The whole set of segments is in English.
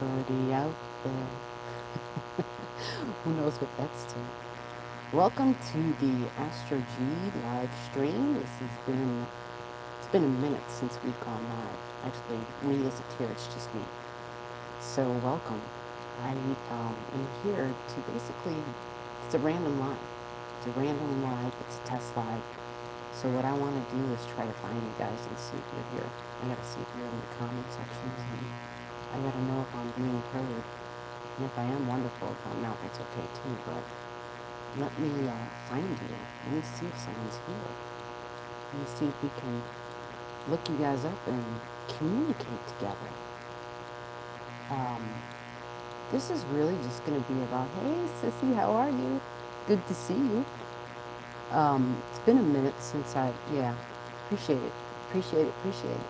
anybody out there? Who knows what that's to? Welcome to the AstroG live stream. It's been a minute since we've gone live. Actually, me isn't here, it's just me. So welcome. I am here to basically, it's a random live. It's a random live, it's a test live. So what I want to do is try to find you guys and see if you're here. I gotta see if you're in the comment sections, and I gotta know if I'm being heard. And if I am, wonderful. If I'm not, that's okay too. But let me find you. Let me see if someone's here. Let me see if we can look you guys up and communicate together. This is really just going to be about, hey, sissy, how are you? Good to see you. It's been a minute since appreciate it. Appreciate it.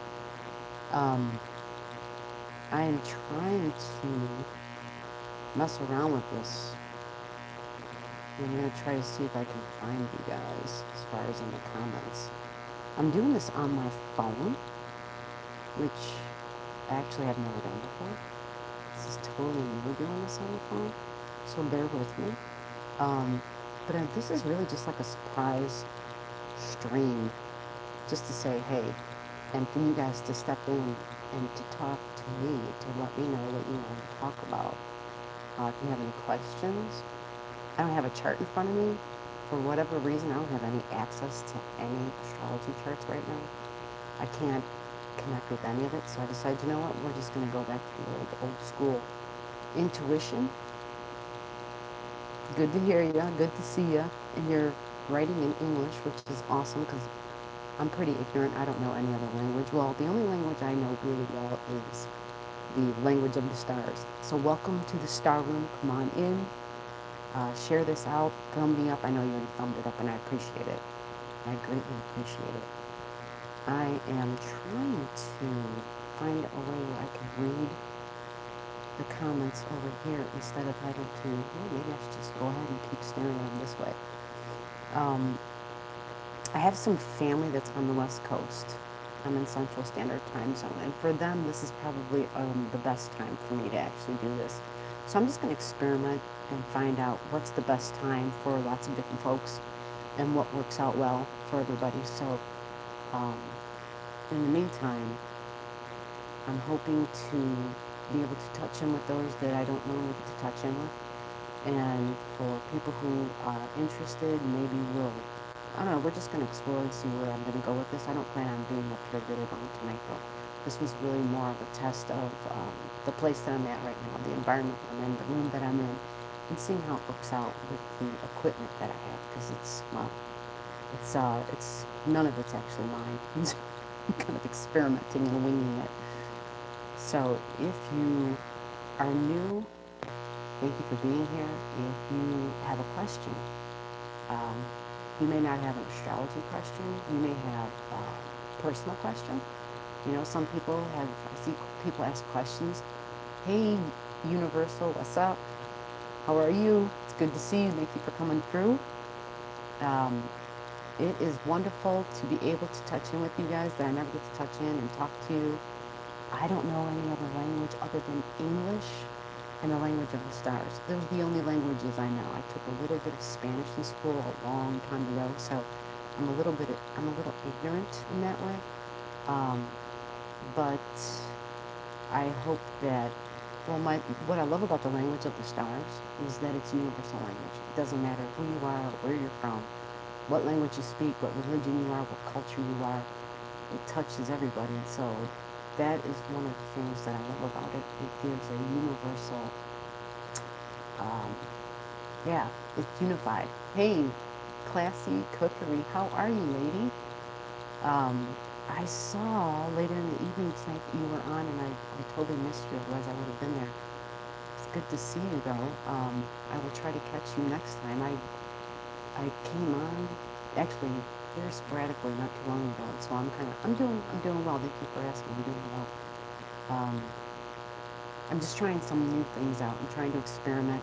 I am trying to mess around with this. I'm going to try to see if I can find you guys as far as in the comments. I'm doing this on my phone, which I actually have never done before. This is totally new doing this on the phone, so bear with me. But this is really just like a surprise stream, just to say hey, and for you guys to step in and to talk to me, to let me know what you want to talk about. If you have any questions, I don't have a chart in front of me. For whatever reason, I don't have any access to any astrology charts right now. I can't connect with any of it, so I decided, you know what, we're just going to go back to the old school intuition. Good to hear you, good to see you, and you're writing in English, which is awesome because I'm pretty ignorant. I don't know any other language. Well, the only language I know really well is the language of the stars. So welcome to the star room. Come on in. Share this out. Thumb me up. I know you already thumbed it up, and I appreciate it. I greatly appreciate it. I am trying to find a way where I can read the comments over here instead of having to, maybe I should just go ahead and keep staring at them this way. I have some family that's on the West Coast. I'm in Central Standard Time Zone, and for them, this is probably the best time for me to actually do this. So I'm just going to experiment and find out what's the best time for lots of different folks and what works out well for everybody. So in the meantime, I'm hoping to be able to touch in with those that I don't normally get to touch in with. And for people who are interested, maybe I don't know, we're just going to explore and see where I'm going to go with this. I don't plan on being up here really long tonight, though. This was really more of a test of the place that I'm at right now, the environment I'm in, the room that I'm in, and seeing how it works out with the equipment that I have, because it's none of it's actually mine. I'm kind of experimenting and winging it. So if you are new, thank you for being here. If you have a question, you may not have an astrology question. You may have a personal question. You know, some people I see people ask questions. Hey, Universal, what's up? How are you? It's good to see you. Thank you for coming through. It is wonderful to be able to touch in with you guys that I never get to touch in and talk to you. I don't know any other language other than English and the language of the stars. Those are the only languages I know. I took a little bit of Spanish in school a long time ago, so I'm a little ignorant in that way. But I hope that, what I love about the language of the stars is that it's universal language. It doesn't matter who you are, where you're from, what language you speak, what religion you are, what culture you are. It touches everybody. And so that is one of the things that I love about it. It gives a universal, it's unified. Hey, Classy Cookery, how are you, lady? I saw later in the evening tonight that you were on, and I totally missed you, otherwise I would have been there. It's good to see you, though. I will try to catch you next time. I came on, actually, very sporadically not too long ago, so I'm doing well. Thank you for asking. I'm doing well. I'm just trying some new things out. I'm trying to experiment.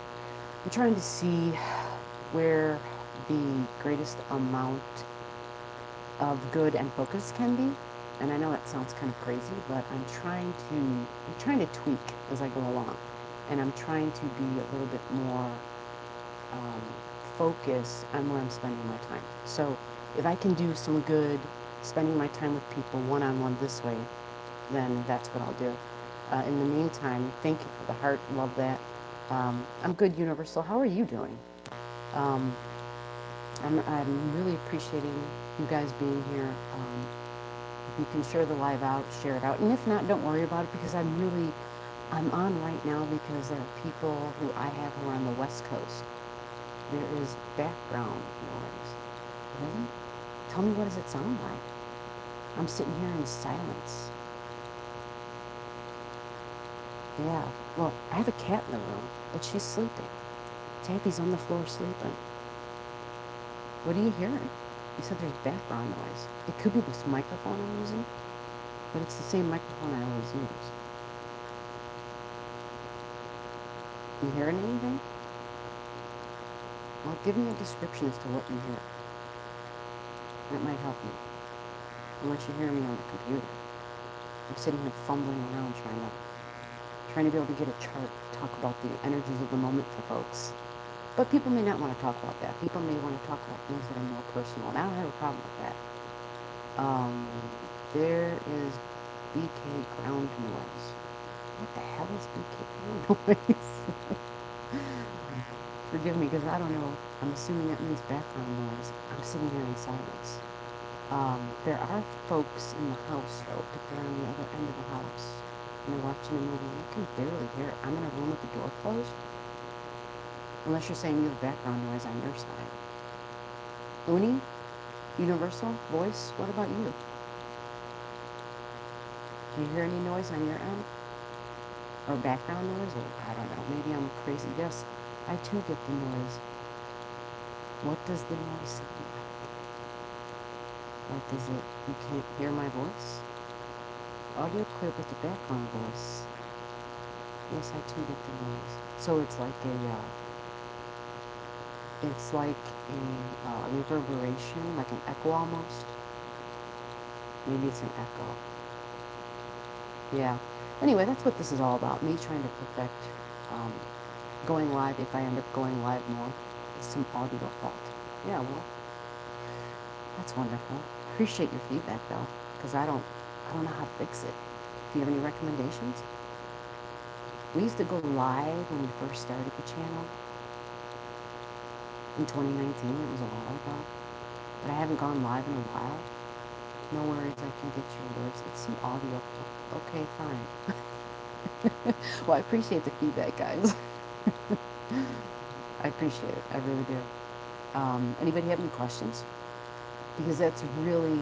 I'm trying to see where the greatest amount of good and focus can be. And I know that sounds kind of crazy, but I'm trying to tweak as I go along, and I'm trying to be a little bit more um, focused on where I'm spending my time. So if I can do some good spending my time with people one-on-one this way, then that's what I'll do. In the meantime, thank you for the heart. Love that. I'm good, Universal. How are you doing? Um, I'm really appreciating you guys being here. If you can share the live out, share it out. And if not, don't worry about it because I'm on right now because there are people who I have who are on the West Coast. There is background noise. Really? Tell me, what does it sound like? I'm sitting here in silence. Yeah. Well, I have a cat in the room, but she's sleeping. Taffy's on the floor sleeping. What are you hearing? You said there's background noise. It could be this microphone I'm using, but it's the same microphone I always use. You hearing anything? Well, give me a description as to what you hear. That might help me. Unless you hear me on the computer. I'm sitting here fumbling around trying to be able to get a chart, talk about the energies of the moment for folks. But people may not want to talk about that. People may want to talk about things that are more personal, and I don't have a problem with that. There is BK ground noise. What the hell is BK ground noise? Forgive me, because I don't know. I'm assuming that means background noise. I'm sitting here in silence. There are folks in the house, though, but they're on the other end of the house. And they're watching a movie. I can barely hear it. I'm in a room with the door closed. Unless you're saying you have background noise on your side. Uni? Universal? Voice? What about you? Do you hear any noise on your end? Or background noise? Or I don't know. Maybe I'm crazy. Yes, I too get the noise. What does the noise sound like? Like, is it, you can't hear my voice? Audio clear but the background voice. Yes, I too get the noise. So it's like a reverberation, like an echo almost. Maybe it's an echo. Yeah. Anyway, that's what this is all about. Me trying to perfect going live. If I end up going live more, it's some audio fault. Yeah, well, that's wonderful. Appreciate your feedback though, because I don't know how to fix it. Do you have any recommendations? We used to go live when we first started the channel in 2019. It was a while ago, but I haven't gone live in a while. No worries, I can get your words. It's some audio. Okay, fine. Well, I appreciate the feedback, guys. I appreciate it. I really do. Anybody have any questions? Because that's really,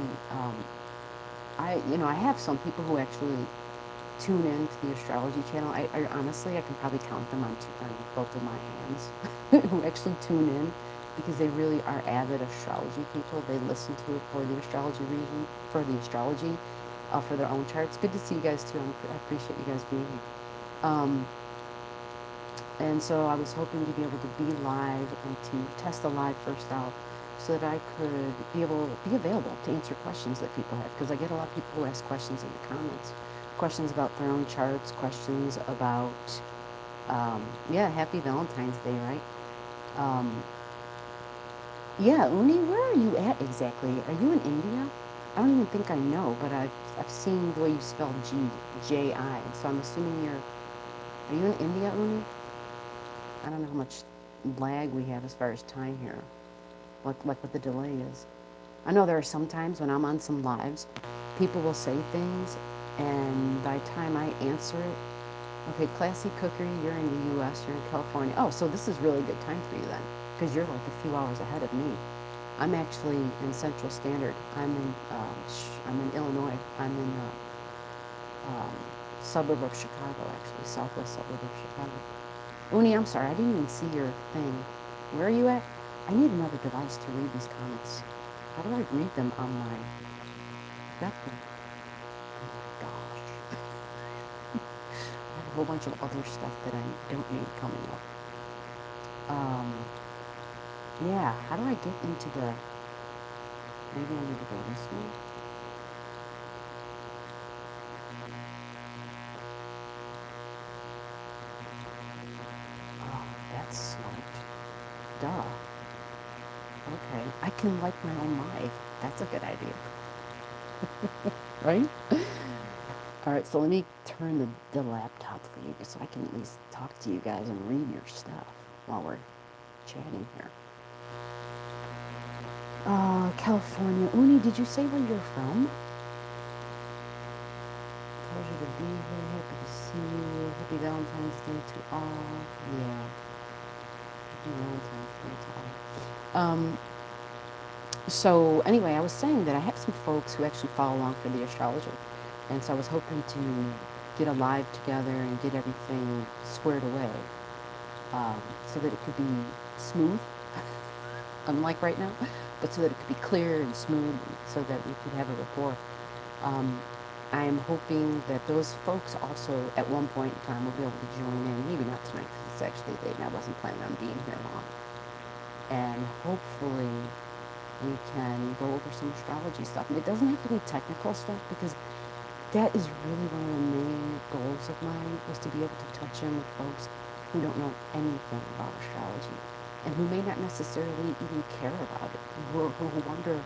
I have some people who actually tune in to the astrology channel. I honestly, I can probably count them on both of my hands who actually tune in because they really are avid astrology people. They listen to it for the astrology reason, for the astrology, for their own charts. Good to see you guys too. I appreciate you guys being here. And so I was hoping to be able to be live and to test the live first out so that I could be available to answer questions that people have. Because I get a lot of people who ask questions in the comments. Questions about their own charts, questions about, happy Valentine's Day, right? Yeah, Uni, where are you at exactly? Are you in India? I don't even think I know, but I've seen the way you spell J-I, so I'm assuming are you in India, Uni? I don't know how much lag we have as far as time here, like what the delay is. I know there are some times when I'm on some lives, people will say things, and by the time I answer it, okay, Classy Cookery, you're in the U.S., you're in California. Oh, so this is really good time for you then, because you're like a few hours ahead of me. I'm actually in Central Standard. I'm in Illinois. I'm in suburb of Chicago, actually, southwest suburb of Chicago. Uni, I'm sorry, I didn't even see your thing. Where are you at? I need another device to read these comments. How do I read them on my... Got them. Oh my gosh. I have a whole bunch of other stuff that I don't need coming up. Yeah, how do I get into the... Maybe I need to go this way? Duh. Okay. I can like my own life. That's a good idea. Right? All right, so let me turn the laptop for you so I can at least talk to you guys and read your stuff while we're chatting here. California. Uni, did you say where you're from? Pleasure to be here. Happy to see you. Happy Valentine's Day to all. Yeah. Happy Valentine's Day to all. So anyway, I was saying that I have some folks who actually follow along for the astrology. And so I was hoping to get a live together and get everything squared away so that it could be smooth, unlike right now, but so that it could be clear and smooth so that we could have a rapport. I am hoping that those folks also at one point in time will be able to join in, maybe not tonight because it's actually late and I wasn't planning on being here long. And hopefully we can go over some astrology stuff. And it doesn't have to be technical stuff because that is really one of the main goals of mine, is to be able to touch in with folks who don't know anything about astrology and who may not necessarily even care about it, who wonder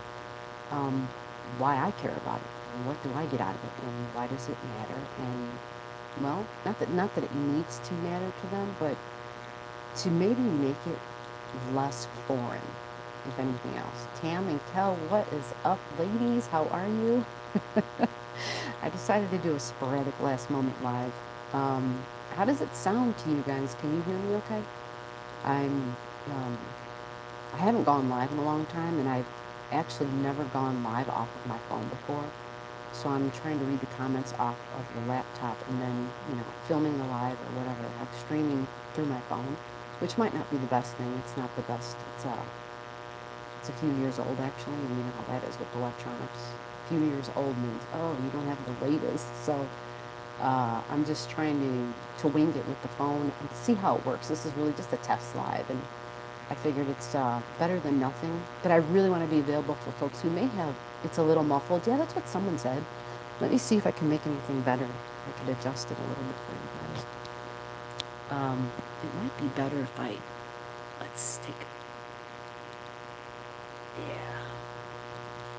why I care about it and what do I get out of it and why does it matter. And well, not that it needs to matter to them, but to maybe make it less foreign, if anything else. Tam and Kel, what is up, ladies? How are you? I decided to do a sporadic last moment live. How does it sound to you guys? Can you hear me okay? I'm, I haven't gone live in a long time, and I've actually never gone live off of my phone before. So I'm trying to read the comments off of the laptop and then, filming the live or whatever, like streaming through my phone, which might not be the best thing. It's not the best. It's a few years old, actually, and you know how that is with electronics. A few years old means, oh, you don't have the latest. So I'm just trying to wing it with the phone and see how it works. This is really just a test live, and I figured it's better than nothing. But I really want to be available for folks who may have, it's a little muffled. Yeah, that's what someone said. Let me see if I can make anything better. I could adjust it a little bit for you guys. It might be better if let's take it. Yeah.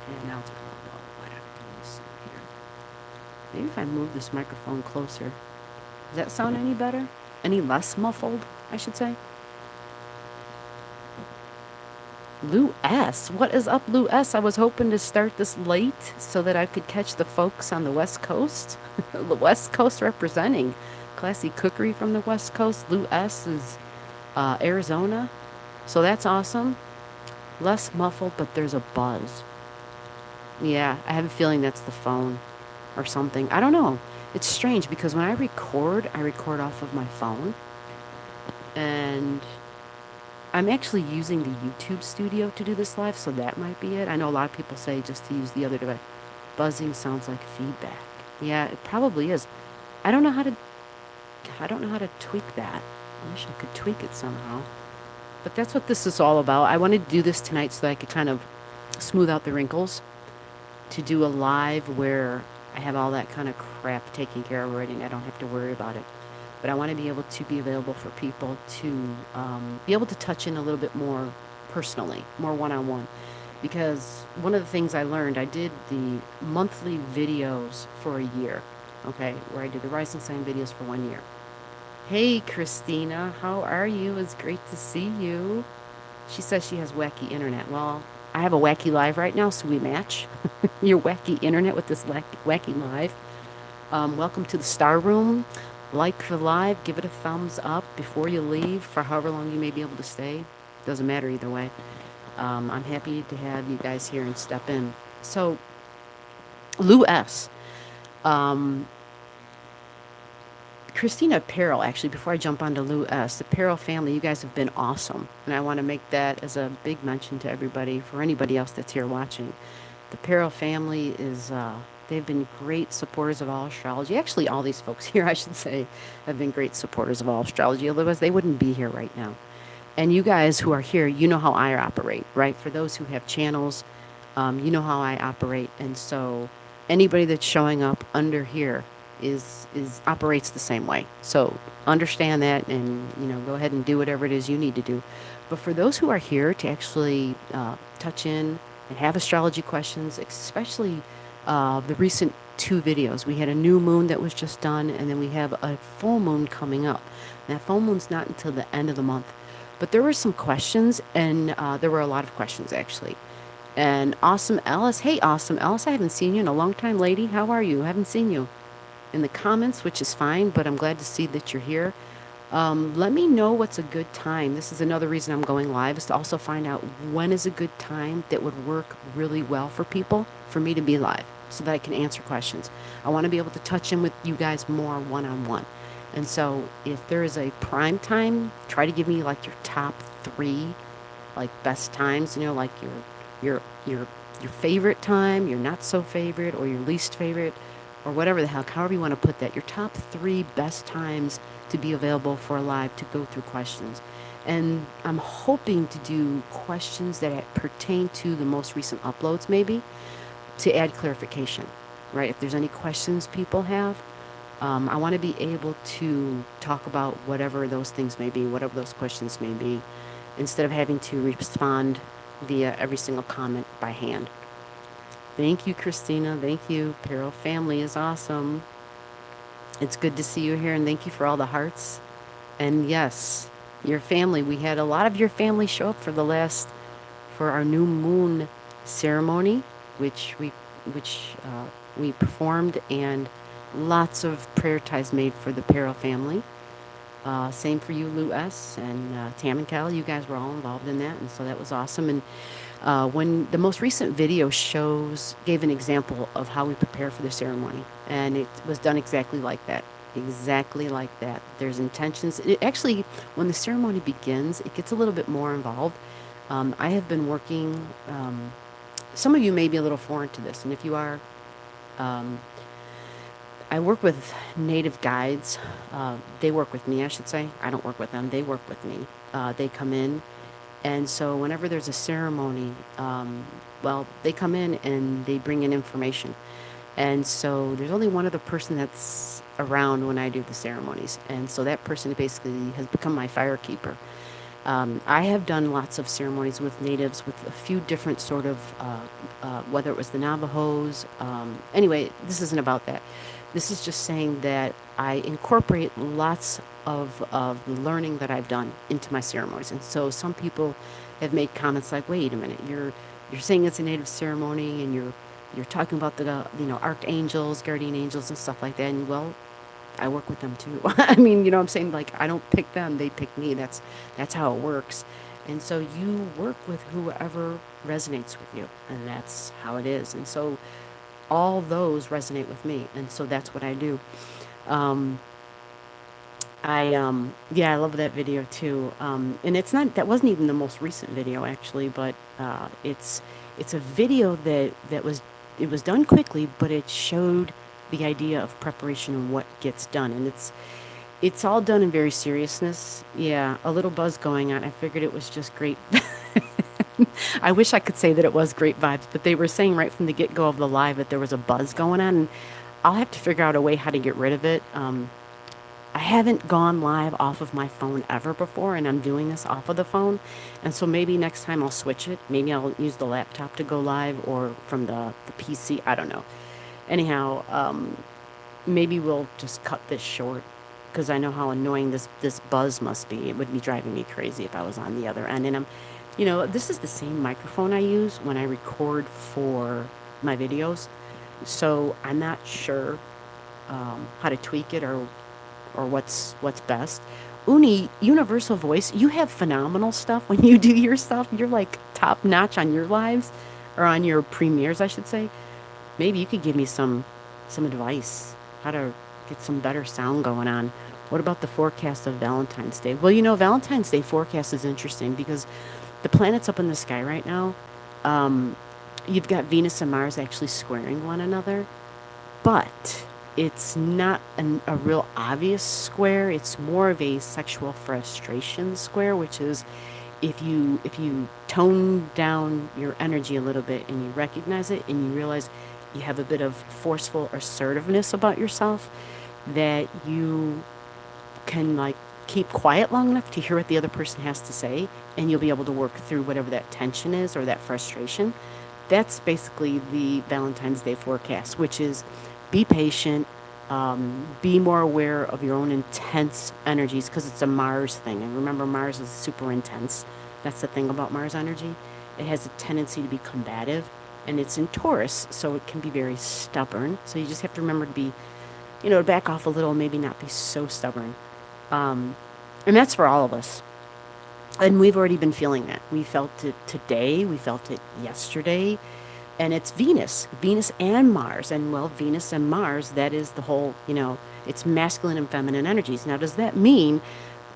And now it's going to go. What have I done here? Maybe if I move this microphone closer. Does that sound any better? Any less muffled, I should say? Lou S. What is up, Lou S? I was hoping to start this late so that I could catch the folks on the West Coast. The West Coast representing. Classy cookery from the West Coast. Lou S is Arizona. So that's awesome. Less muffled, but there's a buzz. Yeah, I have a feeling that's the phone or something. I don't know. It's strange because when I record off of my phone. And I'm actually using the YouTube studio to do this live, so that might be it. I know a lot of people say just to use the other device. Buzzing sounds like feedback. Yeah, it probably is. I don't know how to tweak that. I wish I could tweak it somehow. But that's what this is all about. I wanted to do this tonight so that I could kind of smooth out the wrinkles. To do a live where I have all that kind of crap taken care of already and I don't have to worry about it. But I want to be able to be available for people to be able to touch in a little bit more personally, more one-on-one. Because one of the things I learned, I did the monthly videos for a year, okay, where I did the rising sign videos for 1 year. Hey, Christina, how are you? It's great to see you. She says she has wacky internet. Well, I have a wacky live right now, so we match. Your wacky internet with this wacky live. Welcome to the Star Room. Like the live, give it a thumbs up before you leave for however long you may be able to stay. Doesn't matter either way. I'm happy to have you guys here and step in. So, Lou S. Christina Apparel, actually, before I jump on to Lou S., the Apparel family, you guys have been awesome. And I want to make that as a big mention to everybody, for anybody else that's here watching. The Apparel family is... they've been great supporters of all astrology. Actually, all these folks here, I should say, have been great supporters of all astrology. Otherwise, they wouldn't be here right now. And you guys who are here, you know how I operate, right? For those who have channels, you know how I operate. And so anybody that's showing up under here is operates the same way. So understand that, and go ahead and do whatever it is you need to do. But for those who are here to actually touch in and have astrology questions, especially the recent two videos, we had a new moon that was just done, and then we have a full moon coming up. And that full moon's not until the end of the month. But there were some questions, and there were a lot of questions actually. And Awesome Alice, hey Awesome Alice, I haven't seen you in a long time, lady. How are you? I haven't seen you in the comments, which is fine, but I'm glad to see that you're here. Let me know what's a good time. This is another reason I'm going live, is to also find out when is a good time that would work really well for people for me to be live so that I can answer questions. I want to be able to touch in with you guys more one-on-one. And so if there is a prime time, try to give me like your top 3 like best times, like your favorite time, your not so favorite, or your least favorite, or whatever the heck, however you want to put that, your top 3 best times to be available for a live to go through questions. And I'm hoping to do questions that pertain to the most recent uploads, maybe, to add clarification, right? If there's any questions people have, I want to be able to talk about whatever those things may be, whatever those questions may be, instead of having to respond via every single comment by hand. Thank you, Christina. Thank you. Peril family is awesome. It's good to see you here, and thank you for all the hearts. And yes, your family. We had a lot of your family show up for our new moon ceremony, which we performed, and lots of prayer ties made for the Peril family. Same for you, Lou S. and Tam and Cal. You guys were all involved in that, and so that was awesome. And when the most recent video gave an example of how we prepare for the ceremony, and it was done exactly like that. Exactly like that. There's intentions. Actually, when the ceremony begins, it gets a little bit more involved. I have been working. Some of you may be a little foreign to this, and if you are, I work with native guides. They work with me, I should say. I don't work with them. They work with me. They come in. And so whenever there's a ceremony, they come in and they bring in information. And so there's only one other person that's around when I do the ceremonies. And so that person basically has become my firekeeper. I have done lots of ceremonies with natives, with a few different sort of, whether it was the Navajos. Anyway, this isn't about that. This is just saying that I incorporate lots of the learning that I've done into my ceremonies. And so some people have made comments like, wait a minute, you're saying it's a native ceremony, and you're talking about the archangels, guardian angels, and stuff like that. And well, I work with them too. I mean, I'm saying, like, I don't pick them, they pick me. That's how it works. And so you work with whoever resonates with you, and that's how it is. And so all those resonate with me, and so that's what I do. I love that video too. And that wasn't even the most recent video actually, but it's a video that was done quickly, but it showed the idea of preparation and what gets done, and it's all done in very seriousness. Yeah, a little buzz going on. I figured it was just great. I wish I could say that it was great vibes, but they were saying right from the get-go of the live that there was a buzz going on, and I'll have to figure out a way how to get rid of it. I haven't gone live off of my phone ever before, and I'm doing this off of the phone, and so maybe next time I'll switch it. Maybe I'll use the laptop to go live, or from the PC. I don't know. Anyhow, maybe we'll just cut this short, because I know how annoying this buzz must be. It would be driving me crazy if I was on the other end. And this is the same microphone I use when I record for my videos, so I'm not sure how to tweak it or what's best. Uni, Universal Voice, you have phenomenal stuff when you do your stuff. You're like top notch on your lives, or on your premieres, I should say. Maybe you could give me some advice how to get some better sound going on. What about the forecast of Valentine's Day? Well, Valentine's Day forecast is interesting because the planets up in the sky right now, you've got Venus and Mars actually squaring one another, but it's not a real obvious square. It's more of a sexual frustration square, which is if you tone down your energy a little bit and you recognize it and you realize You have a bit of forceful assertiveness about yourself that you can like keep quiet long enough to hear what the other person has to say, and you'll be able to work through whatever that tension is or that frustration. That's basically the Valentine's Day forecast, which is be patient, be more aware of your own intense energies because it's a Mars thing. And remember, Mars is super intense. That's the thing about Mars energy. It has a tendency to be combative, and it's in Taurus, so it can be very stubborn. So you just have to remember to be, back off a little, maybe not be so stubborn. And that's for all of us. And we've already been feeling that. We felt it today, we felt it yesterday, and it's Venus and Mars. And well, Venus and Mars, that is the whole, it's masculine and feminine energies. Now, does that mean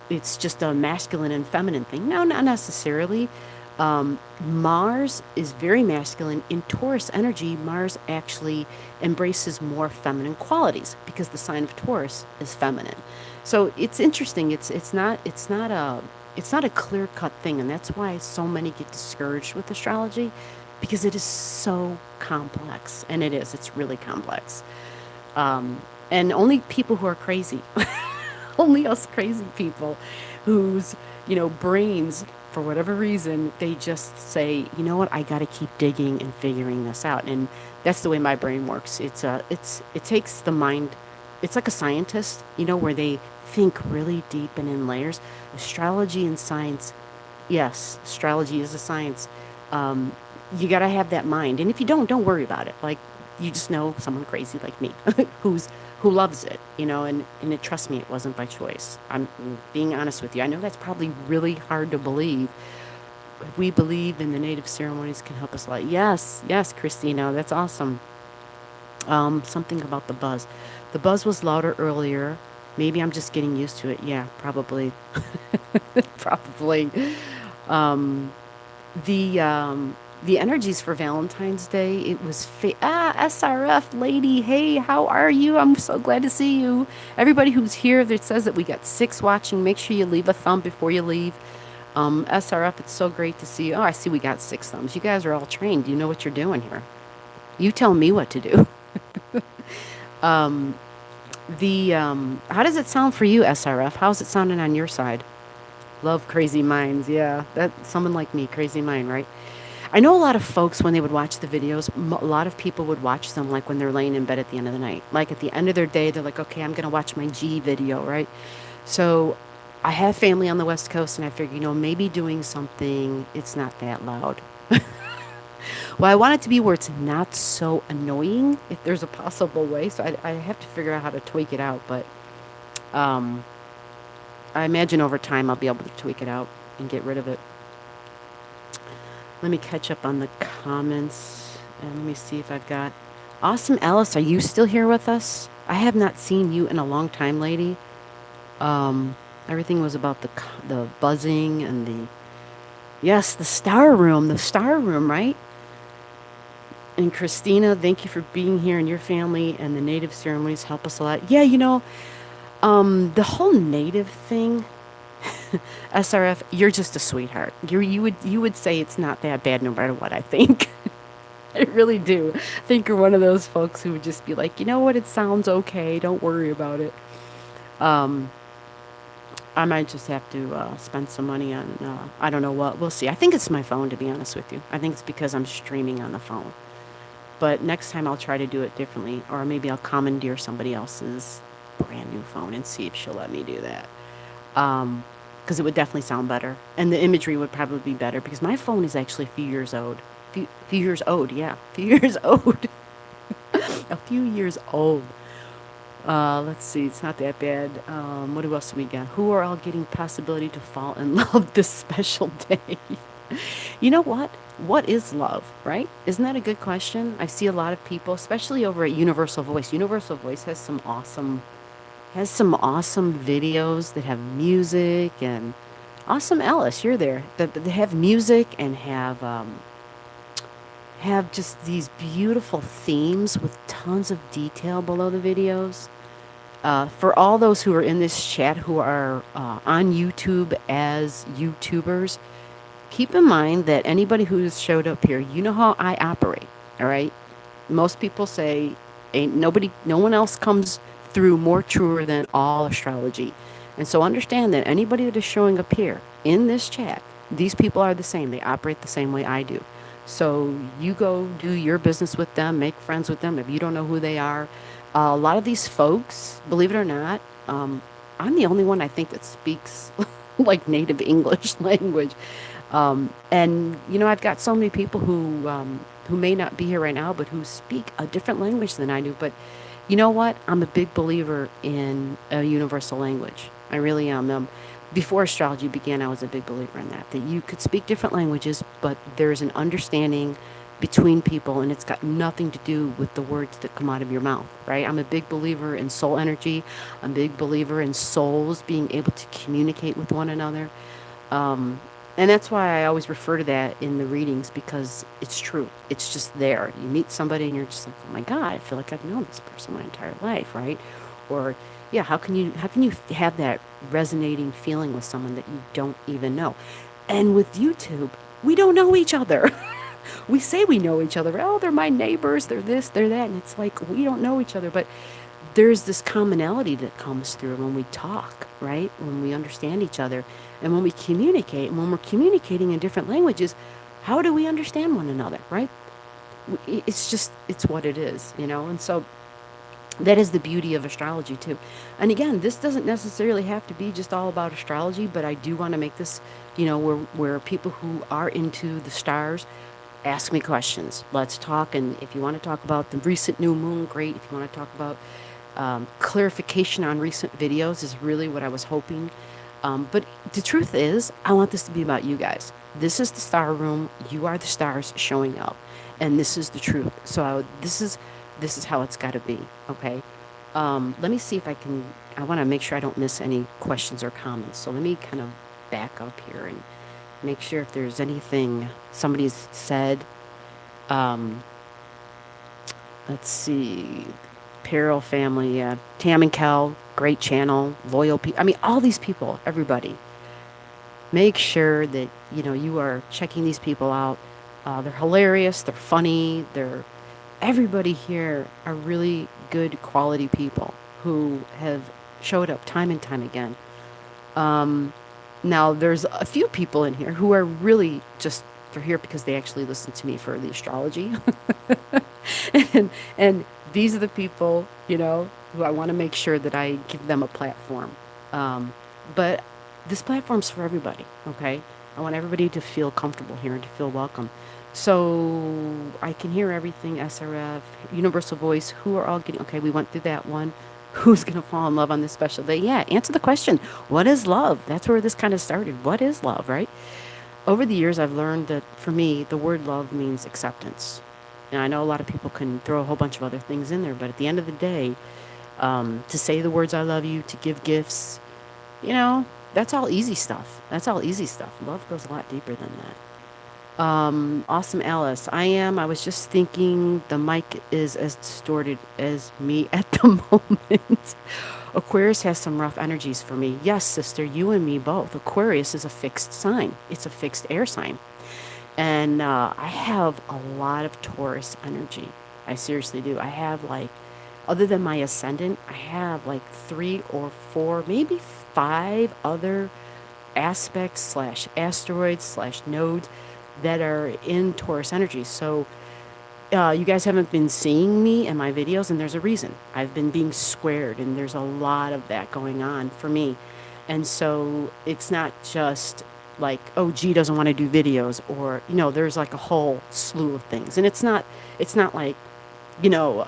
it's just a masculine and feminine thing? No, not necessarily. Mars is very masculine. In Taurus energy, Mars actually embraces more feminine qualities because the sign of Taurus is feminine. So it's interesting. It's not a clear cut thing, and that's why so many get discouraged with astrology, because it is so complex, and it is. It's really complex, and only people who are crazy, only us crazy people, whose brains, for whatever reason, they just say, you know what, I got to keep digging and figuring this out. And that's the way my brain works. It takes the mind. It's like a scientist, where they think really deep and in layers. Astrology and science, yes, astrology is a science. You got to have that mind. And if you don't worry about it. Like, you just know someone crazy like me who loves it, and trust me, it wasn't by choice. I'm being honest with you. I know that's probably really hard to believe. We believe in the native ceremonies can help us a lot. Yes, Christina, that's awesome. Something about the buzz. The buzz was louder earlier. Maybe I'm just getting used to it. Yeah, probably. Probably. Um, the energies for Valentine's Day, it was SRF lady, hey, how are you? I'm so glad to see you. Everybody who's here that says that we got 6 watching, make sure you leave a thumb before you leave. SRF, it's so great to see you. Oh, I see we got 6 thumbs. You guys are all trained. You know what you're doing here. You tell me what to do. How does it sound for you, SRF? How's it sounding on your side? Love crazy minds. Yeah, that's someone like me, crazy mind, right? I know a lot of folks, when they would watch the videos, a lot of people would watch them like when they're laying in bed at the end of the night. Like at the end of their day, they're like, okay, I'm going to watch my G video, right? So I have family on the West Coast, and I figure, maybe doing something, it's not that loud. Well, I want it to be where it's not so annoying, if there's a possible way. So I have to figure out how to tweak it out. But I imagine over time I'll be able to tweak it out and get rid of it. Let me catch up on the comments, and let me see if I've got... Awesome, Alice, are you still here with us? I have not seen you in a long time, lady. Everything was about the buzzing and the... Yes, the star room, right? And Christina, thank you for being here, and your family and the native ceremonies help us a lot. Yeah, the whole native thing... SRF, you're just a sweetheart. You would say it's not that bad no matter what, I think. I really do. I think you're one of those folks who would just be like, you know what, it sounds okay, don't worry about it. I might just have to spend some money on, I don't know what, we'll see. I think it's my phone, to be honest with you. I think it's because I'm streaming on the phone. But next time I'll try to do it differently, or maybe I'll commandeer somebody else's brand new phone and see if she'll let me do that. Because it would definitely sound better, and the imagery would probably be better, because my phone is actually a few years old. Few years old, yeah. A few years old. A few years old. Let's see, it's not that bad. What else do we got? Who are all getting possibility to fall in love this special day? You know what? What is love, right? Isn't that a good question? I see a lot of people, especially over at Universal Voice. Universal Voice has some awesome videos that have music, and awesome, Alice, you're there. They have music and have just these beautiful themes with tons of detail below the videos. For all those who are in this chat who are on YouTube as YouTubers, keep in mind that anybody who's showed up here, you know how I operate, all right? Most people say, ain't nobody, no one else comes through more truer than all astrology. And so understand that anybody that is showing up here in this chat, these people are the same. They operate the same way I do. So you go do your business with them, make friends with them if you don't know who they are. A lot of these folks, believe it or not, I'm the only one I think that speaks like native English language. And you know, I've got so many people who may not be here right now, but who speak a different language than I do. But you know what? I'm a big believer in a universal language. I really am. Before astrology began, I was a big believer in that you could speak different languages, but there's an understanding between people, and it's got nothing to do with the words that come out of your mouth, right? I'm a big believer in soul energy. I'm a big believer in souls being able to communicate with one another. Um, and that's why I always refer to that in the readings, because it's true. It's just there. You meet somebody and you're just like, oh my God, I feel like I've known this person my entire life, right? Or yeah, how can you have that resonating feeling with someone that you don't even know? And with YouTube, we don't know each other. We say we know each other. Oh, they're my neighbors, they're this, they're that, and it's like we don't know each other, but there's this commonality that comes through when we talk, right? When we understand each other and when we communicate, and when we're communicating in different languages, how do we understand one another, right? It's just, it's what it is, you know? And so that is the beauty of astrology too. And again, this doesn't necessarily have to be just all about astrology, but I do want to make this, you know, where people who are into the stars ask me questions. Let's talk. And if you want to talk about the recent new moon, great. If you want to talk about clarification on recent videos, is really what I was hoping. But the truth is, I want this to be about you guys. This is the star room. You are the stars showing up, and this is the truth. So this is how it's got to be. Okay. Let me see if I can. I want to make sure I don't miss any questions or comments. So let me kind of back up here and make sure if there's anything somebody's said. Um, let's see. Peril family, yeah. Tam and Kel, great channel, loyal people. I mean, all these people, everybody. Make sure that, you know, you are checking these people out. They're hilarious, they're funny, they're everybody here are really good quality people who have showed up time and time again. Um, Now, there's a few people in here who are really just, they're here because they actually listen to me for the astrology. And these are the people, you know, who I want to make sure that I give them a platform. Um, but this platform's for everybody, okay? I want everybody to feel comfortable here and to feel welcome. So I can hear everything, SRF, Universal Voice, who are all getting, okay, we went through that one. Who's going to fall in love on this special day? Yeah, answer the question. What is love? That's where this kind of started. What is love, right? Over the years, I've learned that for me, the word love means acceptance. And I know a lot of people can throw a whole bunch of other things in there, but at the end of the day, to say the words I love you, to give gifts, you know, that's all easy stuff. That's all easy stuff. Love goes a lot deeper than that. Awesome Alice. I was just thinking the mic is as distorted as me at the moment. Aquarius has some rough energies for me. Yes, sister, you and me both. Aquarius is a fixed sign. It's a fixed air sign. And I have a lot of Taurus energy. I seriously do. I have like, other than my ascendant, I have like 3 or 4, maybe 5 other aspects slash asteroids slash nodes that are in Taurus energy. So you guys haven't been seeing me in my videos, and there's a reason. I've been being squared, and there's a lot of that going on for me. And so it's not just like, oh, G doesn't want to do videos, or, you know, there's like a whole slew of things. And it's not like, you know,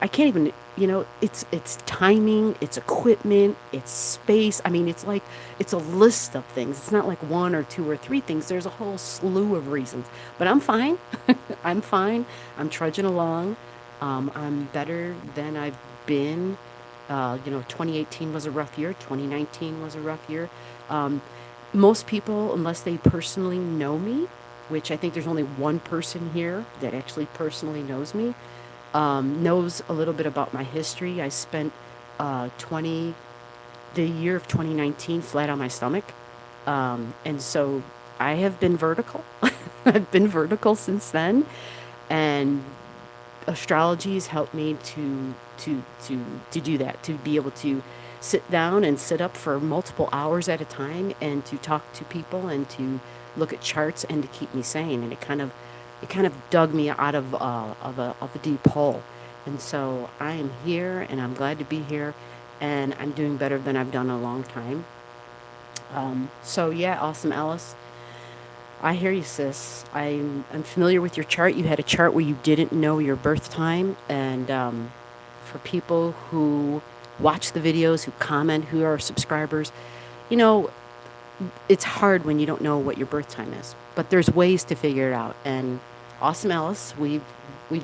I can't even, you know, it's timing, it's equipment, it's space. I mean, it's like, it's a list of things. It's not like 1 or 2 or 3 things. There's a whole slew of reasons. But I'm fine. I'm fine. I'm trudging along. I'm better than I've been. You know, 2018 was a rough year. 2019 was a rough year. Um, Most people, unless they personally know me, which I think there's only one person here that actually personally knows me, knows a little bit about my history. I spent the year of 2019 flat on my stomach. And so I have been vertical. I've been vertical since then. And astrology has helped me to do that, to be able to sit down and sit up for multiple hours at a time and to talk to people and to look at charts and to keep me sane. And it kind of dug me out of a deep hole. And so I am here and I'm glad to be here and I'm doing better than I've done in a long time. So yeah, awesome, Alice. I hear you, sis. I'm familiar with your chart. You had a chart where you didn't know your birth time, and for people who watch the videos, who comment, who are subscribers, you know, it's hard when you don't know what your birth time is. But there's ways to figure it out. And awesome, Alice. We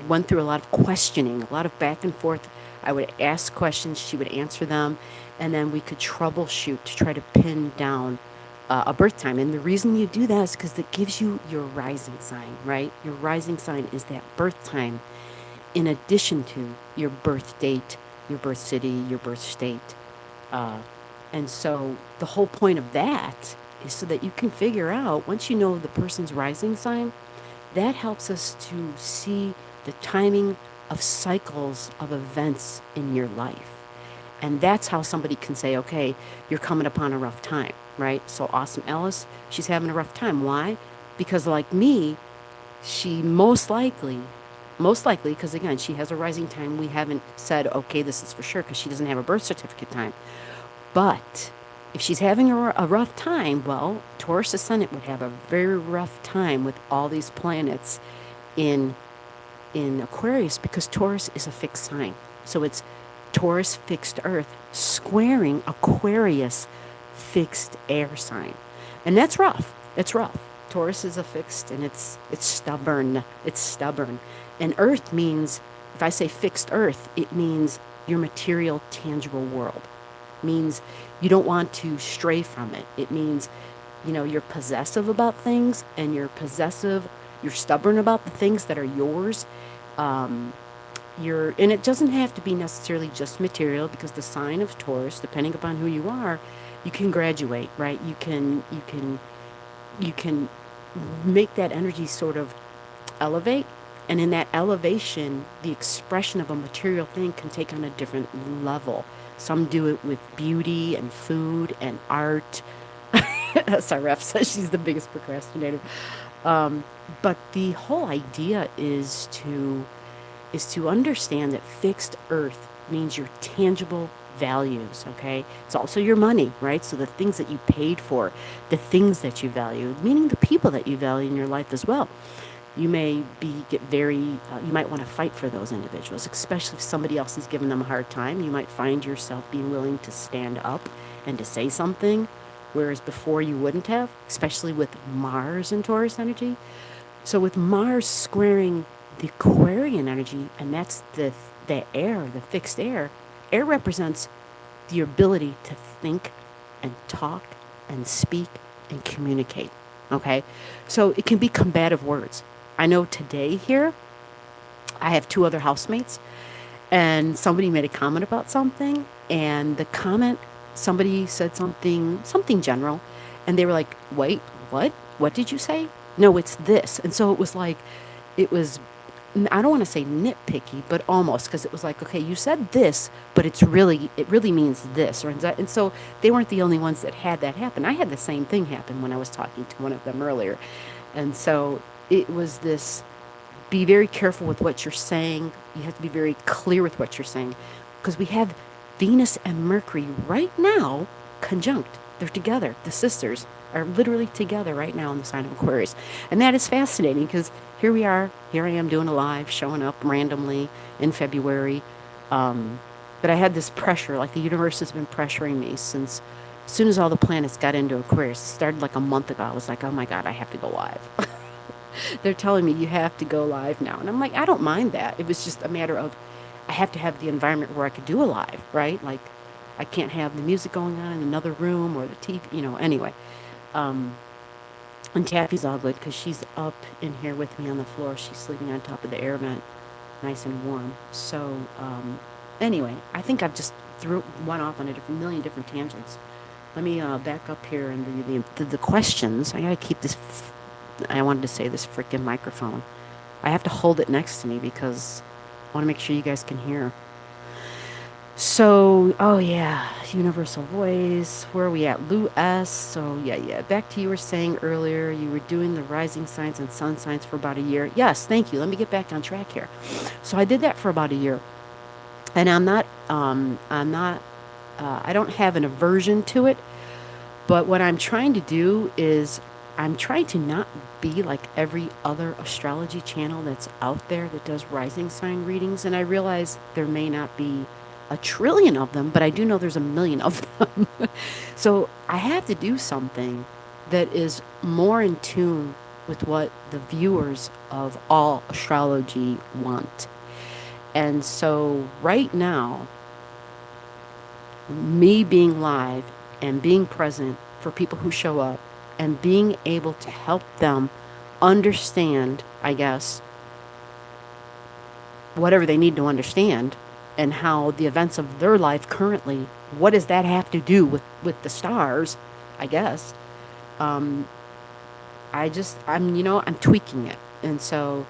went through a lot of questioning, a lot of back and forth. I would ask questions, she would answer them, and then we could troubleshoot to try to pin down a birth time. And the reason you do that is because it gives you your rising sign, right? Your rising sign is that birth time in addition to your birth date, your birth city, your birth state. Uh, and so the whole point of that is so that you can figure out, once you know the person's rising sign, that helps us to see the timing of cycles of events in your life. And that's how somebody can say, okay, you're coming upon a rough time, right? So awesome Alice, she's having a rough time. Why? Because like me, she most likely, because again, she has a rising time. We haven't said, okay, this is for sure, because she doesn't have a birth certificate time. But if she's having a rough time, well, Taurus Ascendant would have a very rough time with all these planets in Aquarius, because Taurus is a fixed sign. So it's Taurus fixed Earth squaring Aquarius fixed air sign. And that's rough. It's rough. Taurus is a fixed, and it's stubborn. It's stubborn. And Earth means, if I say fixed Earth, it means your material, tangible world. It means you don't want to stray from it. It means, you're possessive about things, and you're stubborn about the things that are yours. Um, and it doesn't have to be necessarily just material, because the sign of Taurus, depending upon who you are, you can graduate, right? You can make that energy sort of elevate, and in that elevation, the expression of a material thing can take on a different level. Some do it with beauty and food and art. SRF says she's the biggest procrastinator. Um, but the whole idea is to understand that fixed Earth means your tangible values, okay? It's also your money, right? So the things that you paid for, the things that you value, meaning the people that you value in your life as well. You may you might want to fight for those individuals, especially if somebody else is giving them a hard time. You might find yourself being willing to stand up and to say something, whereas before you wouldn't have, especially with Mars and Taurus energy. So with Mars squaring the Aquarian energy, and that's the air, the fixed air. Air represents the ability to think and talk and speak and communicate. Okay, so it can be combative words. I know today here, I have two other housemates, and somebody made a comment about something, and the comment, somebody said something general, and they were like, "Wait, what? What did you say?" No, it's this. And so it was like, it was, I don't want to say nitpicky, but almost, because it was like, okay, you said this, but it really means this. And so they weren't the only ones that had that happen. I had the same thing happen when I was talking to one of them earlier. And so it was this, be very careful with what you're saying. You have to be very clear with what you're saying, because we have Venus and Mercury right now conjunct. They're together. The sisters are literally together right now in the sign of Aquarius. And that is fascinating, because here we are. Here I am doing a live, showing up randomly in February. But I had this pressure, like the universe has been pressuring me since as soon as all the planets got into Aquarius. It started like a month ago. I was like, oh my God, I have to go live. They're telling me you have to go live now. And I'm like, I don't mind that. It was just a matter of, I have to have the environment where I could do a live, right? Like, I can't have the music going on in another room or the TV, anyway. And Taffy's all good because she's up in here with me on the floor. She's sleeping on top of the air vent, nice and warm. So, anyway, I think I've just went off on a million different tangents. Let me back up here and do the questions. I gotta keep this. I wanted to say this freaking microphone. I have to hold it next to me because I want to make sure you guys can hear. So, oh yeah, universal voice. Where are we at? Lou S. So yeah. Back to you were saying earlier, you were doing the rising signs and sun signs for about a year. Yes, thank you. Let me get back on track here. So I did that for about a year, and I don't have an aversion to it. But what I'm trying to do is I'm trying to not be like every other astrology channel that's out there that does rising sign readings. And I realize there may not be a trillion of them, but I do know there's a million of them. So I have to do something that is more in tune with what the viewers of all astrology want. And so right now, me being live and being present for people who show up and being able to help them understand, I guess, whatever they need to understand and how the events of their life currently, what does that have to do with the stars, I guess. I'm tweaking it. And so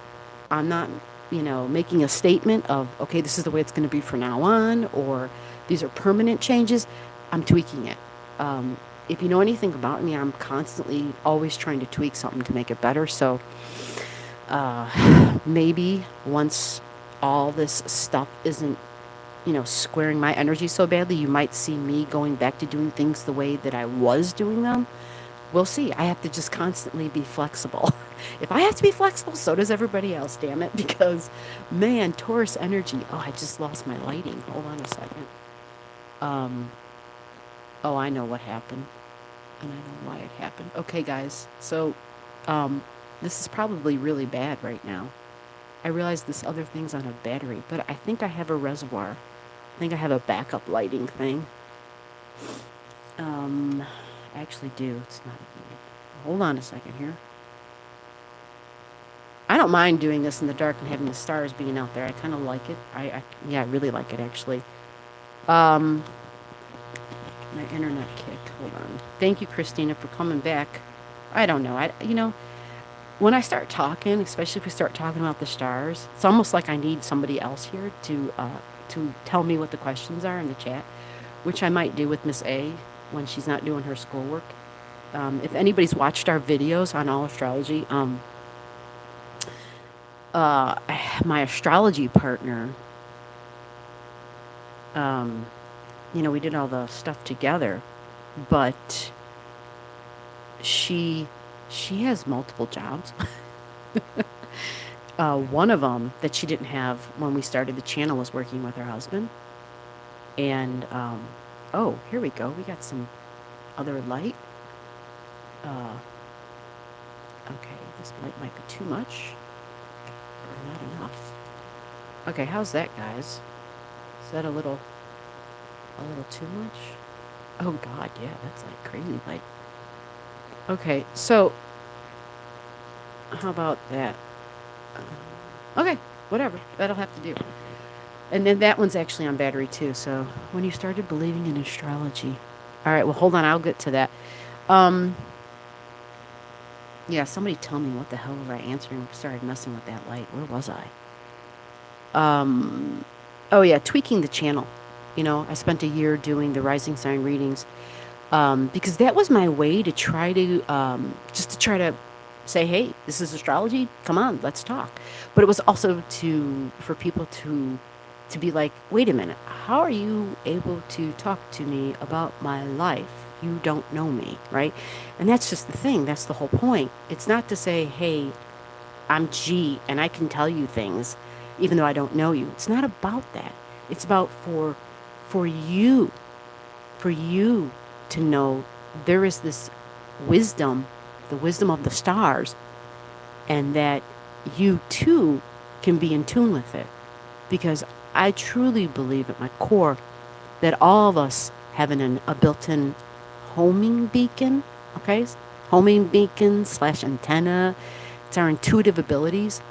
I'm not, making a statement of, okay, this is the way it's going to be from now on, or these are permanent changes. I'm tweaking it. If you know anything about me, I'm constantly always trying to tweak something to make it better. So maybe once all this stuff isn't, squaring my energy so badly, you might see me going back to doing things the way that I was doing them. We'll see. I have to just constantly be flexible. If I have to be flexible, so does everybody else, damn it. Because, man, Taurus energy. Oh, I just lost my lighting. Hold on a second. Oh, I know what happened. And I know why it happened. Okay, guys. So, this is probably really bad right now. I realize this other thing's on a battery, but I think I have a reservoir. I think I have a backup lighting thing. I actually do. It's not. Hold on a second here. I don't mind doing this in the dark and having the stars being out there. I kind of like it. I really like it actually. My internet kick. Hold on. Thank you, Christina, for coming back. I don't know. When I start talking, especially if we start talking about the stars, it's almost like I need somebody else here to tell me what the questions are in the chat, which I might do with Miss A when she's not doing her schoolwork. If anybody's watched our videos on all astrology, my astrology partner, we did all the stuff together, but she has multiple jobs. One of them that she didn't have when we started the channel was working with her husband. And, oh, here we go. We got some other light. Okay, this light might be too much. Or not enough. Okay, how's that, guys? Is that a little too much? Oh, God, yeah, that's like crazy light. Okay, so how about that? Okay, whatever. That'll have to do. And then that one's actually on battery too. So when you started believing in astrology. All right, well, hold on. I'll get to that. Yeah, somebody tell me what the hell was I answering? Started messing with that light. Where was I? Oh yeah, tweaking the channel. I spent a year doing the rising sign readings. Because that was my way to try to, just to try to say, hey, this is astrology. Come on, let's talk. But it was also for people to be like, wait a minute, how are you able to talk to me about my life? You don't know me, right? And that's just the thing. That's the whole point. It's not to say, hey, I'm G and I can tell you things, even though I don't know you. It's not about that. It's about for you to know there is this wisdom, the wisdom of the stars, and that you too can be in tune with it. Because I truly believe at my core that all of us have a built-in homing beacon, okay? Homing beacon / antenna. It's our intuitive abilities.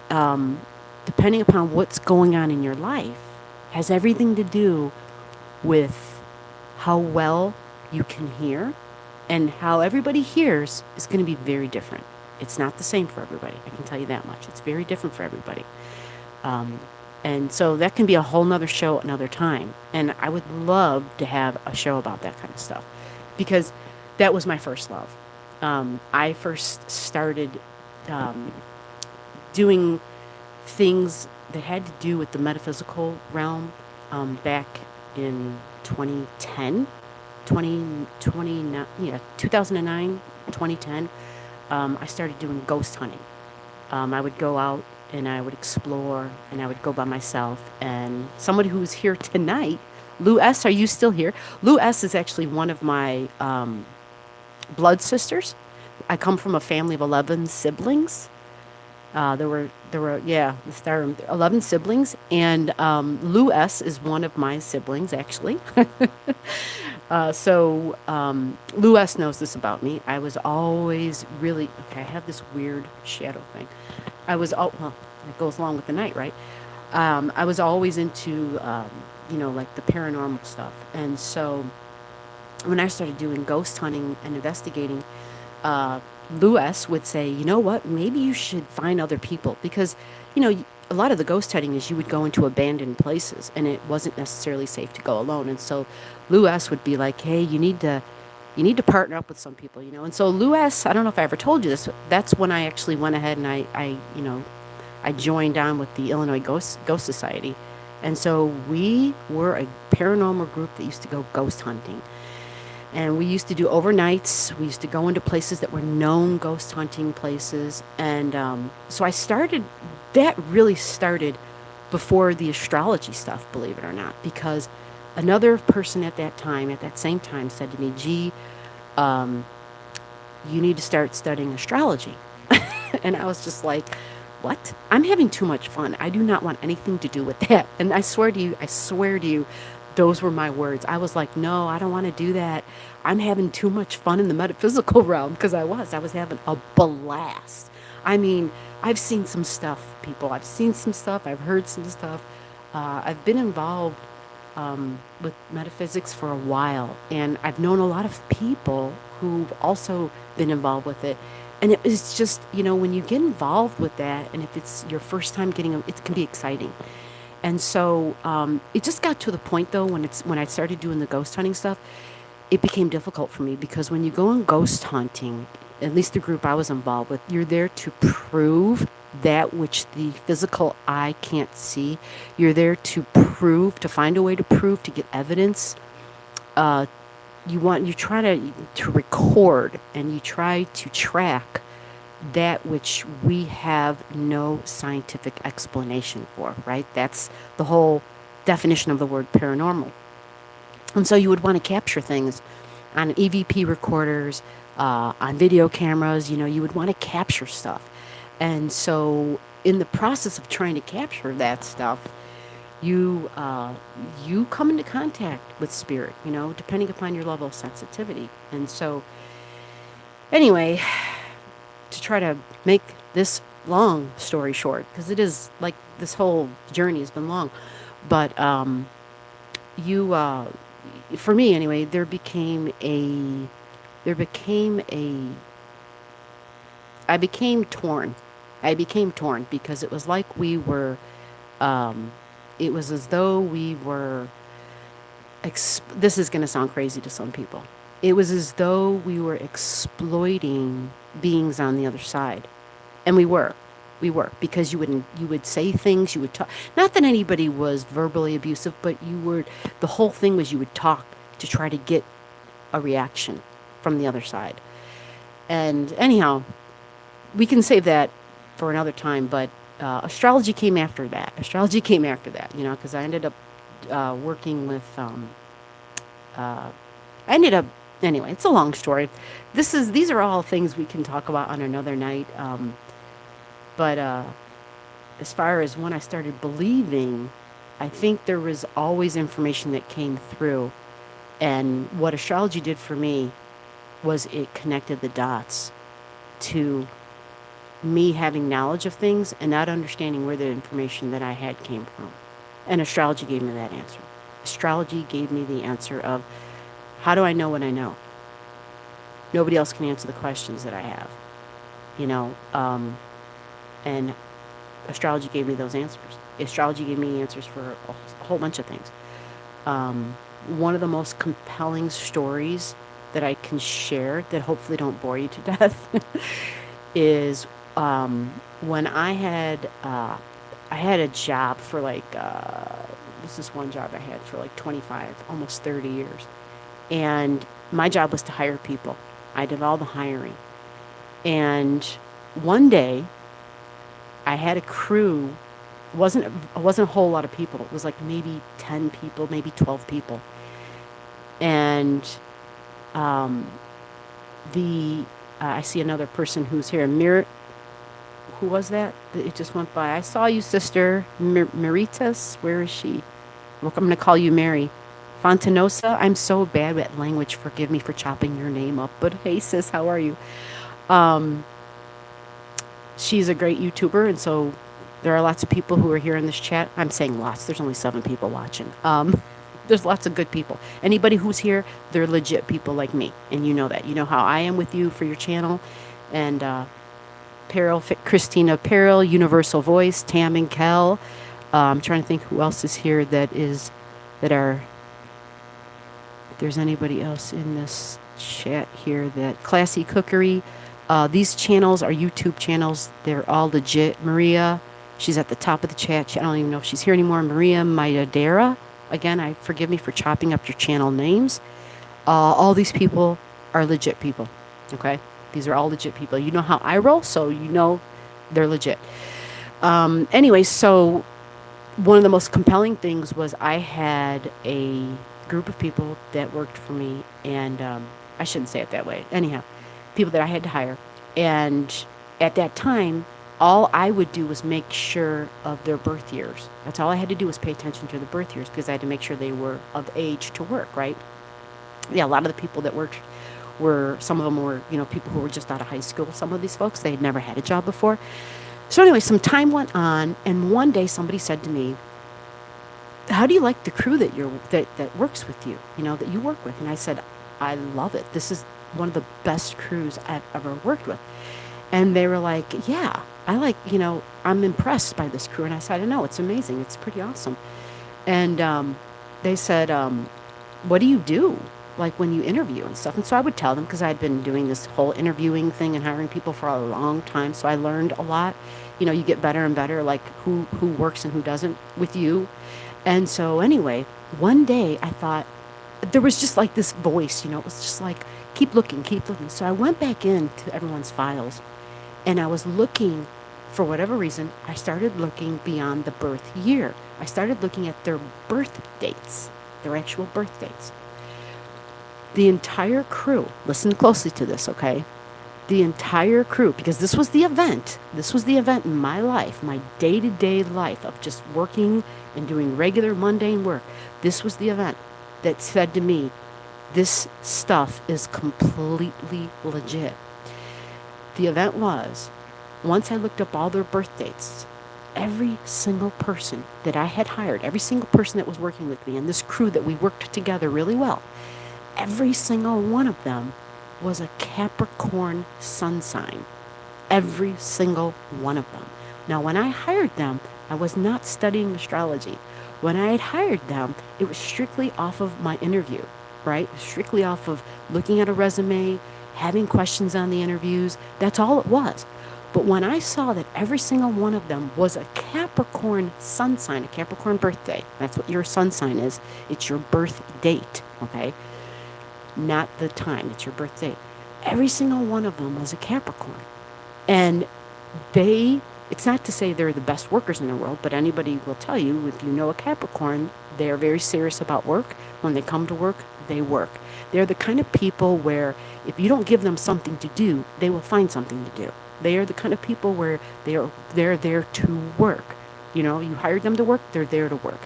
Depending upon what's going on in your life, has everything to do with how well you can hear, and how everybody hears is going to be very different. It's not the same for everybody. I can tell you that much. It's very different for everybody. And so that can be a whole nother show another time. And I would love to have a show about that kind of stuff because that was my first love. I first started um, doing things that had to do with the metaphysical realm back in 2010, 2009, 2010. I started doing ghost hunting. I would go out and I would explore and I would go by myself. And somebody who's here tonight, Lou S., are you still here? Lou S. is actually one of my blood sisters. I come from a family of 11 siblings. Yeah, there were 11 siblings, and Lou S. is one of my siblings, actually. Lou S. knows this about me. I was always really, okay, I have this weird shadow thing. Well, it goes along with the night, right? I was always into, like the paranormal stuff. And so when I started doing ghost hunting and investigating, uh, Lewis would say, you know what, maybe you should find other people because, a lot of the ghost hunting is you would go into abandoned places and it wasn't necessarily safe to go alone. And so Lewis would be like, hey, you need to partner up with some people, And so Lewis, I don't know if I ever told you this, but that's when I actually went ahead and I joined on with the Illinois Ghost Society. And so we were a paranormal group that used to go ghost hunting. And we used to do overnights. We used to go into places that were known ghost hunting places. And so that really started before the astrology stuff, believe it or not, because another person at that same time said to me, Gee, you need to start studying astrology. And I was just like, what? I'm having too much fun. I do not want anything to do with that. And I swear to you, those were my words. I was like, no, I don't want to do that. I'm having too much fun in the metaphysical realm because I was having a blast. I mean, I've seen some stuff, people. I've seen some stuff. I've heard some stuff. I've been involved with metaphysics for a while, and I've known a lot of people who've also been involved with it. And it was just, when you get involved with that, and if it's your first time it can be exciting. And so it just got to the point, though, when I started doing the ghost hunting stuff, it became difficult for me because when you go on ghost hunting, at least the group I was involved with, you're there to prove that which the physical eye can't see. You're there to find a way to prove, to get evidence. You try to record and you try to track that which we have no scientific explanation for, right? That's the whole definition of the word paranormal. And so you would want to capture things on EVP recorders, on video cameras, you would want to capture stuff. And so in the process of trying to capture that stuff, you come into contact with spirit, depending upon your level of sensitivity. And so anyway, to try to make this long story short, because it is like this whole journey has been long, but you for me anyway, I became torn. I became torn because it was like it was as though we were this is going to sound crazy to some people. It was as though we were exploiting beings on the other side. And we were, because you would say things, you would talk. Not that anybody was verbally abusive, but the whole thing was you would talk to try to get a reaction from the other side. And anyhow, we can save that for another time, but astrology came after that. Because I ended up working with, anyway, it's a long story. These are all things we can talk about on another night. But as far as when I started believing, I think there was always information that came through. And what astrology did for me was it connected the dots to me having knowledge of things and not understanding where the information that I had came from. And astrology gave me that answer. Astrology gave me the answer of, how do I know what I know? Nobody else can answer the questions that I have, and astrology gave me those answers. astrology gave me answers for a whole bunch of things. One of the most compelling stories that I can share that hopefully don't bore you to death is when I had a job for like this is one job I had for like 25, almost 30 years, and my job was to hire people. I did all the hiring, and one day I had a crew. It wasn't a whole lot of people. It was like maybe 10 people, maybe 12 people, and um, the I see another person who's here. Who was that? It just went by. I saw you, sister. Maritas. Where is she? Look, I'm going to call you Mary. Fontanosa. I'm so bad at language. Forgive me for chopping your name up. But hey, sis, how are you? Um, she's a great YouTuber, and so there are lots of people who are here in this chat. I'm saying lots. There's only 7 people watching. There's lots of good people. Anybody who's here, they're legit people like me, and you know that. You know how I am with you for your channel, and Christina Peril, Universal Voice, Tam and Kel. I'm trying to think who else is here that are. If there's anybody else in this chat here that Classy Cookery. These channels are YouTube channels. They're all legit. Maria, she's at the top of the chat. I don't even know if she's here anymore. Maria Mayadera. Again, forgive me for chopping up your channel names. All these people are legit people. Okay? These are all legit people. You know how I roll, so you know they're legit. Anyway, so one of the most compelling things was I had a group of people that worked for me, and I shouldn't say it that way. Anyhow, people that I had to hire. And at that time, all I would do was make sure of their birth years. That's all I had to do was pay attention to the birth years because I had to make sure they were of age to work, right? Yeah, a lot of the people that worked some of them were, people who were just out of high school. Some of these folks, they had never had a job before. So anyway, some time went on, and one day somebody said to me, how do you like the crew that works with you, that you work with? And I said, I love it. This is one of the best crews I've ever worked with. And they were like, yeah, I'm impressed by this crew. And I said, I know, it's amazing. It's pretty awesome. And they said, what do you do? Like when you interview and stuff. And so I would tell them, because I'd been doing this whole interviewing thing and hiring people for a long time. So I learned a lot. You get better and better, like who works and who doesn't with you. And so anyway, one day I thought, there was just like this voice, it was just like, keep looking, keep looking. So I went back into everyone's files, and I was looking, for whatever reason, I started looking beyond the birth year. I started looking at their birth dates, their actual birth dates. The entire crew, listen closely to this, okay? The entire crew, because this was the event in my life, my day-to-day life of just working and doing regular mundane work. This was the event that said to me, this stuff is completely legit. The event was, once I looked up all their birth dates, every single person that I had hired, every single person that was working with me, and this crew that we worked together really well, every single one of them was a Capricorn sun sign. Every single one of them. Now, when I hired them, I was not studying astrology. When I had hired them, it was strictly off of my interview, right? Strictly off of looking at a resume, having questions on the interviews. That's all it was. But when I saw that every single one of them was a Capricorn sun sign, a Capricorn birthday, that's what your sun sign is. It's your birth date, okay? Not the time, it's your birth date. Every single one of them was a Capricorn. And it's not to say they're the best workers in the world, but anybody will tell you, if you know a Capricorn, they are very serious about work. When they come to work, they work. They're the kind of people where if you don't give them something to do, they will find something to do. They are the kind of people where they're there to work. You hired them to work, they're there to work.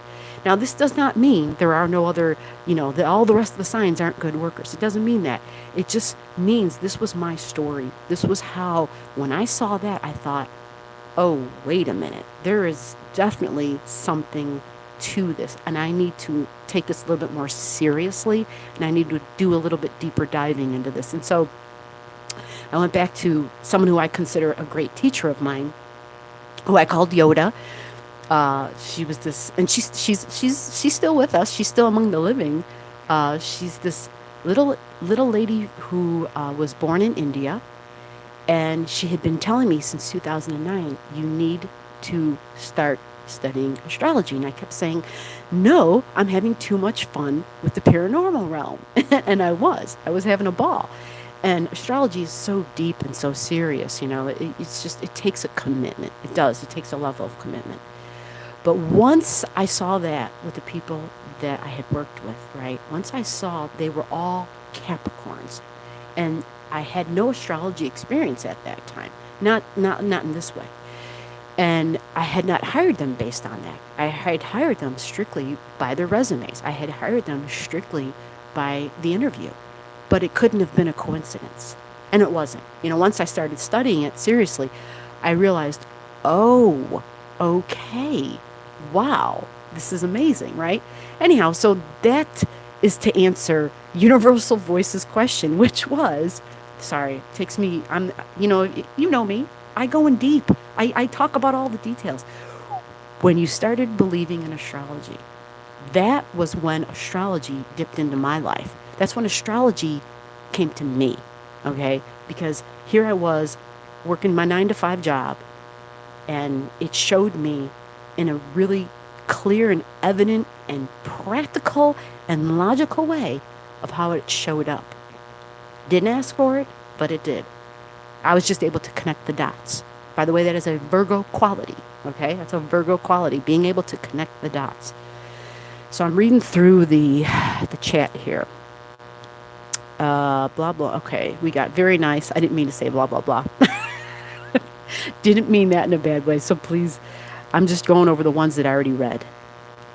Now, this does not mean there are no other, all the rest of the signs aren't good workers. It doesn't mean that. It just means this was my story. This was how, when I saw that, I thought, oh, wait a minute. There is definitely something to this, and I need to take this a little bit more seriously, and I need to do a little bit deeper diving into this. And so I went back to someone who I consider a great teacher of mine, who I called Yoda. She was this, and she's still with us. She's still among the living. She's this little lady who was born in India, and she had been telling me since 2009, you need to start studying astrology. And I kept saying, no, I'm having too much fun with the paranormal realm. And I was having a ball. And astrology is so deep and so serious, it's just, it takes a commitment. It does. It takes a level of commitment. But once I saw that with the people that I had worked with, right? Once I saw they were all Capricorns, and I had no astrology experience at that time, not in this way. And I had not hired them based on that. I had hired them strictly by their resumes. I had hired them strictly by the interview. But it couldn't have been a coincidence. And it wasn't. Once I started studying it seriously, I realized, oh, okay. Wow, this is amazing, right? Anyhow, so that is to answer Universal Voice's question, which was, sorry, it takes me, you know me, I go in deep. I talk about all the details. When you started believing in astrology, that was when astrology dipped into my life. That's when astrology came to me, okay? Because here I was working my 9-to-5 job, and it showed me in a really clear and evident and practical and logical way of how it showed up. Didn't ask for it, but it did. I was just able to connect the dots. By the way, that is a Virgo quality, okay? That's a Virgo quality, being able to connect the dots. So I'm reading through the chat here. Blah, blah. Okay, we got very nice. I didn't mean to say blah, blah, blah. Didn't mean that in a bad way. So please, I'm just going over the ones that I already read.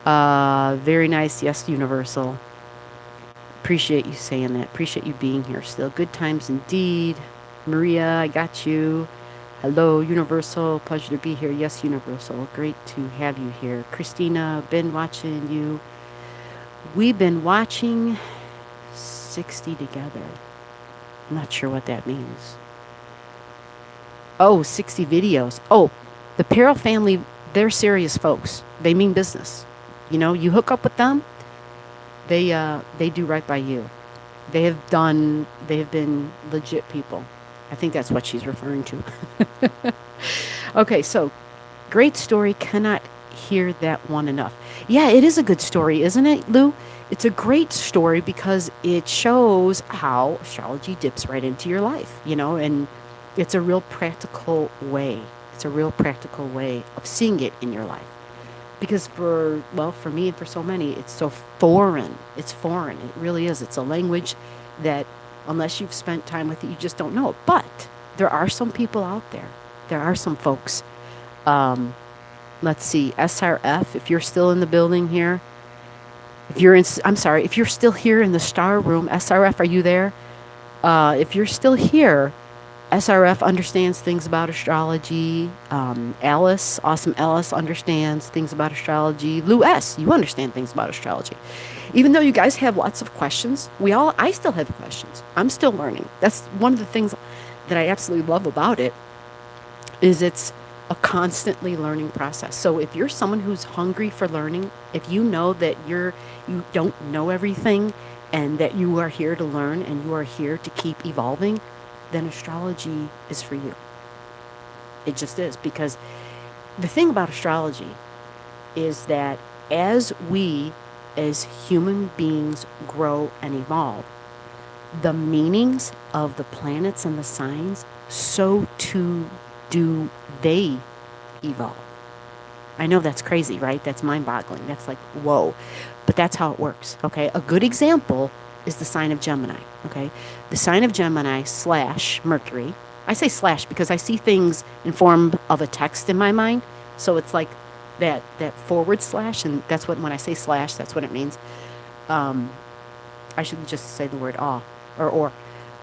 Very nice. Yes, Universal. Appreciate you saying that. Appreciate you being here still. Good times indeed. Maria, I got you. Hello, Universal. Pleasure to be here. Yes, Universal. Great to have you here. Christina, been watching you. We've been watching 60 together. I'm not sure what that means. Oh, 60 videos. Oh, the Peril family, they're serious folks. They mean business. You hook up with them, they do right by you. They have been legit people. I think that's what she's referring to. Okay, so great story. Cannot hear that one enough. Yeah, it is a good story, isn't it, Lou? It's a great story because it shows how astrology dips right into your life, and it's a real practical way. It's a real practical way of seeing it in your life. Because for me and for so many, it's so foreign. It's foreign. It really is. It's a language that, unless you've spent time with it, you just don't know it. But there are some people out there. There are some folks. Let's see, SRF, if you're still in the building here. If you're still here in the star room, SRF, are you there? If you're still here, SRF understands things about astrology. Alice, awesome Alice, understands things about astrology. Lou S., you understand things about astrology. Even though you guys have lots of questions, I still have questions. I'm still learning. That's one of the things that I absolutely love about it, is it's a constantly learning process. So if you're someone who's hungry for learning, if you know that you don't know everything and that you are here to learn and you are here to keep evolving, then astrology is for you. It just is. Because the thing about astrology is that as we, as human beings, grow and evolve, the meanings of the planets and the signs, so too do they evolve. I know that's crazy, right? That's mind-boggling. That's like, whoa. But that's how it works, okay? A good example is the sign of Gemini, okay? The sign of Gemini / Mercury. I say / because I see things in form of a text in my mind. So it's like that / and that's what, when I say / that's what it means. I should just say the word or.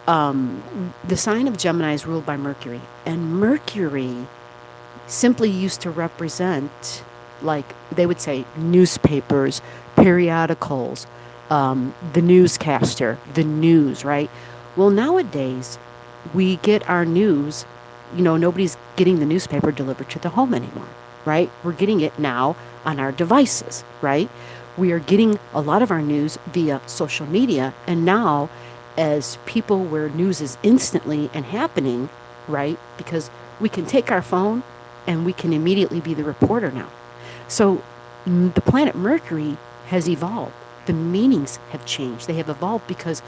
The sign of Gemini is ruled by Mercury. And Mercury simply used to represent, like they would say, newspapers, periodicals, the newscaster, the news, right? Well, nowadays, we get our news, nobody's getting the newspaper delivered to the home anymore. right? We're getting it now on our devices, right? We are getting a lot of our news via social media. And now, as people where news is instantly and happening, right? Because we can take our phone and we can immediately be the reporter now. So the planet Mercury has evolved. The meanings have changed. They have evolved because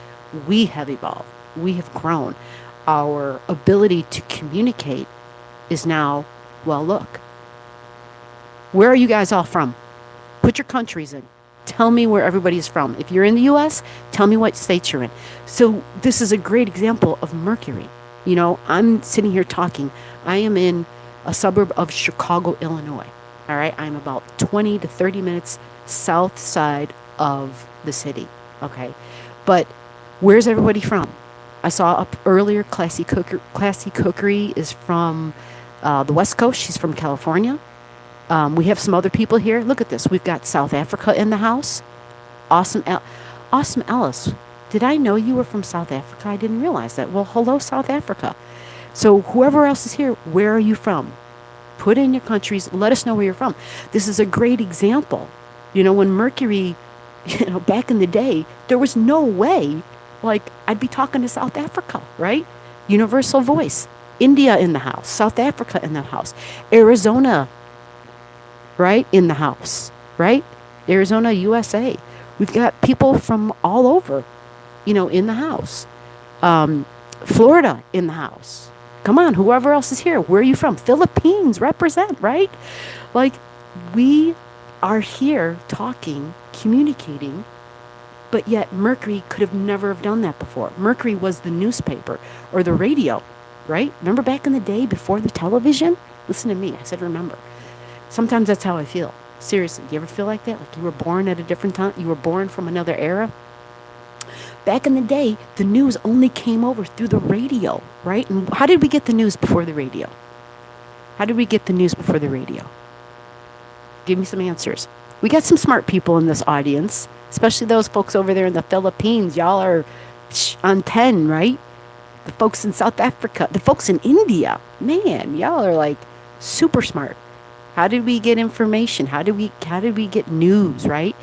we have evolved. We have grown. Our ability to communicate is now, well, look, where are you guys all from? Put your countries in. Tell me where everybody's from. If you're in the U.S., tell me what states you're in. So this is a great example of Mercury. You know, I'm sitting here talking. I am in a suburb of Chicago, Illinois. All right, I'm about 20 to 30 minutes south side of the city. Okay, but where's everybody from? I saw up earlier, Classy Cookery is from the West Coast. She's from California. We have some other people here. Look at this. We've got South Africa in the house. Awesome, awesome Alice. Did I know you were from South Africa? I didn't realize that. Well, hello, South Africa. So whoever else is here, where are you from? Put in your countries. Let us know where you're from. This is a great example. You know, when Mercury, back in the day, there was no way, like, I'd be talking to South Africa, right? Universal voice. India in the house. South Africa in the house. Arizona, right? In the house, right? Arizona, USA. We've got people from all over, in the house. Florida in the house. Come on, whoever else is here, where are you from? Philippines, represent, right? Like, we are here talking, communicating, but yet Mercury could have never have done that before. Mercury was the newspaper or the radio, right? Remember back in the day before the television? Listen to me, I said remember. Sometimes that's how I feel. Seriously, do you ever feel like that? Like you were born at a different time? You were born from another era? Back in the day, the news only came over through the radio, right? And how did we get the news before the radio? How did we get the news before the radio? Give me some answers. We got some smart people in this audience, especially those folks over there in the Philippines. Y'all are on 10, right? The folks in South Africa, the folks in India, man, y'all are like super smart. How did we get information? How did we get news, right?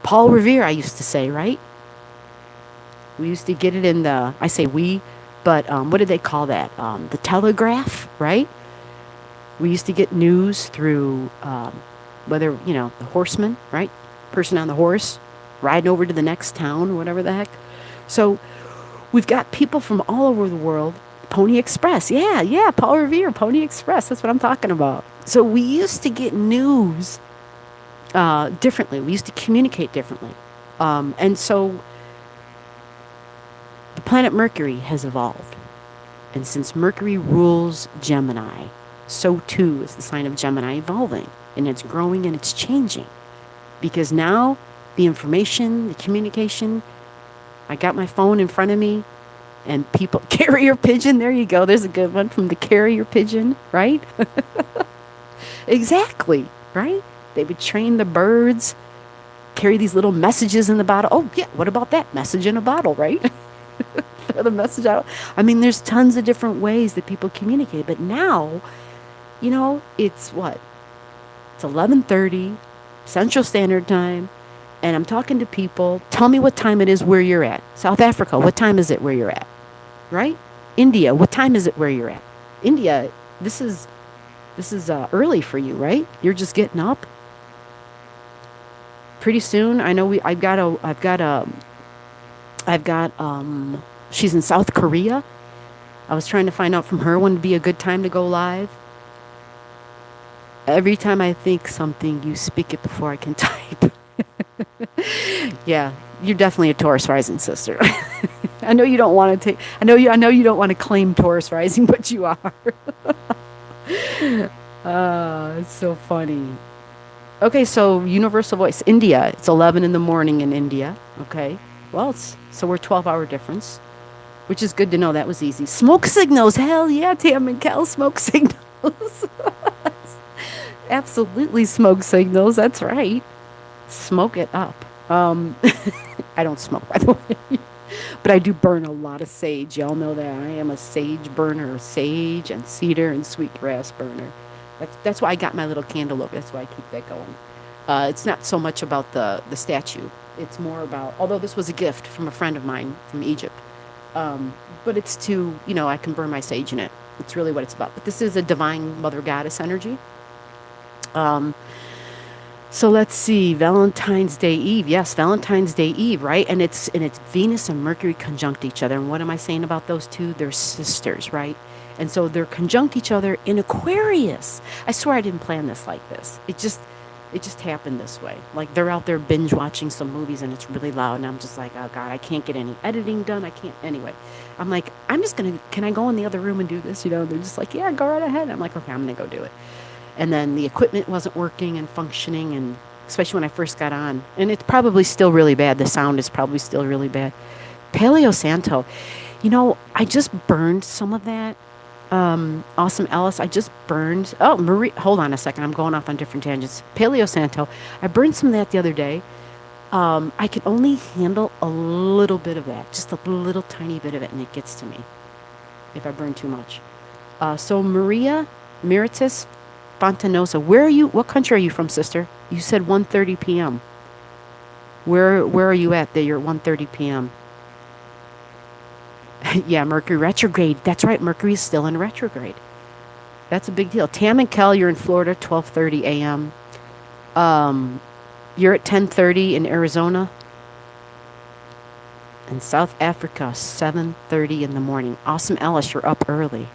Paul Revere, I used to say, right? We used to get it in I say we, but what did they call that? The telegraph, right? We used to get news through whether, the horseman, right? Person on the horse, riding over to the next town or whatever the heck. So we've got people from all over the world. Pony Express, yeah, Paul Revere, Pony Express, that's what I'm talking about. So we used to get news differently. We used to communicate differently. And so the planet Mercury has evolved. And since Mercury rules Gemini, so too is the sign of Gemini evolving. And it's growing and it's changing. Because now the information, the communication, I got my phone in front of me and people, carrier pigeon, there you go. There's a good one from the carrier pigeon, right? Exactly, right? They would train the birds, carry these little messages in the bottle. Oh, yeah, what about that? Message in a bottle, right? Throw the message out. I mean, there's tons of different ways that people communicate. But now, it's what? It's 11:30 Central Standard Time, and I'm talking to people. Tell me what time it is where you're at. South Africa, what time is it where you're at? Right? India, what time is it where you're at? India, this is early for you, right? You're just getting up. Pretty soon, I know she's in South Korea. I was trying to find out from her when would be a good time to go live. Every time I think something, you speak it before I can type. Yeah, you're definitely a Taurus rising, sister. I know you don't want to I know you don't want to claim Taurus rising, but you are. It's so funny. Okay, so universal voice, India. It's 11 in the morning in India. Okay, well, so we're 12-hour difference, which is good to know. That was easy. Smoke signals, hell yeah, Tam and Kel, smoke signals. Absolutely smoke signals. That's right. Smoke it up. I don't smoke, by the way, but I do burn a lot of sage. Y'all know that I am a sage burner, sage and cedar and sweetgrass burner. That's why I got my little candle over. That's why I keep that going. It's not so much about the statue. It's more about, although this was a gift from a friend of mine from Egypt, um, but it's to, I can burn my sage in it. It's really what it's about. But this is a divine mother goddess energy. Um, so let's see, Valentine's Day Eve. Yes, Valentine's Day Eve, right? And it's Venus and Mercury conjunct each other. And what am I saying about those two? They're sisters, right? And so they're conjunct each other in Aquarius. I swear I didn't plan this like this. It just happened this way. Like they're out there binge watching some movies and it's really loud and I'm just like, oh God, I can't get any editing done. I can't anyway. I'm like, can I go in the other room and do this? They're just like, yeah, go right ahead. I'm like, okay, I'm gonna go do it. And then the equipment wasn't working and functioning, and especially when I first got on. And it's probably still really bad. The sound is probably still really bad. Paleo Santo. I just burned some of that. Awesome Alice, I just burned. Oh, Marie, hold on a second. I'm going off on different tangents. Paleo Santo. I burned some of that the other day. I can only handle a little bit of that, just a little tiny bit of it, and it gets to me if I burn too much. So Maria Miritis Fontanosa, where are you? What country are you from, sister? You said 1:30 p.m. Where are you at that you're at 1:30 p.m.? Yeah, Mercury retrograde. That's right. Mercury is still in retrograde. That's a big deal. Tam and Kel, you're in Florida, 12:30 a.m. You're at 10:30 in Arizona. In South Africa, 7:30 in the morning. Awesome, Alice, you're up early.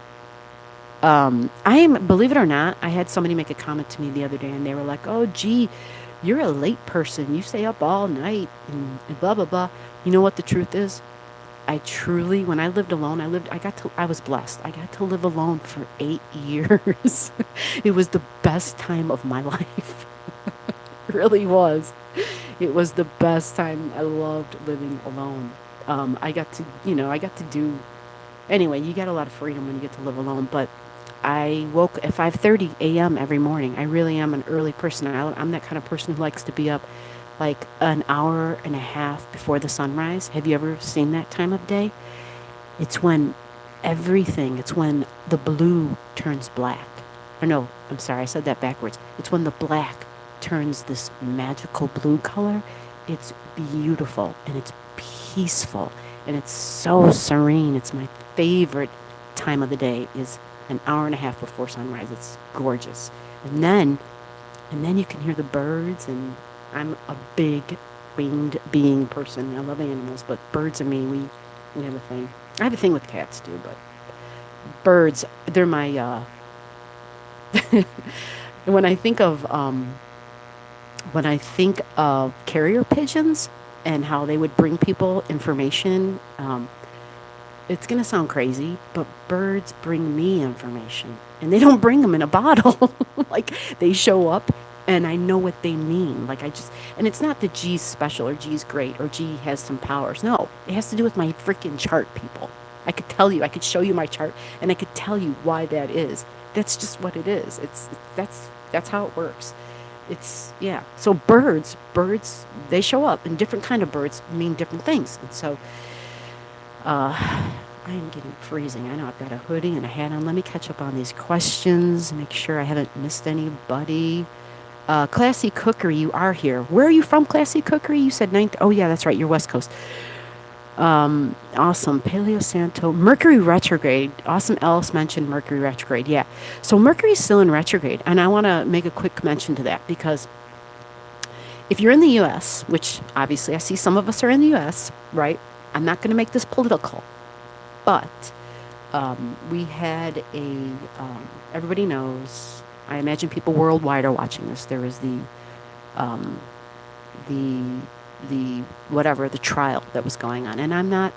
Believe it or not, I had somebody make a comment to me the other day, and they were like, "Oh, gee, you're a late person. You stay up all night and blah blah blah." You know what the truth is? I truly, when I lived alone, I was blessed. I got to live alone for 8 years. It was the best time of my life. It really was. It was the best time. I loved living alone. I got to do, anyway, you get a lot of freedom when you get to live alone, but I woke at 5:30 a.m. every morning. I really am an early person. I'm that kind of person who likes to be up like an hour and a half before the sunrise. Have you ever seen that time of day? It's when it's when the blue turns black. Or no, I'm sorry, I said that backwards. It's when the black turns this magical blue color. It's beautiful and it's peaceful and it's so serene. It's my favorite time of the day is an hour and a half before sunrise. It's gorgeous. And then you can hear the birds, and I'm a big winged being person. I love animals, but birds and me, we have a thing. I have a thing with cats too, but birds, they're my when I think of carrier pigeons and how they would bring people information, it's going to sound crazy, but birds bring me information. And they don't bring them in a bottle. Like, they show up and I know what they mean. And it's not that G's special or G's great or G has some powers. No, it has to do with my freaking chart, people. I could show you my chart and I could tell you why that is. That's just what it is. That's how it works. Yeah. So birds, they show up, and different kind of birds mean different things. And so, I am getting freezing. I know I've got a hoodie and a hat on. Let me catch up on these questions, make sure I haven't missed anybody. Classy Cookery, you are here. Where are you from, Classy Cookery? You said 9th. Oh, yeah, that's right. You're West Coast. Awesome. Paleo Santo. Mercury retrograde. Awesome. Alice mentioned Mercury retrograde. Yeah. So Mercury is still in retrograde. And I want to make a quick mention to that because if you're in the U.S., which obviously I see some of us are in the U.S., right? I'm not going to make this political, but we had everybody knows, I imagine people worldwide are watching this. There was um, the trial that was going on. And I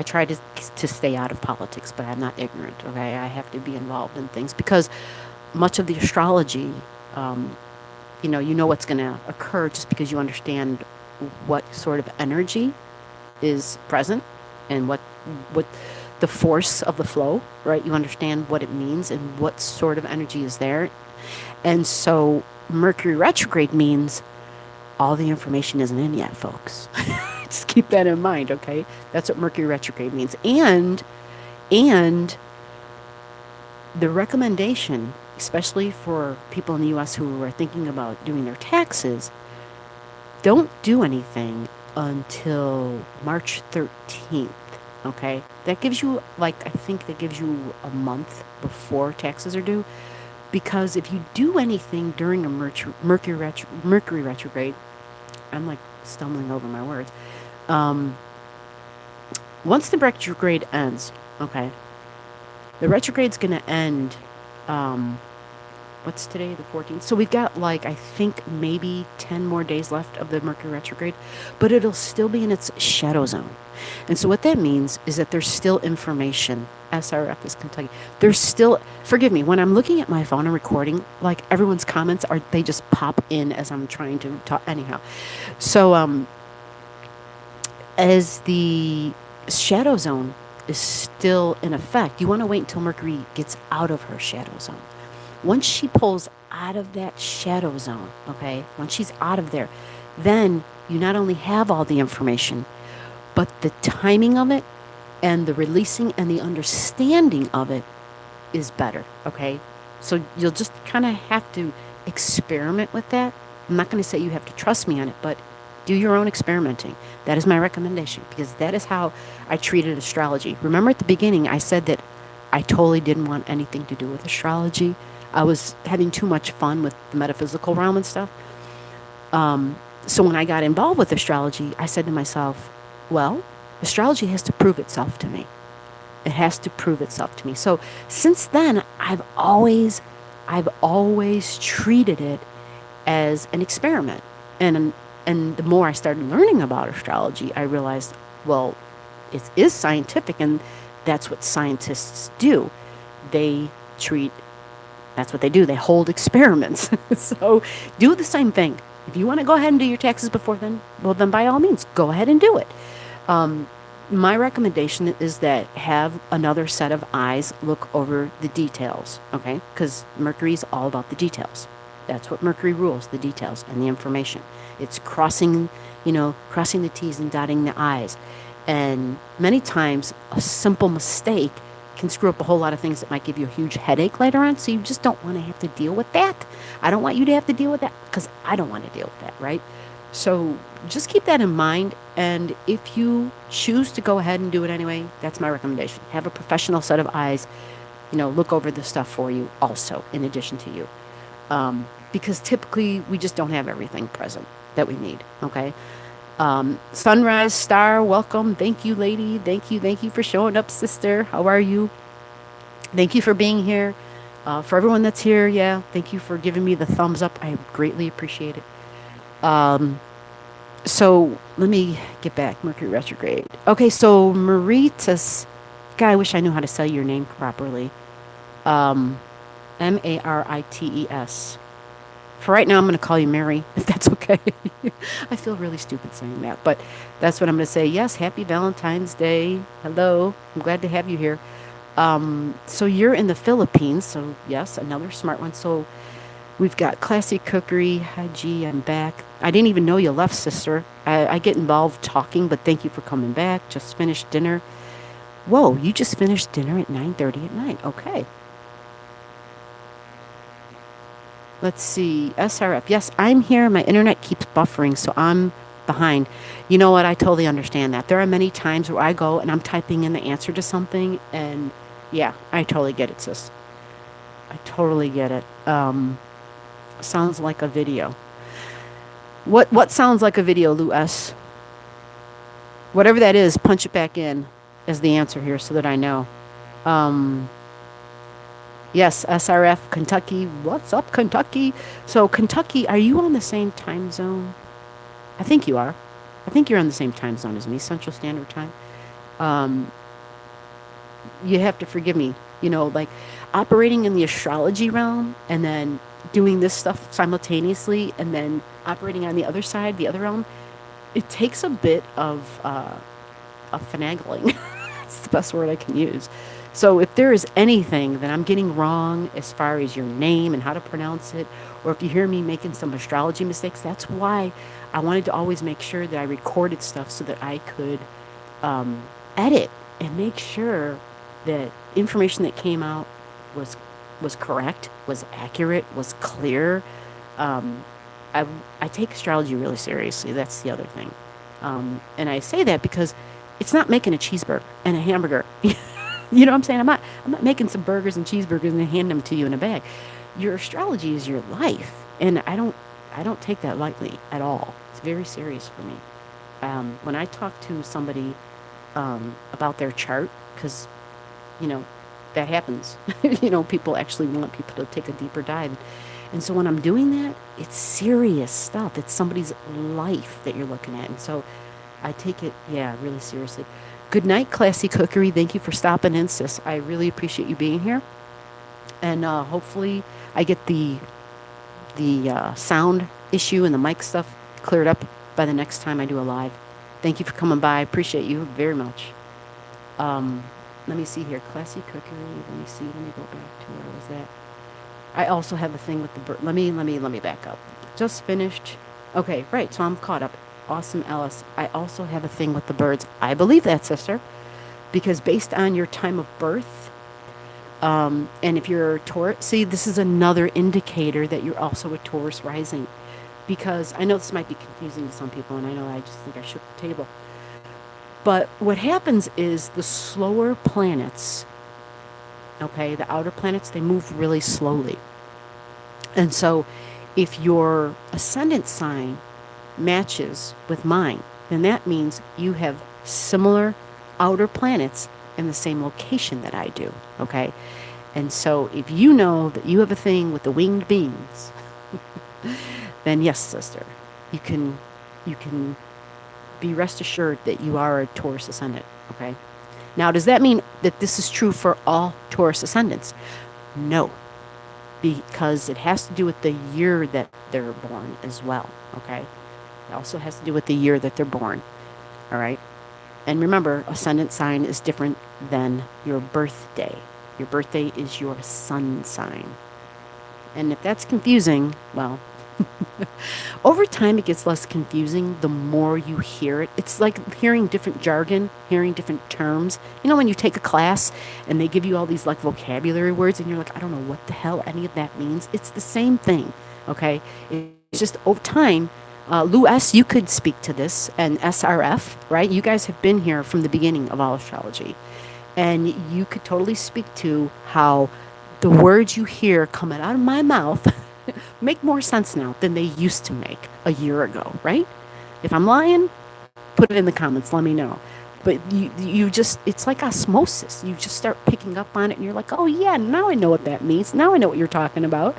try to stay out of politics, but I'm not ignorant, okay? I have to be involved in things because much of the astrology, you know what's going to occur just because you understand what sort of energy is present and what the force of the flow, right? You understand what it means and what sort of energy is there. And so Mercury retrograde means all the information isn't in yet, folks. Just keep that in mind, okay? That's what Mercury retrograde means. And the recommendation especially for people in the US who are thinking about doing their taxes, don't do anything until March 13th. Okay, that gives you, like, I think that gives you a month before taxes are due. Because if you do anything during a Mercury retrograde, I'm like stumbling over my words. Um, Once the retrograde ends, okay, the retrograde's going to end. Um, what's today, the 14th? So we've got, like, I think maybe 10 more days left of the Mercury retrograde, but it'll still be in its shadow zone. And so what that means is that there's still information. SRF is Kentucky. There's still, forgive me, when I'm looking at my phone and recording, like, everyone's comments they just pop in as I'm trying to talk. Anyhow, so as the shadow zone is still in effect, you want to wait until Mercury gets out of her shadow zone. Once she pulls out of that shadow zone, okay, once she's out of there, then you not only have all the information, but the timing of it and the releasing and the understanding of it is better, okay? So you'll just kind of have to experiment with that. I'm not going to say you have to trust me on it, but do your own experimenting. That is my recommendation, because that is how I treated astrology. Remember at the beginning, I said that I totally didn't want anything to do with astrology. I was having too much fun with the metaphysical realm and stuff. So when I got involved with astrology, I said to myself, well, astrology has to prove itself to me. It has to prove itself to me. So since then, I've always treated it as an experiment. And the more I started learning about astrology, I realized, well, it is scientific, and that's what scientists do. That's what they do. They hold experiments. So do the same thing. If you want to go ahead and do your taxes before then, well, then by all means, go ahead and do it. My recommendation is that have another set of eyes look over the details, okay? Because Mercury's all about the details. That's what Mercury rules, the details and the information. It's crossing the T's and dotting the I's. And many times, a simple mistake can screw up a whole lot of things that might give you a huge headache later on, so you just don't want to have to deal with that. I don't want you to have to deal with that, because I don't want to deal with that, right? So just keep that in mind, and if you choose to go ahead and do it anyway, that's my recommendation. Have a professional set of eyes, look over the stuff for you also, in addition to you. Because typically we just don't have everything present that we need, okay? Sunrise Star, welcome. Thank you, lady. Thank you for showing up, sister. How are you? Thank you for being here. For everyone that's here, yeah, thank you for giving me the thumbs up. I greatly appreciate it. So let me get back. Mercury retrograde. Okay, so Maritas, God, I wish I knew how to say your name properly. Marites. For right now, I'm going to call you Mary, if that's okay. I feel really stupid saying that, but that's what I'm going to say. Yes, happy Valentine's Day. Hello. I'm glad to have you here. So you're in the Philippines, so yes, another smart one. So we've got classy cookery. Hi, G, I'm back. I didn't even know you left, sister. I get involved talking, but thank you for coming back. Just finished dinner. Whoa, you just finished dinner at 9:30 at night. Okay. Let's see. SRF. Yes, I'm here. My internet keeps buffering, so I'm behind. You know what? I totally understand that. There are many times where I go and I'm typing in the answer to something, and yeah, I totally get it, sis. I totally get it. Sounds like a video. What sounds like a video, Lou S? Whatever that is, punch it back in as the answer here so that I know. Yes, SRF, Kentucky. What's up, Kentucky? So, Kentucky, are you on the same time zone? I think you are. I think you're on the same time zone as me, Central Standard Time. You have to forgive me. Like operating in the astrology realm and then doing this stuff simultaneously and then operating on the other side, the other realm, it takes a bit of finagling. That's the best word I can use. So if there is anything that I'm getting wrong as far as your name and how to pronounce it, or if you hear me making some astrology mistakes, that's why I wanted to always make sure that I recorded stuff so that I could edit and make sure that information that came out was was correct, was accurate, was clear. Um, I, I take astrology really seriously. That's the other thing. And I say that because it's not making a cheeseburger and a hamburger. You know what I'm saying? I'm not making some burgers and cheeseburgers and hand them to you in a bag. Your astrology is your life, and I don't take that lightly at all. It's very serious for me. When I talk to somebody about their chart, because you know that happens. People actually want people to take a deeper dive, and so when I'm doing that, it's serious stuff. It's somebody's life that you're looking at, and so I take it, yeah, really seriously. Good night, Classy Cookery. Thank you for stopping in, sis. I really appreciate you being here, and hopefully I get the sound issue and the mic stuff cleared up by the next time I do a live. Thank you for coming by. I appreciate you very much. Um, Let me see here. Classy Cookery. Let me see. Let me go back to where was that? I also have a thing with the bird. Let me back up. Just finished. Okay, right. So I'm caught up. Awesome, Alice. I also have a thing with the birds. I believe that, sister, because based on your time of birth, and if you're a Taurus, see, this is another indicator that you're also a Taurus rising. Because I know this might be confusing to some people, and I know I just think I shook the table. But what happens is the slower planets, okay, the outer planets, they move really slowly. And so if your ascendant sign matches with mine, then that means you have similar outer planets in the same location that I do, okay? And so if you know that you have a thing with the winged beings, then yes, sister, you can be rest assured that you are a Taurus ascendant, okay? Now, does that mean that this is true for all Taurus ascendants? No, because it has to do with the year that they're born as well, okay? It also has to do with the year that they're born, all right? And remember, ascendant sign is different than your birthday. Your birthday is your sun sign. And if that's confusing, well, over time it gets less confusing the more you hear it. It's like hearing different jargon, hearing different terms. You know when you take a class and they give you all these like vocabulary words and you're like, I don't know what the hell any of that means. It's the same thing, okay? It's just over time. Lou S., you could speak to this, and SRF, right? You guys have been here from the beginning of all astrology. And you could totally speak to how the words you hear coming out of my mouth make more sense now than they used to make a year ago, right? If I'm lying, put it in the comments, let me know. But you just, it's like osmosis. You just start picking up on it and you're like, oh yeah, now I know what that means. Now I know what you're talking about.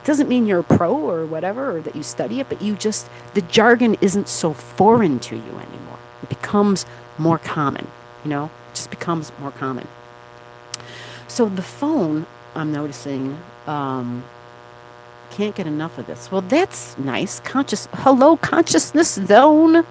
Doesn't mean you're a pro or whatever, or that you study it, but the jargon isn't so foreign to you anymore. It becomes more common, it just becomes more common. So the phone, I'm noticing, can't get enough of this. Well, that's nice. Hello, consciousness zone.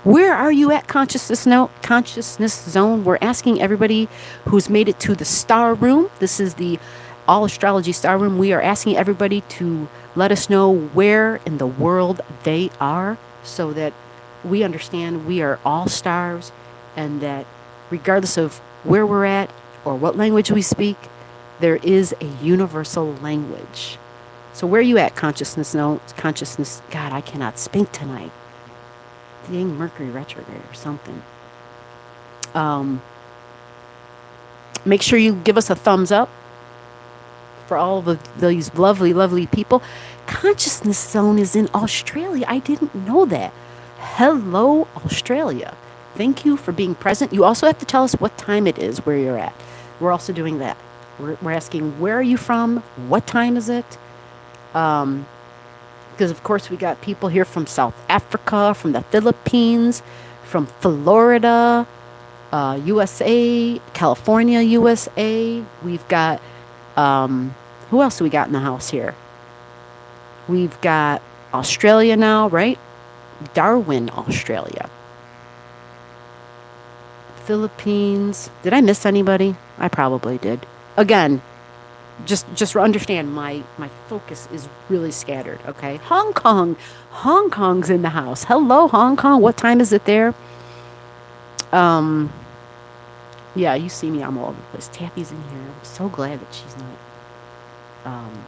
Where are you at, consciousness zone? We're asking everybody who's made it to the star room. This is the All Astrology Star Room. We are asking everybody to let us know where in the world they are so that we understand we are all stars and that regardless of where we're at or what language we speak, there is a universal language. So where are you at, consciousness? God, I cannot speak tonight. Dang, Mercury Retrograde or something. Make sure you give us a thumbs up for all of these lovely, lovely people. Consciousness Zone is in Australia. I didn't know that. Hello, Australia. Thank you for being present. You also have to tell us what time it is where you're at. We're also doing that. We're asking, where are you from? What time is it? Because, of course, we got people here from South Africa, from the Philippines, from Florida, USA, California, USA. We've got, who else do we got in the house here? We've got Australia now, right? Darwin, Australia. Philippines. Did I miss anybody? I probably did. Again, just understand my focus is really scattered, okay? Hong Kong's in the house. Hello, Hong Kong. What time is it there? Yeah, you see me, I'm all over the place. Taffy's in here. I'm so glad that she's not Um,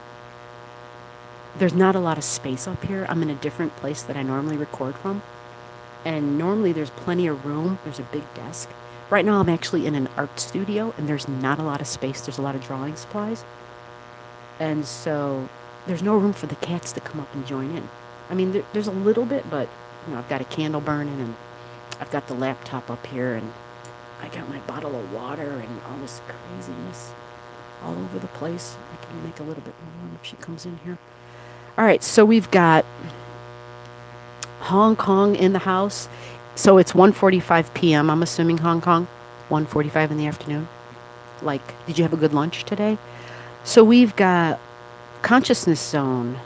there's not a lot of space up here. I'm in a different place that I normally record from. And normally there's plenty of room. There's a big desk. Right now I'm actually in an art studio and there's not a lot of space. There's a lot of drawing supplies. And so there's no room for the cats to come up and join in. I mean, there's a little bit, but I've got a candle burning and I've got the laptop up here and I got my bottle of water and all this craziness all over the place. I can make a little bit more room if she comes in here. All right, so we've got Hong Kong in the house. So it's 1:45 p.m. I'm assuming Hong Kong, 1:45 in the afternoon. Like, did you have a good lunch today? So we've got consciousness zone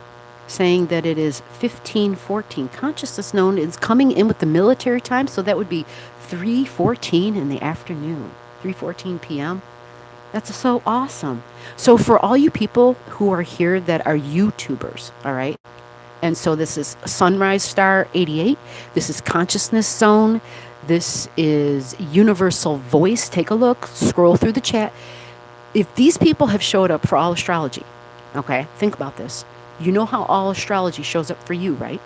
saying that it is 15:14. Consciousness zone is coming in with the military time, so that would be 3:14 in the afternoon, 3:14 p.m. That's so awesome. So for all you people who are here that are YouTubers, all right? And so this is Sunrise Star 88. This is Consciousness Zone. This is Universal Voice. Take a look. Scroll through the chat. If these people have showed up for all astrology, okay, think about this. You know how all astrology shows up for you, right?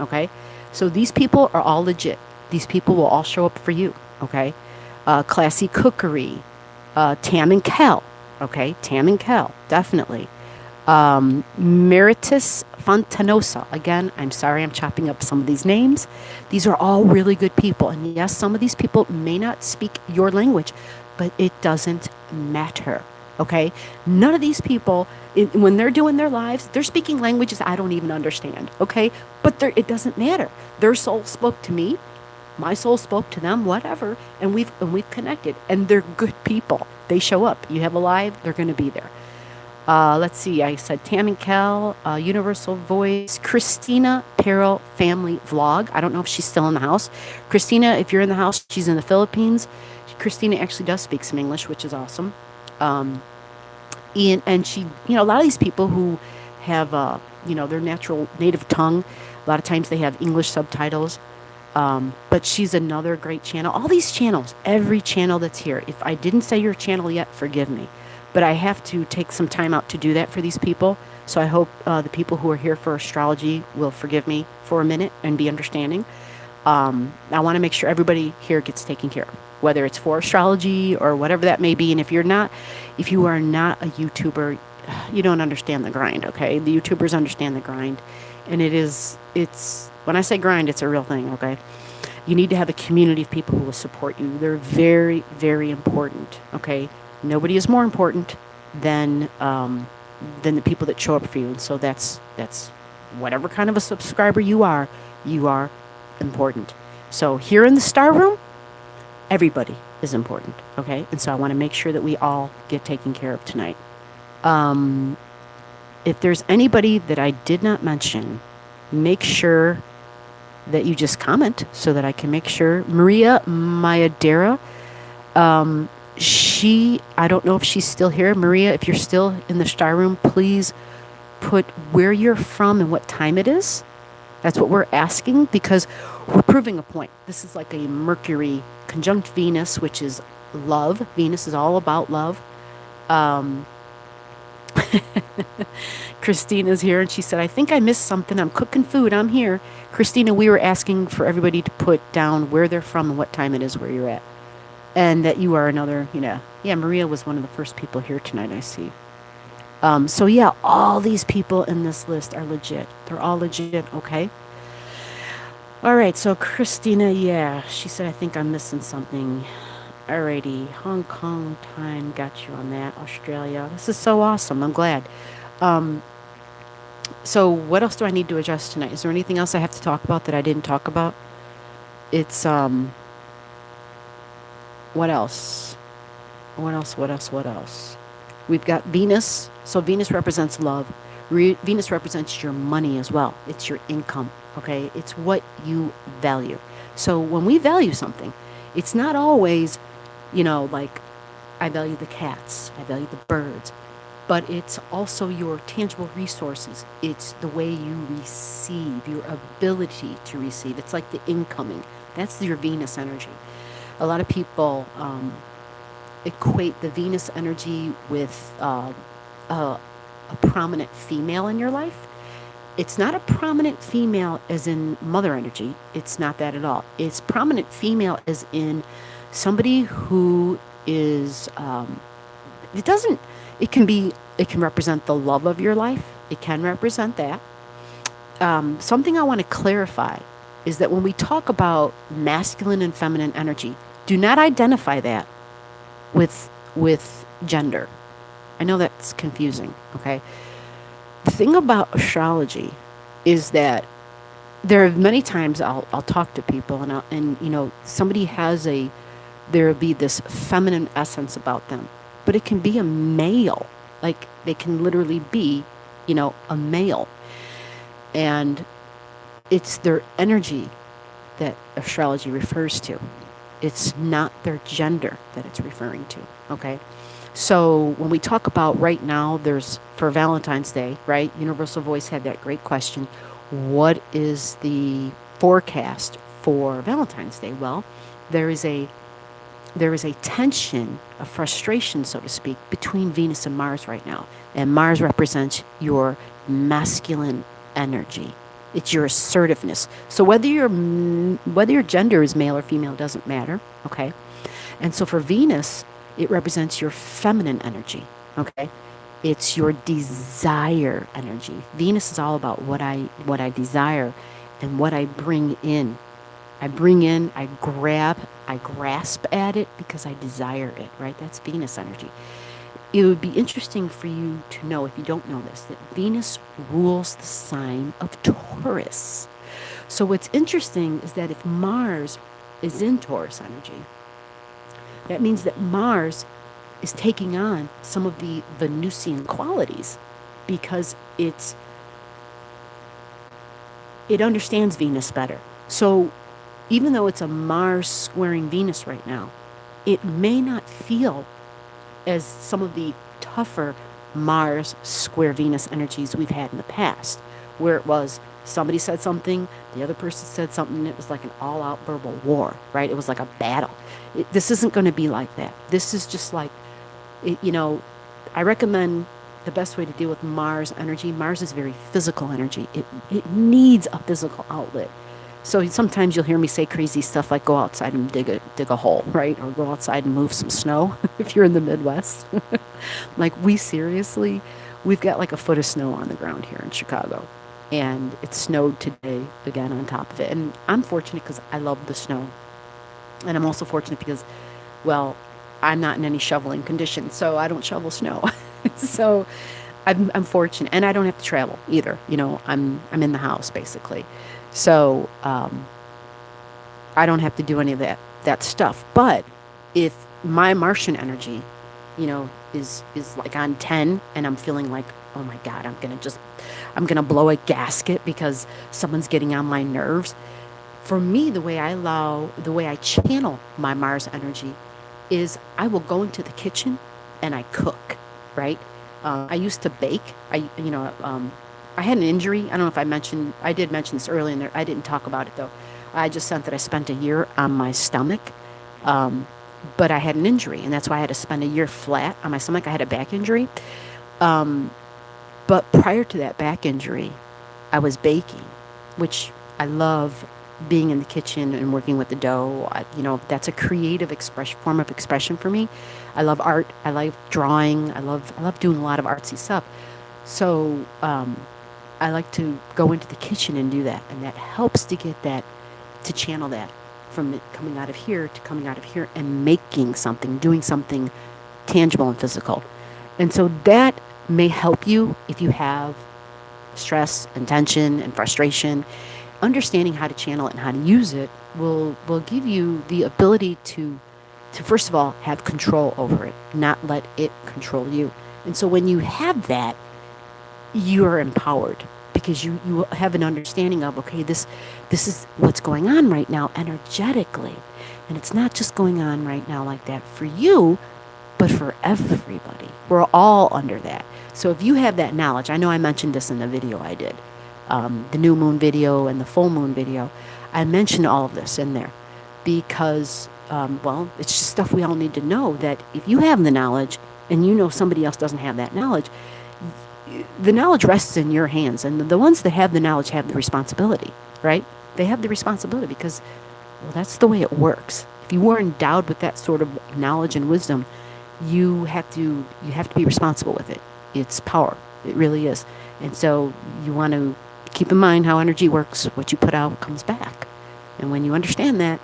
Okay? So these people are all legit. These people will all show up for you, okay? Classy Cookery. Tam and Kel, okay? Tam and Kel, definitely. Meritus Fontanosa. Again, I'm sorry I'm chopping up some of these names. These are all really good people. And yes, some of these people may not speak your language, but it doesn't matter, okay? None of these people, when they're doing their lives, they're speaking languages I don't even understand, okay? But it doesn't matter. Their soul spoke to me. My soul spoke to them, whatever, and we've connected, and they're good people. They show up. You have a live, they're going to be there. Let's see. I said Tam and Kel, Universal Voice, Christina Peril Family Vlog. I don't know if she's still in the house. Christina, if you're in the house, she's in the Philippines. Christina actually does speak some English, which is awesome. And she, a lot of these people who have, their natural native tongue, a lot of times they have English subtitles. But she's another great channel. All these channels, every channel that's here. If I didn't say your channel yet, forgive me. But I have to take some time out to do that for these people. So I hope the people who are here for astrology will forgive me for a minute and be understanding. I want to make sure everybody here gets taken care of, whether it's for astrology or whatever that may be. And if you are not a YouTuber, you don't understand the grind, okay? The YouTubers understand the grind. And when I say grind, it's a real thing, okay? You need to have a community of people who will support you. They're very, very important, okay? Nobody is more important than the people that show up for you. And so that's whatever kind of a subscriber you are important. So here in the Star Room, everybody is important, okay? And so I want to make sure that we all get taken care of tonight. If there's anybody that I did not mention, make sure that you just comment so that I can make sure. Maria Mayadera, I don't know if she's still here. Maria, if you're still in the Star Room, please put where you're from and what time it is. That's what we're asking because we're proving a point. This is like a Mercury conjunct Venus, which is love. Venus is all about love. Christina's here and she said, I think I missed something. I'm cooking food. I'm here. Christina, we were asking for everybody to put down where they're from and what time it is where you're at. And that you are another, yeah, Maria was one of the first people here tonight, I see. So yeah, all these people in this list are legit. They're all legit, okay? All right, so Christina, yeah, she said, I think I'm missing something. Alrighty, Hong Kong time, got you on that. Australia, this is so awesome. I'm glad. So what else do I need to adjust tonight? Is there anything else I have to talk about that I didn't talk about? It's, what else? What else? We've got Venus. So Venus represents love. Venus represents your money as well. It's your income, okay? It's what you value. So when we value something, it's not always, like I value the cats, I value the birds, but it's also your tangible resources. It's the way you receive, your ability to receive. It's like the incoming. That's your Venus energy. A lot of people equate the Venus energy with a prominent female in your life. It's not a prominent female as in mother energy. It's not that at all. It's prominent female as in somebody who is, it doesn't, it can represent the love of your life. It can represent that. Something I want to clarify is that when we talk about masculine and feminine energy, do not identify that with gender. I know that's confusing, okay? The thing about astrology is that there are many times I'll talk to people and you know, somebody there'll be this feminine essence about them, but it can be a male. Like they can literally be, you know, a male. And it's their energy that astrology refers to. It's not their gender that it's referring to, okay? So when we talk about right now, there's for Valentine's Day, right? Universal Voice had that great question. What is the forecast for Valentine's Day? Well, there is a tension, a frustration, so to speak, between Venus and Mars right now. And Mars represents your masculine energy. It's your assertiveness. So whether your gender is male or female doesn't matter, okay? And so for Venus, it represents your feminine energy, okay? It's your desire energy. Venus is all about what I desire and what I bring in. I bring in, I grasp at it because I desire it, right? That's Venus energy. It would be interesting for you to know, if you don't know this, that Venus rules the sign of Taurus. So what's interesting is that if Mars is in Taurus energy, that means that Mars is taking on some of the Venusian qualities because it understands Venus better. So even though it's a Mars squaring Venus right now, it may not feel as some of the tougher Mars square Venus energies we've had in the past, where it was somebody said something, the other person said something, and it was like an all-out verbal war, right? It was like a battle. This isn't going to be like that. This is just like, you know, I recommend the best way to deal with Mars energy. Mars is very physical energy. It needs a physical outlet. So sometimes you'll hear me say crazy stuff like go outside and dig a hole, right? Or go outside and move some snow if you're in the Midwest. Like we've got like a foot of snow on the ground here in Chicago. And it snowed today again on top of it. And I'm fortunate because I love the snow. And I'm also fortunate because, well, I'm not in any shoveling condition, so I don't shovel snow. So I'm fortunate, and I don't have to travel either. You know, I'm in the house basically. So I don't have to do any of that stuff. But if my Martian energy, you know, is like on 10 and I'm feeling like, oh my God, I'm gonna blow a gasket because someone's getting on my nerves. For me, the way I channel my Mars energy is I will go into the kitchen and I cook, right? I used to bake. I had an injury. I don't know if I did mention this earlier in there. I didn't talk about it though. I just sent that I spent a year on my stomach. But I had an injury, and that's why I had to spend a year flat on my stomach. I had a back injury. But prior to that back injury, I was baking, which I love being in the kitchen and working with the dough. That's a creative form of expression for me. I love art. I like drawing. I love doing a lot of artsy stuff. So I like to go into the kitchen and do that, and that helps to get that, to channel that from it coming out of here to coming out of here and making something, doing something tangible and physical. And so that may help you if you have stress and tension and frustration. Understanding how to channel it and how to use it will give you the ability to first of all have control over it, not let it control you. And so when you have that, you are empowered because you have an understanding of, okay, this is what's going on right now energetically. And it's not just going on right now like that for you, but for everybody. We're all under that. So if you have that knowledge, I know I mentioned this in the video I did, the new moon video and the full moon video. I mentioned all of this in there because, it's just stuff we all need to know, that if you have the knowledge and you know somebody else doesn't have that knowledge, the knowledge rests in your hands, and the ones that have the knowledge have the responsibility, right? They have the responsibility because, well, that's the way it works. If you were endowed with that sort of knowledge and wisdom, you have to be responsible with it. It's power. It really is. And so you want to keep in mind how energy works. What you put out comes back. And when you understand that,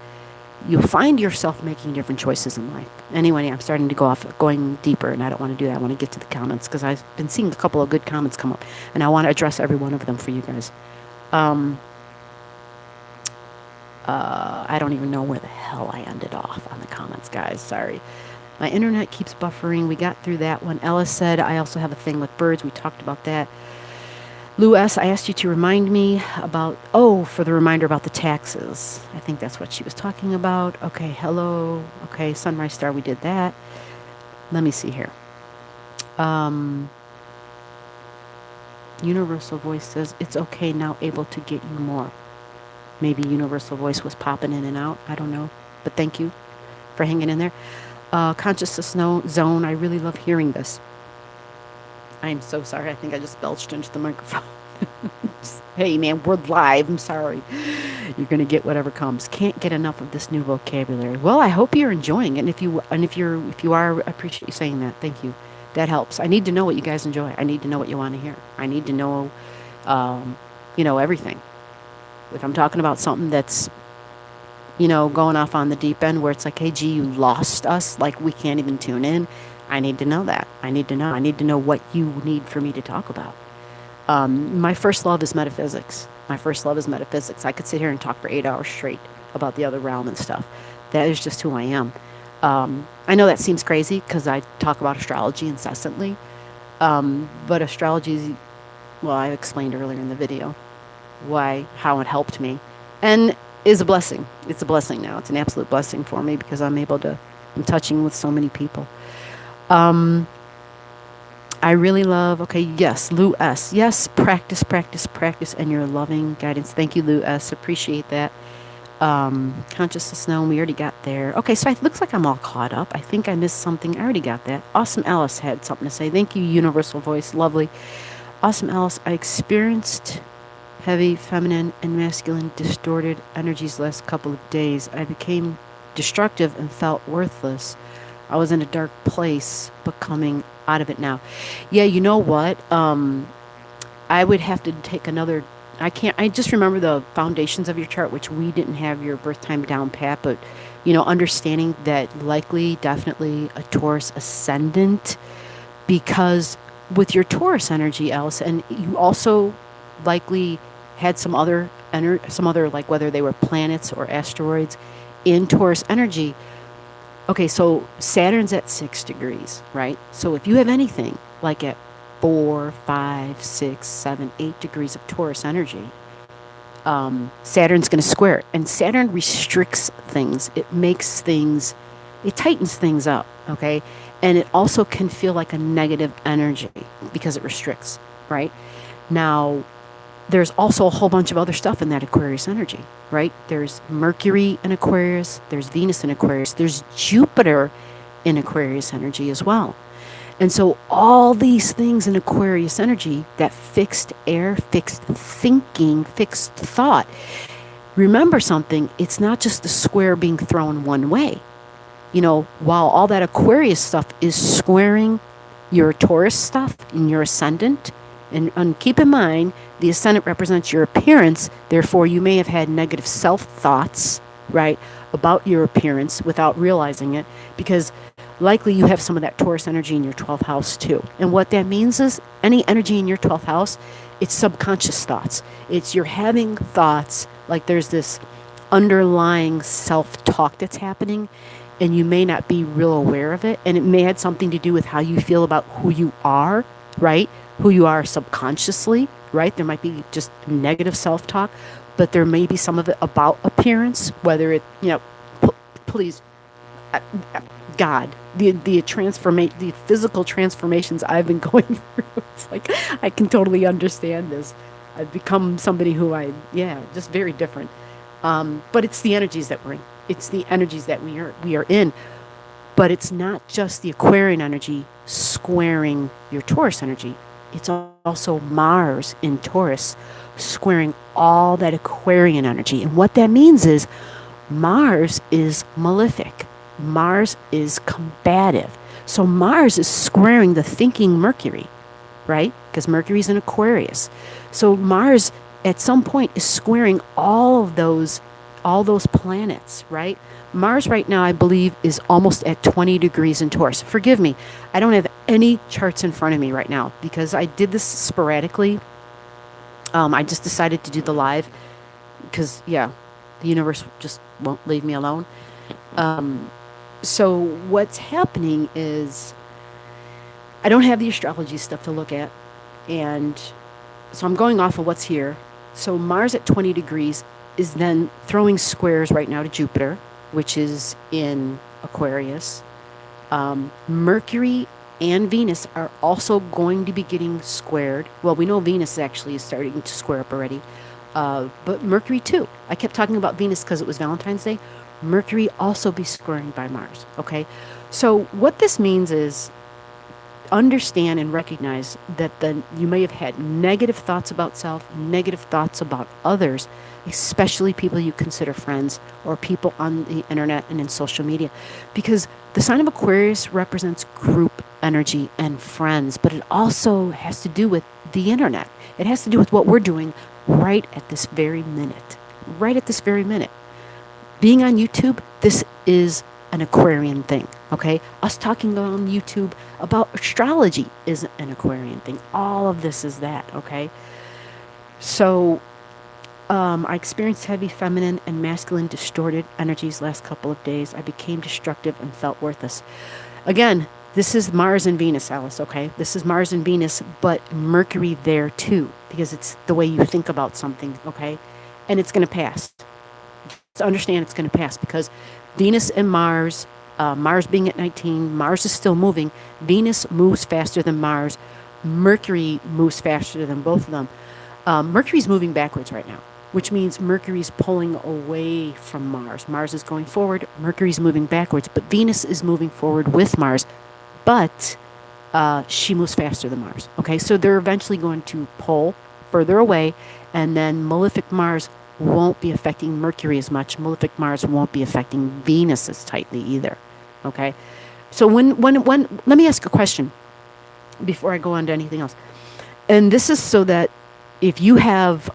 you'll find yourself making different choices in life. Anyway, I'm starting to going deeper, and I don't want to do that. I want to get to the comments because I've been seeing a couple of good comments come up, and I want to address every one of them for you guys. I don't even know where the hell I ended off on the comments, guys. Sorry. My internet keeps buffering. We got through that one. Ella said, I also have a thing with birds. We talked about that. Lou S., I asked you to remind me about, for the reminder about the taxes. I think that's what she was talking about. Okay, hello. Okay, Sunrise Star, we did that. Let me see here. Universal Voice says, it's okay now, able to get you more. Maybe Universal Voice was popping in and out. I don't know. But thank you for hanging in there. Consciousness Zone, I really love hearing this. I'm so sorry. I think I just belched into the microphone. Hey, man, we're live. I'm sorry. You're going to get whatever comes. Can't get enough of this new vocabulary. Well, I hope you're enjoying it. And if you are, I appreciate you saying that. Thank you. That helps. I need to know what you guys enjoy. I need to know what you want to hear. I need to know, everything. If I'm talking about something that's, going off on the deep end where it's like, hey, gee, you lost us. Like, we can't even tune in. I need to know that. I need to know what you need for me to talk about. My first love is metaphysics. I could sit here and talk for 8 hours straight about the other realm and stuff. That is just who I am. I know that seems crazy because I talk about astrology incessantly. But astrology, I explained earlier in the video how it helped me, and is a blessing. It's a blessing now. It's an absolute blessing for me because I'm touching with so many people. I really love, yes, Lou S. Yes, practice, and your loving guidance. Thank you, Lou S. Appreciate that. Consciousness known, we already got there. Okay, so it looks like I'm all caught up. I think I missed something. I already got that. Awesome Alice had something to say. Thank you, Universal Voice. Lovely. Awesome Alice, I experienced heavy feminine and masculine distorted energies last couple of days. I became destructive and felt worthless. I was in a dark place, but coming out of it now. Yeah, you know what? I would have to take another. I just remember the foundations of your chart, which we didn't have your birth time down pat, but, understanding that likely, definitely a Taurus Ascendant, because with your Taurus energy, Alice, and you also likely had some other, like whether they were planets or asteroids in Taurus energy. Okay, so Saturn's at 6 degrees, right? So if you have anything like at 4, 5, 6, 7, 8 degrees of Taurus energy, Saturn's going to square it. And Saturn restricts things. It tightens things up, okay? And it also can feel like a negative energy because it restricts, right? Now, there's also a whole bunch of other stuff in that Aquarius energy, right? There's Mercury in Aquarius, there's Venus in Aquarius, there's Jupiter in Aquarius energy as well. And so all these things in Aquarius energy, that fixed air, fixed thinking, fixed thought. Remember something, it's not just the square being thrown one way. While all that Aquarius stuff is squaring your Taurus stuff in your ascendant, and keep in mind, the ascendant represents your appearance. Therefore, you may have had negative self-thoughts, right, about your appearance without realizing it, because likely you have some of that Taurus energy in your 12th house too. And what that means is any energy in your 12th house, it's subconscious thoughts. It's you're having thoughts like there's this underlying self-talk that's happening, and you may not be real aware of it. And it may have something to do with how you feel about who you are, right? Who you are subconsciously, right? There might be just negative self-talk, but there may be some of it about appearance, whether it, please, God, the physical transformations I've been going through. It's like, I can totally understand this. I've become somebody who just very different. But it's the energies that we're in. It's the energies that we are in. But it's not just the Aquarian energy squaring your Taurus energy. it's also Mars in Taurus squaring all that Aquarian energy. And what that means is Mars is malefic. Mars is combative. So Mars is squaring the thinking Mercury, right? Because Mercury's in Aquarius. So Mars at some point is squaring all those planets, right? Mars right now, I believe, is almost at 20 degrees in Taurus. Forgive me, I don't have any charts in front of me right now because I did this sporadically. I just decided to do the live because, yeah, the universe just won't leave me alone. So what's happening is I don't have the astrology stuff to look at, and so I'm going off of what's here. So Mars at 20 degrees is then throwing squares right now to Jupiter, which is in Aquarius. Mercury and Venus are also going to be getting squared. Well, we know Venus actually is starting to square up already, but Mercury too. I kept talking about Venus because it was Valentine's Day. Mercury also be squaring by Mars, okay? So what this means is understand and recognize that you may have had negative thoughts about self, negative thoughts about others, especially people you consider friends or people on the internet and in social media, because the sign of Aquarius represents group energy and friends, but it also has to do with the internet. It has to do with what we're doing right at this very minute. Right at this very minute. Being on YouTube, this is an Aquarian thing, okay? Us talking on YouTube about astrology is an Aquarian thing. All of this is that, okay? So I experienced heavy feminine and masculine distorted energies last couple of days. I became destructive and felt worthless. Again, this is Mars and Venus, Alice, okay? This is Mars and Venus, but Mercury there too, because it's the way you think about something, okay? And it's going to pass. To understand it's going to pass because Venus and Mars, Mars being at 19, Mars is still moving. Venus moves faster than Mars. Mercury moves faster than both of them. Mercury's moving backwards right now, which means Mercury's pulling away from Mars. Mars is going forward. Mercury's moving backwards, but Venus is moving forward with Mars, but she moves faster than Mars. Okay, so they're eventually going to pull further away, and then malefic Mars won't be affecting Mercury as much. Malefic Mars won't be affecting Venus as tightly either. Okay, so when let me ask a question before I go on to anything else, and this is so that if you have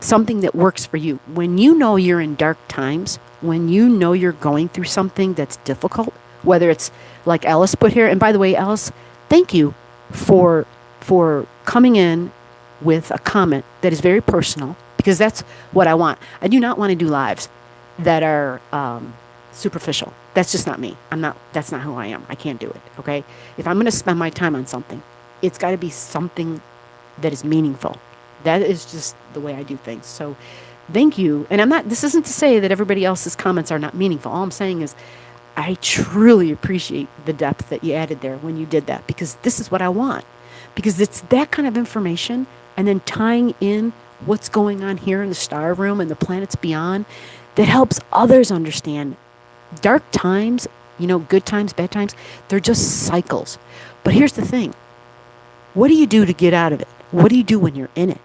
something that works for you, when you know you're in dark times, when you know you're going through something that's difficult, whether it's like Alice put here, and by the way, Alice, thank you for coming in with a comment that is very personal, because that's what I want. I do not want to do lives that are superficial. That's just not me. That's not who I am. I can't do it, okay? If I'm going to spend my time on something, it's got to be something that is meaningful. That is just the way I do things. So thank you. And this isn't to say that everybody else's comments are not meaningful. All I'm saying is I truly appreciate the depth that you added there when you did that, because this is what I want. Because it's that kind of information, and then tying in what's going on here in the star room and the planets beyond, that helps others understand dark times, good times, bad times, they're just cycles. But here's the thing. What do you do to get out of it? What do you do when you're in it?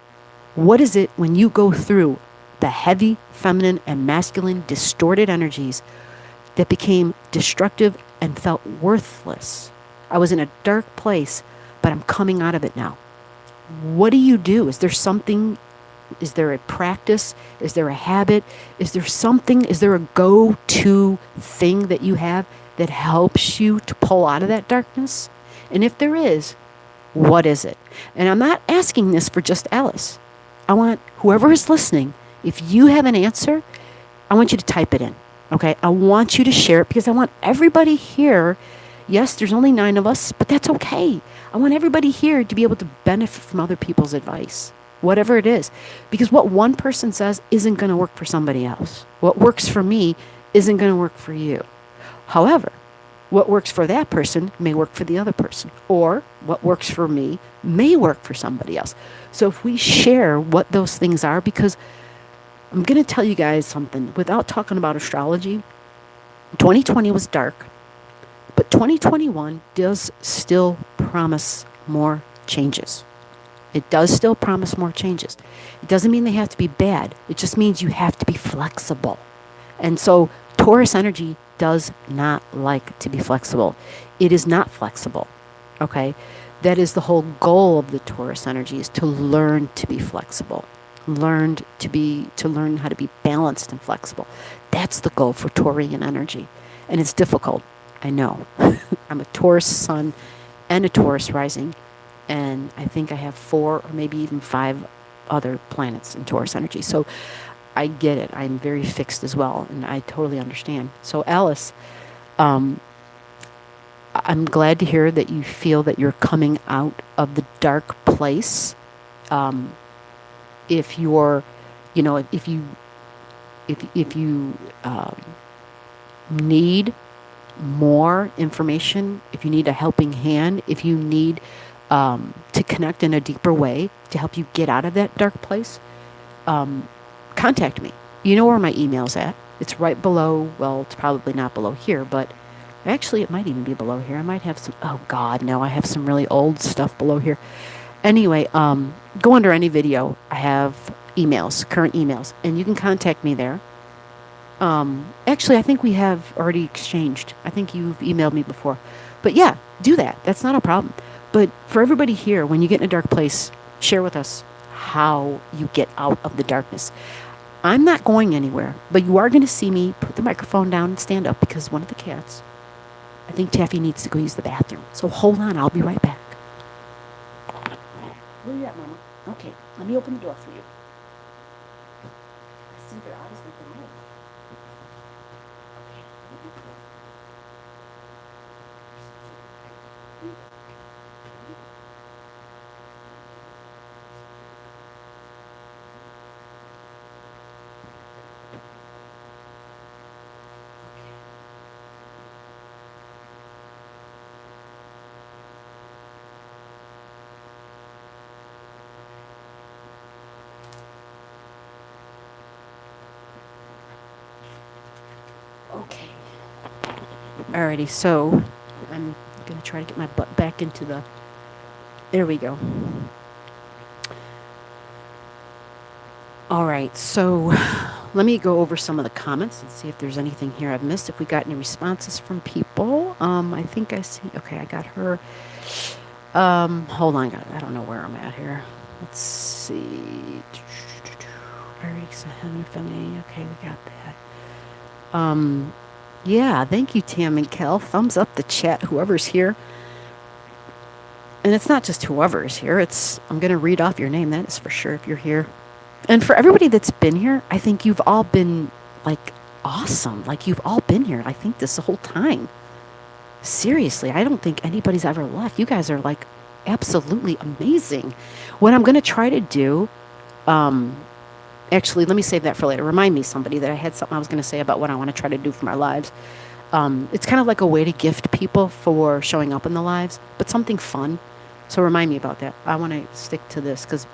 What is it when you go through the heavy feminine and masculine distorted energies that became destructive and felt worthless? I was in a dark place, but I'm coming out of it now. What do you do? Is there something? Is there a practice? Is there a habit? Is there something? Is there a go-to thing that you have that helps you to pull out of that darkness? And if there is, what is it? And I'm not asking this for just Alice. I want whoever is listening, if you have an answer, I want you to type it in, okay? I want you to share it because I want everybody here. Yes, there's only 9 of us, but that's okay. I want everybody here to be able to benefit from other people's advice, whatever it is. Because what one person says isn't going to work for somebody else. What works for me isn't going to work for you. However, what works for that person may work for the other person. Or what works for me may work for somebody else. So if we share what those things are, because I'm going to tell you guys something, without talking about astrology, 2020 was dark, but 2021 does still promise more changes. It does still promise more changes. It doesn't mean they have to be bad. It just means you have to be flexible. And so Taurus energy does not like to be flexible. It is not flexible. Okay? That is the whole goal of the Taurus energy, is to learn to be flexible. To learn how to be balanced and flexible. That's the goal for Taurian energy. And it's difficult. I know. I'm a Taurus sun and a Taurus rising. And I think I have 4 or maybe even 5 other planets in Taurus energy. So I get it. I'm very fixed as well, and I totally understand. So Alice, I'm glad to hear that you feel that you're coming out of the dark place. If you're, if you need more information, if you need a helping hand, if you need to connect in a deeper way to help you get out of that dark place, contact me. You know where my email's at. It's right below. Well, it's probably not below here, but actually it might even be below here. I might have some, oh God, no, I have some really old stuff below here. Anyway, go under any video. I have emails, current emails, and you can contact me there. Actually, I think we have already exchanged. I think you've emailed me before. But yeah, do that. That's not a problem. But for everybody here, when you get in a dark place, share with us how you get out of the darkness. I'm not going anywhere, but you are going to see me put the microphone down and stand up because one of the cats, I think Taffy needs to go use the bathroom. So hold on, I'll be right back. Where are you at, Mama? Okay, let me open the door for you. I see their eyes with the knife. Okay, let me go. Okay. Alrighty, so I'm going to try to get my butt back into the... There we go. Alright, so let me go over some of the comments and see if there's anything here I've missed. If we got any responses from people. I think I see... Okay, I got her. Hold on, I don't know where I'm at here. Let's see. Okay, we got that. Yeah, thank you, Tam and Kel. Thumbs up the chat, whoever's here. And it's not just whoever's here. I'm going to read off your name, that is for sure, if you're here. And for everybody that's been here, I think you've all been, like, awesome. Like, you've all been here, I think, this whole time. Seriously, I don't think anybody's ever left. You guys are, like, absolutely amazing. What I'm going to try to do... Actually, let me save that for later. Remind me, somebody, that I had something I was going to say about what I want to try to do for my lives. It's kind of like a way to gift people for showing up in the lives, but something fun. So remind me about that. I want to stick to this because,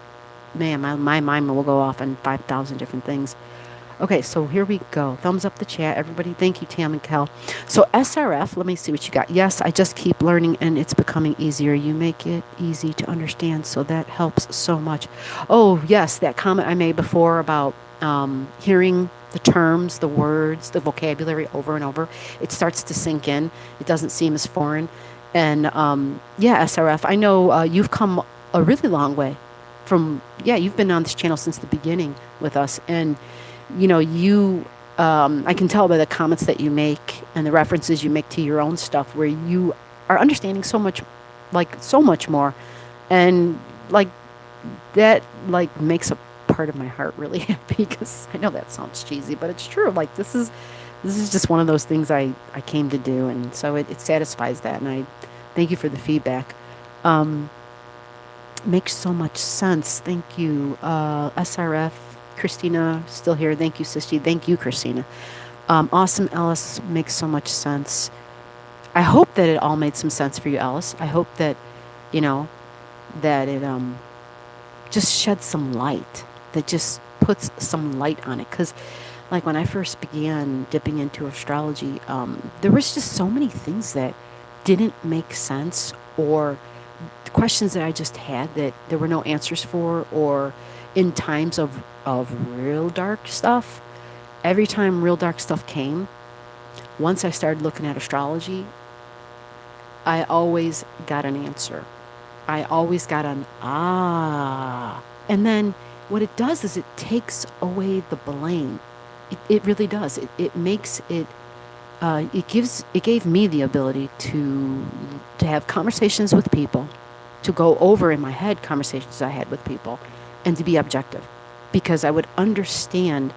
man, my mind will go off on 5,000 different things. Okay, so here we go. Thumbs up the chat, everybody. Thank you, Tam and Kel. So SRF, let me see what you got. Yes, I just keep learning, and it's becoming easier. You make it easy to understand, so that helps so much. Oh, yes, that comment I made before about hearing the terms, the words, the vocabulary over and over. It starts to sink in. It doesn't seem as foreign. And, yeah, SRF, I know you've come a really long way from, yeah, you've been on this channel since the beginning with us, and you know, I can tell by the comments that you make and the references you make to your own stuff where you are understanding so much more. And, like, that, like, makes a part of my heart really happy because I know that sounds cheesy, but it's true. Like, this is just one of those things I came to do, and so it satisfies that, and I thank you for the feedback. Makes so much sense. Thank you, SRF. Christina, still here. Thank you, Sisti. Thank you, Christina. Awesome, Alice. Makes so much sense. I hope that it all made some sense for you, Alice. I hope that, you know, that it just sheds some light, that just puts some light on it. Because, like, when I first began dipping into astrology, there was just so many things that didn't make sense or questions that I just had that there were no answers for, or in times of real dark stuff, every time real dark stuff came, once I started looking at astrology, I always got an answer. I always got an ah. And then what it does is it takes away the blame. It really does. It makes it it gave me the ability to have conversations with people, to go over in my head conversations I had with people, and to be objective, because I would understand.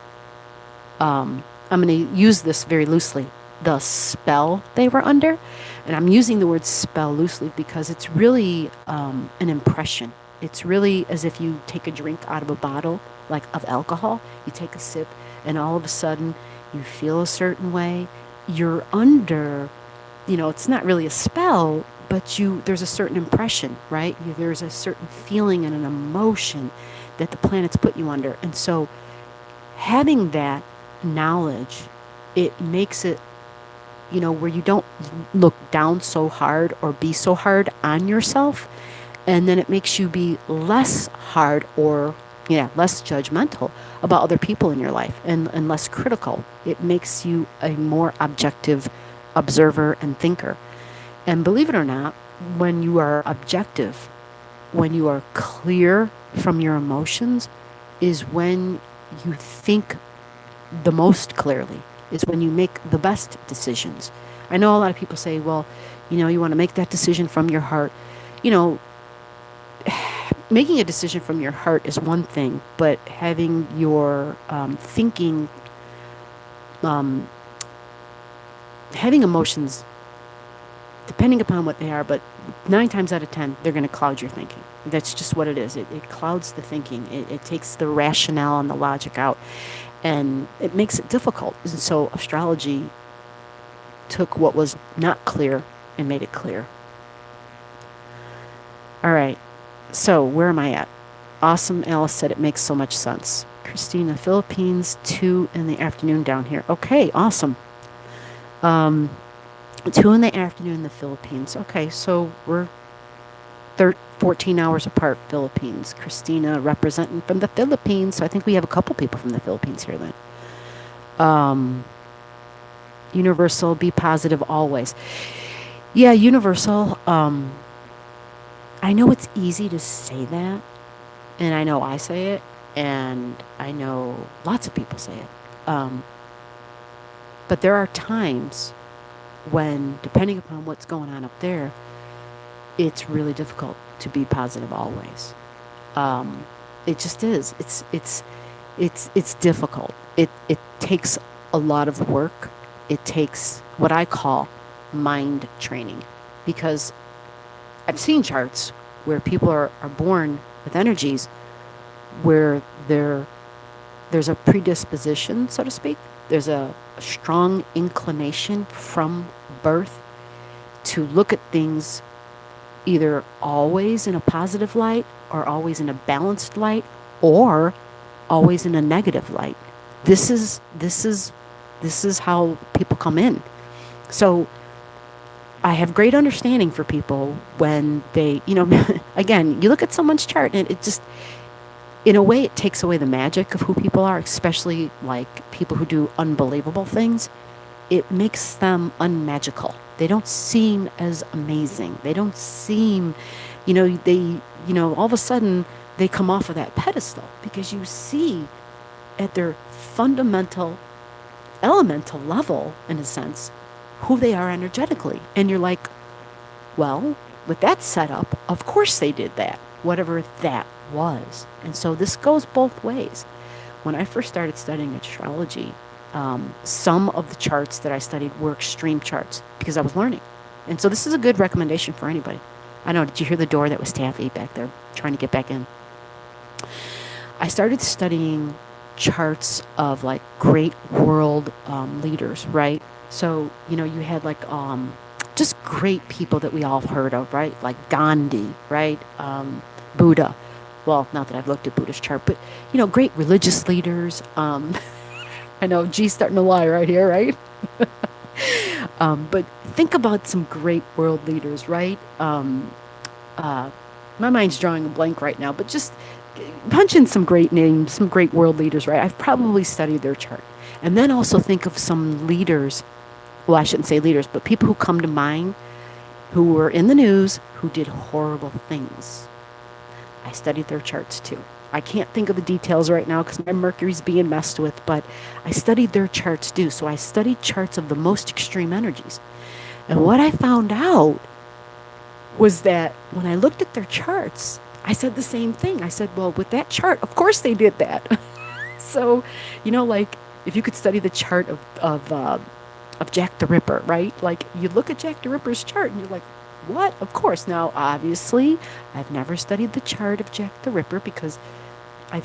I'm going to use this very loosely. The spell they were under, and I'm using the word spell loosely because it's really an impression. It's really as if you take a drink out of a bottle, like of alcohol. You take a sip, and all of a sudden, you feel a certain way. You're under, it's not really a spell, but there's a certain impression, right? There's a certain feeling and an emotion that the planets put you under. And so having that knowledge, it makes it, where you don't look down so hard or be so hard on yourself. And then it makes you be less hard or, less judgmental about other people in your life, and less critical. It makes you a more objective observer and thinker. And believe it or not, when you are objective, when you are clear from your emotions, is when you think the most clearly, is when you make the best decisions. I know a lot of people say, well, you want to make that decision from your heart. Making a decision from your heart is one thing, but having your thinking, having emotions, depending upon what they are, but 9 times out of 10, they're going to cloud your thinking. That's just what it is. It clouds the thinking. It takes the rationale and the logic out, and it makes it difficult. And so astrology took what was not clear and made it clear. All right. So where am I at? Awesome. Alice said it makes so much sense. Christina, Philippines, 2 in the afternoon down here. Okay, awesome. 2 in the afternoon in the Philippines. Okay, so we're 14 hours apart, Philippines. Christina representing from the Philippines. So I think we have a couple people from the Philippines here then. Universal, be positive always. Yeah, universal. I know it's easy to say that, and I know I say it, and I know lots of people say it. But there are times when, depending upon what's going on up there, it's really difficult to be positive always. It just is. It's difficult. It takes a lot of work. It takes what I call mind training, because I've seen charts where people are born with energies where there's a predisposition, so to speak. There's a strong inclination from birth to look at things either always in a positive light, or always in a balanced light, or always in a negative light. This is how people come in. So I have great understanding for people when they, again, you look at someone's chart and it just, in a way, it takes away the magic of who people are, especially like people who do unbelievable things. It makes them unmagical. They don't seem as amazing. They don't seem, all of a sudden they come off of that pedestal, because you see at their fundamental, elemental level, in a sense, who they are energetically. And you're like, well, with that setup, of course they did that, whatever that was. And so this goes both ways. When I first started studying astrology, some of the charts that I studied were extreme charts, because I was learning. And so this is a good recommendation for anybody. I know, did you hear the door? That was Taffy back there trying to get back in. I started studying charts of like great world leaders, right? So, you had like just great people that we all heard of, right? Like Gandhi, right? Buddha. Well, not that I've looked at Buddha's chart, but, great religious leaders. I know G's starting to lie right here, right? But think about some great world leaders, right? My mind's drawing a blank right now, but just punch in some great names, some great world leaders, right? I've probably studied their chart. And then also think of some leaders, well, I shouldn't say leaders, but people who come to mind who were in the news who did horrible things. I studied their charts too. I can't think of the details right now because my Mercury's being messed with, but I studied their charts too. So I studied charts of the most extreme energies. And what I found out was that when I looked at their charts, I said the same thing. I said, well, with that chart, of course they did that. So, like if you could study the chart of Jack the Ripper, right? Like you look at Jack the Ripper's chart and you're like, what? Of course. Now, obviously, I've never studied the chart of Jack the Ripper because I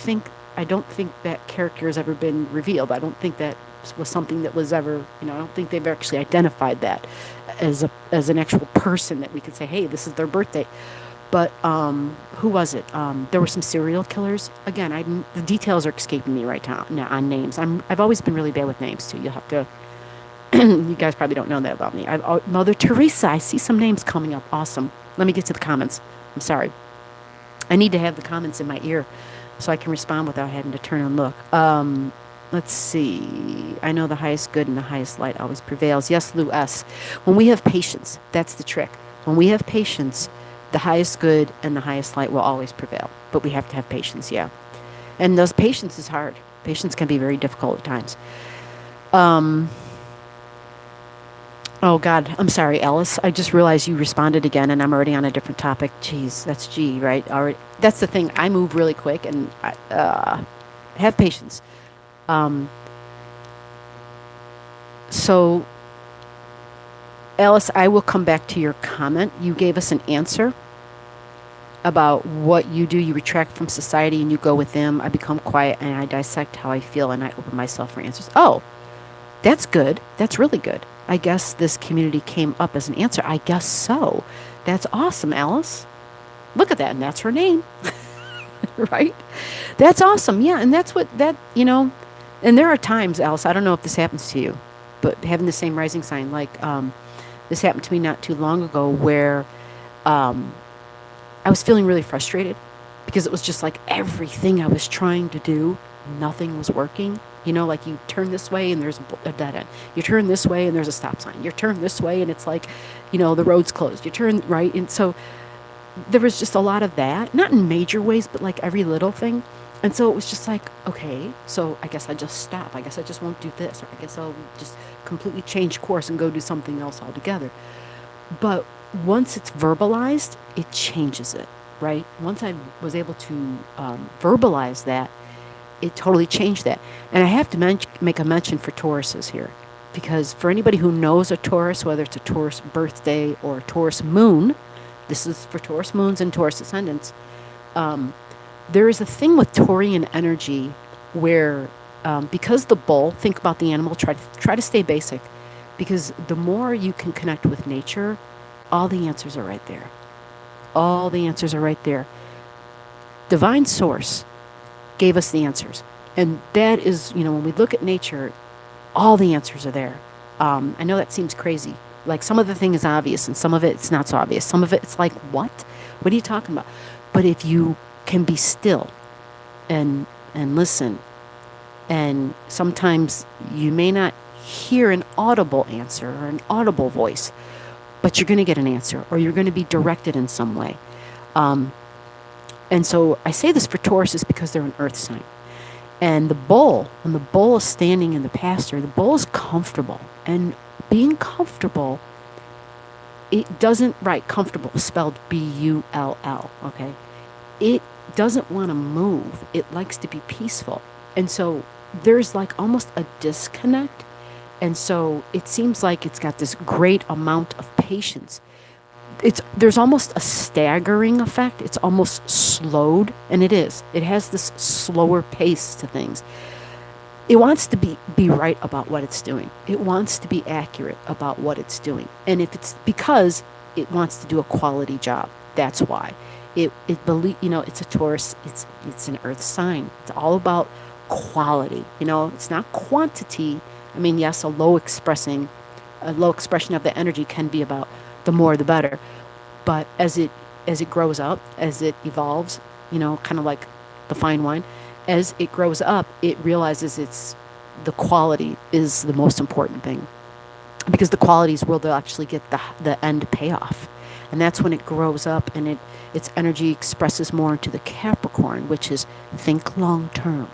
don't think that character has ever been revealed. I don't think that was something that was ever, I don't think they've actually identified that as an actual person that we could say, hey, this is their birthday. But who was it? There were some serial killers. Again, the details are escaping me right now on names. I've always been really bad with names too. You'll have to. You guys probably don't know that about me. Mother Teresa. I see some names coming up. Awesome. Let me get to the comments. I'm sorry. I need to have the comments in my ear so I can respond without having to turn and look. Let's see. I know the highest good and the highest light always prevails. Yes, Lou S. When we have patience, that's the trick. When we have patience, the highest good and the highest light will always prevail. But we have to have patience, yeah. And those patience is hard. Patience can be very difficult at times. Oh, God. I'm sorry, Alice. I just realized you responded again, and I'm already on a different topic. Jeez, that's G, right? Already. That's the thing. I move really quick, and I have patience. So, Alice, I will come back to your comment. You gave us an answer about what you do. You retract from society and you go with them. I become quiet and I dissect how I feel and I open myself for answers. Oh, that's good. That's really good. I guess this community came up as an answer. I guess so. That's awesome, Alice. Look at that. And that's her name. Right? That's awesome. Yeah. And that's what and there are times, Alice, I don't know if this happens to you, but having the same rising sign, like this happened to me not too long ago where I was feeling really frustrated because it was just like everything I was trying to do, nothing was working. Like you turn this way and there's a dead end. You turn this way and there's a stop sign. You turn this way and it's like, the road's closed. You turn right. And so there was just a lot of that, not in major ways, but like every little thing. And so it was just like, okay, so I guess I just stop. I guess I just won't do this. Or I guess I'll just completely change course and go do something else altogether. But once it's verbalized, it changes it, right? Once I was able to verbalize that, it totally changed that. And I have to make a mention for Tauruses here. Because for anybody who knows a Taurus, whether it's a Taurus birthday or a Taurus moon, this is for Taurus moons and Taurus ascendants, there is a thing with Taurian energy where, because the bull, think about the animal, try to stay basic, because the more you can connect with nature, all the answers are right there. All the answers are right there. Divine Source gave us the answers. And that is, when we look at nature, all the answers are there. I know that seems crazy. Like some of the thing is obvious and some of it's not so obvious. Some of it, it's like, what? What are you talking about? But if you can be still and listen, and sometimes you may not hear an audible answer or an audible voice, but you're going to get an answer or you're going to be directed in some way. And so I say this for Tauruses because they're an earth sign. And when the bull is standing in the pasture, the bull is comfortable. And being comfortable, it doesn't, comfortable, spelled B-U-L-L, okay? It doesn't want to move. It likes to be peaceful. And so there's like almost a disconnect. And so it seems like it's got this great amount of patience. There's almost a staggering effect. It's almost slowed, and it is. It has this slower pace to things. It wants to be right about what it's doing. It wants to be accurate about what it's doing. And if it's because it wants to do a quality job, that's why. It's a Taurus, it's an earth sign. It's all about quality. It's not quantity. I mean, yes, a low expression of the energy can be about the more the better. But as it as it grows up, as it evolves, kind of like the fine wine, as it grows up, it realizes the quality is the most important thing, because the quality is where they'll actually get the end payoff. And that's when it grows up and its energy expresses more into the Capricorn, which is think long term.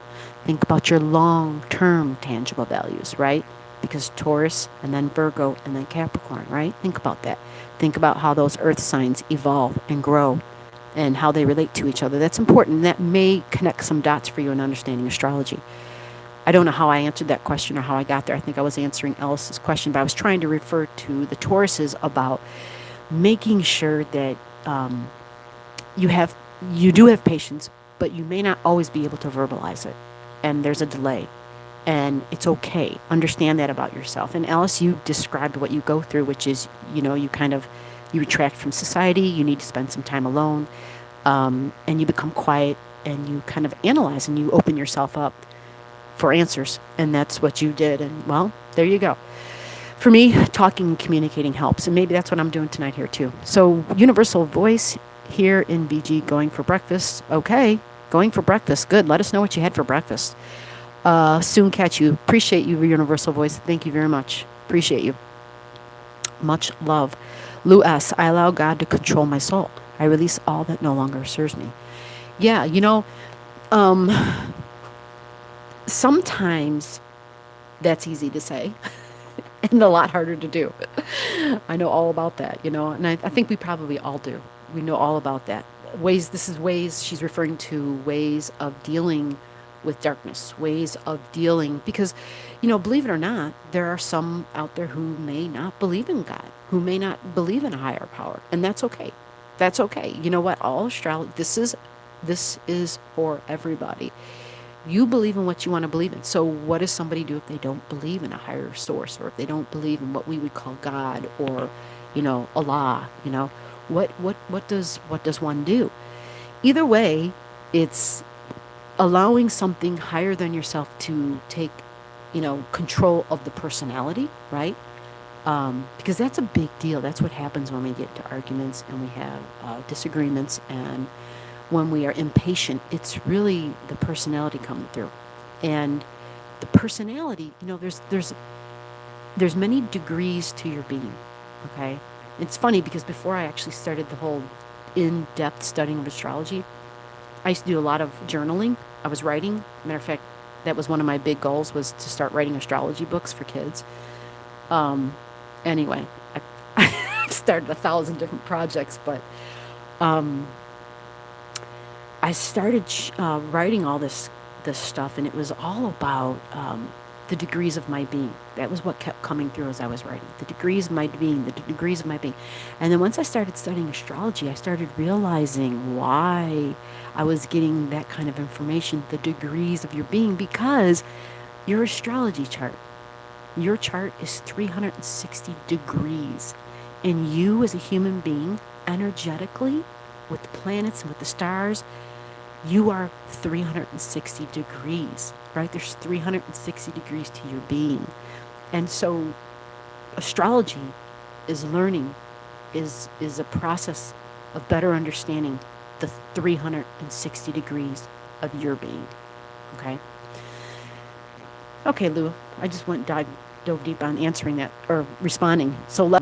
Think about your long term tangible values, right? Because Taurus and then Virgo and then Capricorn, right? Think about that. Think about how those earth signs evolve and grow and how they relate to each other. That's important. And that may connect some dots for you in understanding astrology. I don't know how I answered that question or how I got there. I think I was answering Alice's question, but I was trying to refer to the Tauruses about making sure that you do have patience, but you may not always be able to verbalize it, and there's a delay, and it's okay. Understand that about yourself. And Alice, you described what you go through, which is you retract from society. You need to spend some time alone, and you become quiet, and you kind of analyze, and you open yourself up for answers, and that's what you did. And well, there you go. For me, talking and communicating helps, and maybe that's what I'm doing tonight here too. So universal voice here in BG, going for breakfast. Okay, going for breakfast. Good. Let us know what you had for breakfast. Soon catch you. Appreciate you, universal voice. Thank you very much. Appreciate you. Much love. Lou S. I allow God to control my soul. I release all that no longer serves me. Yeah, sometimes that's easy to say and a lot harder to do. I know all about that, and I think we probably all do. We know all about that. Ways, she's referring to ways of dealing with darkness, ways of dealing, because, believe it or not, there are some out there who may not believe in God, who may not believe in a higher power, and that's okay. That's okay. You know what? All astrology, this is for everybody. You believe in what you want to believe in. So what does somebody do if they don't believe in a higher source, or if they don't believe in what we would call God, or, Allah, what does one do? Either way, it's allowing something higher than yourself to take, control of the personality, right? Because that's a big deal. That's what happens when we get into arguments and we have disagreements, and when we are impatient, it's really the personality coming through. And the personality, there's many degrees to your being, okay? It's funny because before I actually started the whole in-depth studying of astrology, I used to do a lot of journaling. I was writing. Matter of fact, that was one of my big goals, was to start writing astrology books for kids. Anyway, I started 1,000 different projects, but I started writing all this stuff, and it was all about the degrees of my being. That was what kept coming through as I was writing. The degrees of my being, the degrees of my being. And then once I started studying astrology, I started realizing why I was getting that kind of information, the degrees of your being, because your astrology chart, your chart is 360 degrees. And you as a human being, energetically, with the planets and with the stars, you are 360 degrees, right? There's 360 degrees to your being. And so astrology is learning, is a process of better understanding the 360 degrees of your being, okay? Okay, Lou, I just dove deep on answering that, or responding. So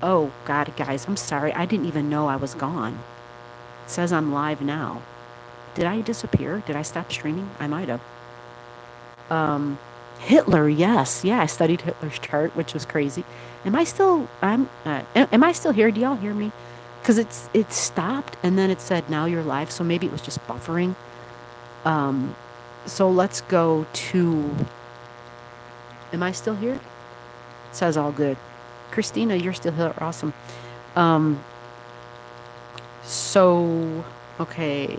oh, God, guys, I'm sorry. I didn't even know I was gone. It says I'm live now. Did I disappear? Did I stop streaming? I might have. Hitler, yes. Yeah, I studied Hitler's chart, which was crazy. Am I still here? Do y'all hear me? Because it stopped, and then it said, now you're live, so maybe it was just buffering. So let's go to... Am I still here? It says all good. Christina, you're still here. Awesome. So, okay,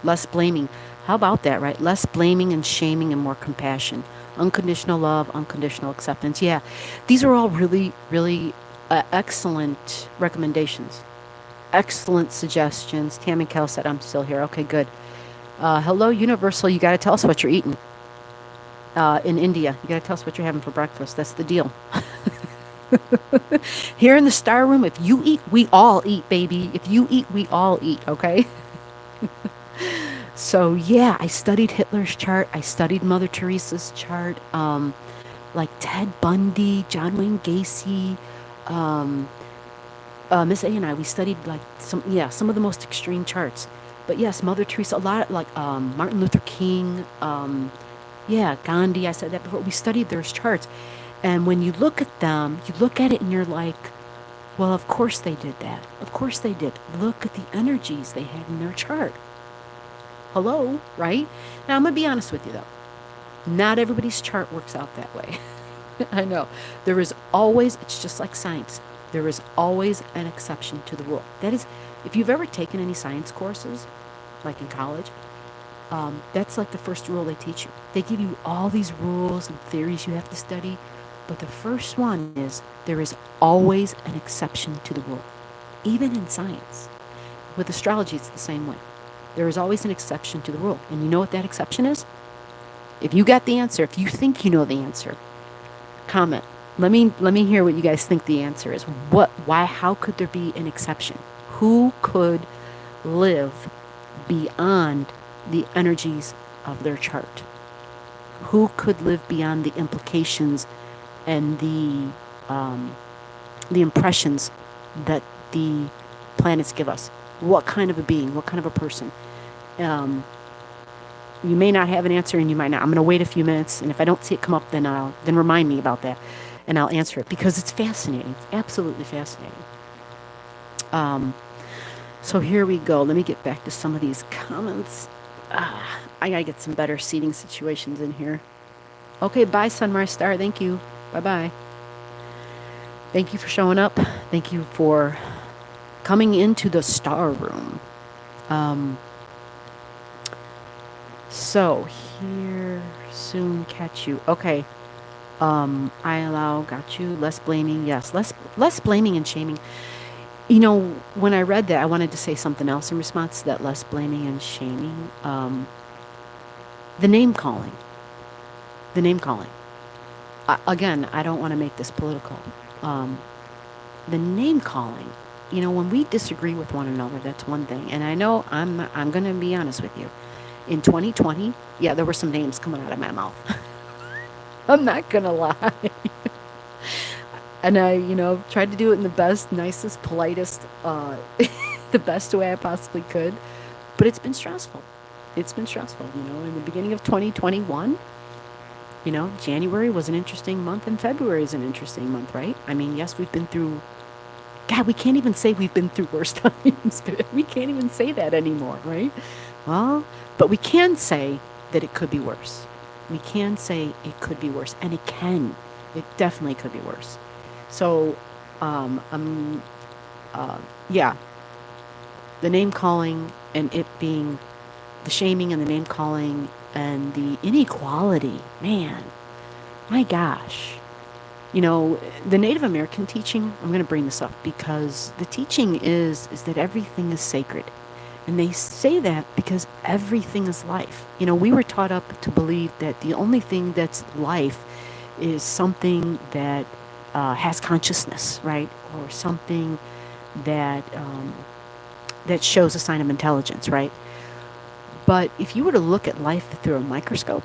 less blaming. How about that, right? Less blaming and shaming and more compassion. Unconditional love, unconditional acceptance. Yeah, these are all really, really excellent recommendations. Excellent suggestions. Tam and Kel said, I'm still here. Okay, good. Hello, Universal. You got to tell us what you're eating. In India, you got to tell us what you're having for breakfast. That's the deal. Here in the star room, if you eat, we all eat, baby. If you eat, we all eat, okay? So yeah, I studied Hitler's chart. I studied Mother Teresa's chart. Like Ted Bundy, John Wayne Gacy, um, Miss A and I, we studied like some of the most extreme charts. But yes, Mother Teresa, a lot of, like Martin Luther King, yeah, Gandhi. I said that before. We studied their charts, and when you look at them, you look at it and you're like, well, of course they did that. Of course they did. Look at the energies they had in their chart. Hello, right? Now I'm gonna be honest with you though. Not everybody's chart works out that way. I know. There is always, it's just like science, there is always an exception to the rule. That is, if you've ever taken any science courses, like in college, that's like the first rule they teach you. They give you all these rules and theories you have to study, but the first one is there is always an exception to the rule, even in science. With astrology, it's the same way. There is always an exception to the rule. And you know what that exception is? If you got the answer, if you think you know the answer, comment. Let me hear what you guys think the answer is. How could there be an exception? Who could live beyond the energies of their chart? Who could live beyond the implications and the impressions that the planets give us? What kind of a being? What kind of a person? You may not have an answer, and you might not. I'm going to wait a few minutes, and if I don't see it come up, then remind me about that, and I'll answer it, because it's fascinating. It's absolutely fascinating. So here we go. Let me get back to some of these comments. I got to get some better seating situations in here. Okay, bye, Sunrise Star. Thank you. Bye-bye. Thank you for showing up. Thank you for coming into the star room. So here, soon catch you. Okay. I allow, got you. Less blaming. Yes. Less blaming and shaming. You know, when I read that, I wanted to say something else in response to that less blaming and shaming. The name calling. The name calling. Again, I don't want to make this political. The name calling. You know, when we disagree with one another, that's one thing. And I know I'm going to be honest with you. In 2020, yeah, there were some names coming out of my mouth. I'm not going to lie. And I, tried to do it in the best, nicest, politest, the best way I possibly could. But it's been stressful. It's been stressful. In the beginning of 2021, January was an interesting month, and February is an interesting month, right? I mean, yes, we've been through, God, we can't even say we've been through worse times. We can't even say that anymore, right? Well, but we can say that it could be worse. We can say it could be worse, and it can. It definitely could be worse. So, yeah, the name calling and it being the shaming and the name calling and the inequality, man, my gosh. The Native American teaching, I'm going to bring this up because the teaching is that everything is sacred. And they say that because everything is life. We were taught up to believe that the only thing that's life is something that has consciousness, right? Or something that that shows a sign of intelligence, right? But if you were to look at life through a microscope,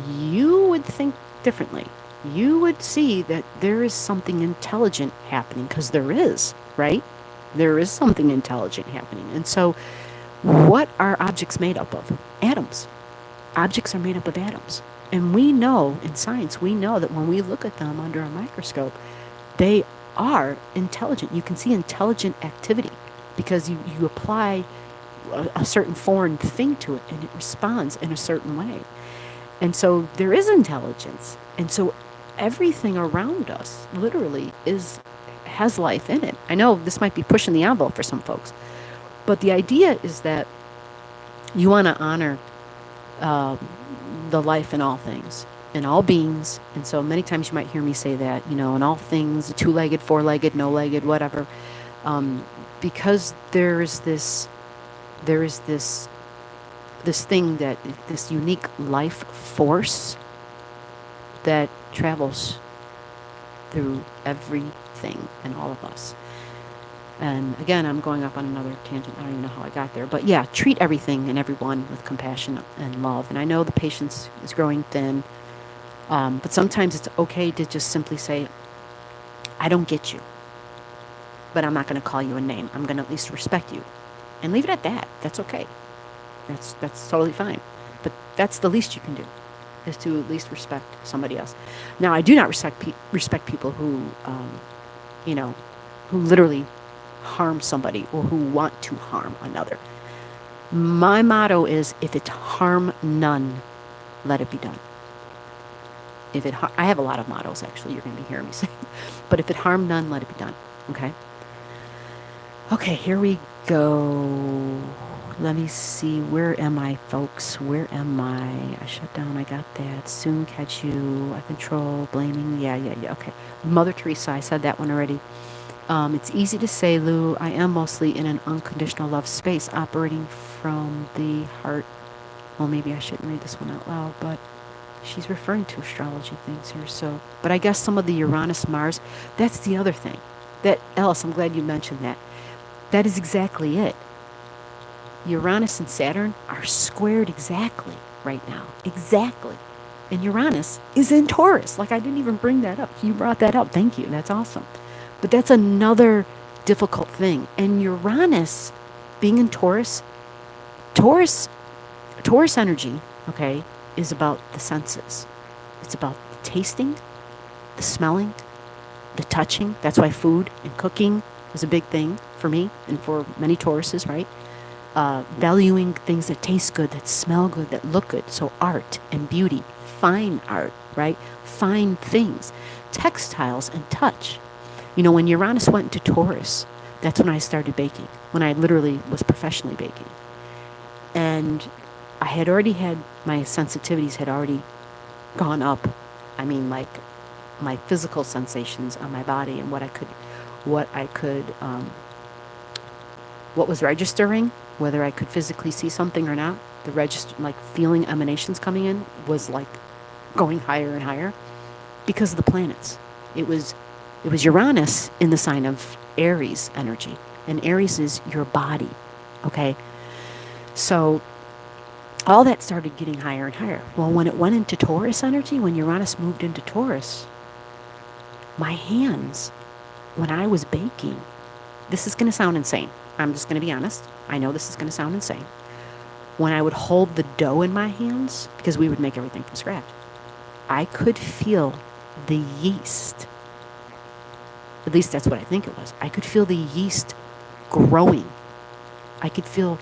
you would think differently. You would see that there is something intelligent happening, because there is, right? There is something intelligent happening. And so what are objects made up of? Atoms. Objects are made up of atoms. And we know, in science, we know that when we look at them under a microscope, they are intelligent. You can see intelligent activity because you apply a certain foreign thing to it and it responds in a certain way. And so there is intelligence. And so everything around us literally has life in it. I know this might be pushing the envelope for some folks, but the idea is that you want to honor the life in all things, in all beings. And so many times you might hear me say that, in all things, two-legged, four-legged, no-legged, whatever, because there is this thing, that this unique life force that travels through everything and all of us. And again, I'm going off on another tangent. I don't even know how I got there. But yeah, treat everything and everyone with compassion and love. And I know the patience is growing thin, but sometimes it's okay to just simply say, I don't get you, but I'm not going to call you a name. I'm going to at least respect you. And leave it at that. That's okay. That's totally fine. But that's the least you can do, is to at least respect somebody else. Now, I do not respect people who, who literally harm somebody or who want to harm another. My motto is, if it harm none, let it be done. I have a lot of mottos, actually, you're going to be hearing me say. But if it harm none, let it be done. Okay? Okay, here we go. Let me see. Where am I, folks? Where am I? I shut down. I got that. Soon catch you. I control. Blaming. Yeah. Okay. Mother Teresa, I said that one already. It's easy to say, Lou, I am mostly in an unconditional love space, operating from the heart. Well, maybe I shouldn't read this one out loud, but she's referring to astrology things here. So, but I guess some of the Uranus, Mars, that's the other thing. That, Alice, I'm glad you mentioned that. That is exactly it. Uranus and Saturn are squared exactly right now. Exactly. And Uranus is in Taurus. Like, I didn't even bring that up. You brought that up. Thank you. That's awesome. But that's another difficult thing. And Uranus being in Taurus energy, okay, is about the senses. It's about the tasting, the smelling, the touching. That's why food and cooking is a big thing for me and for many Tauruses, right? Valuing things that taste good, that smell good, that look good. So art and beauty, fine art, right? Fine things, textiles and touch. When Uranus went into Taurus, that's when I started baking, when I literally was professionally baking. And I had already had, my sensitivities had already gone up. I mean, like, my physical sensations on my body and what was registering, whether I could physically see something or not, the register, like feeling emanations coming in, was like going higher and higher because of the planets. It was Uranus in the sign of Aries energy, and Aries is your body, okay? So all that started getting higher and higher. Well, when it went into Taurus energy, when Uranus moved into Taurus, my hands, when I was baking, this is going to sound insane. I'm just going to be honest. I know this is going to sound insane. When I would hold the dough in my hands, because we would make everything from scratch, I could feel the yeast. At least that's what I think it was. I could feel the yeast growing. I could feel,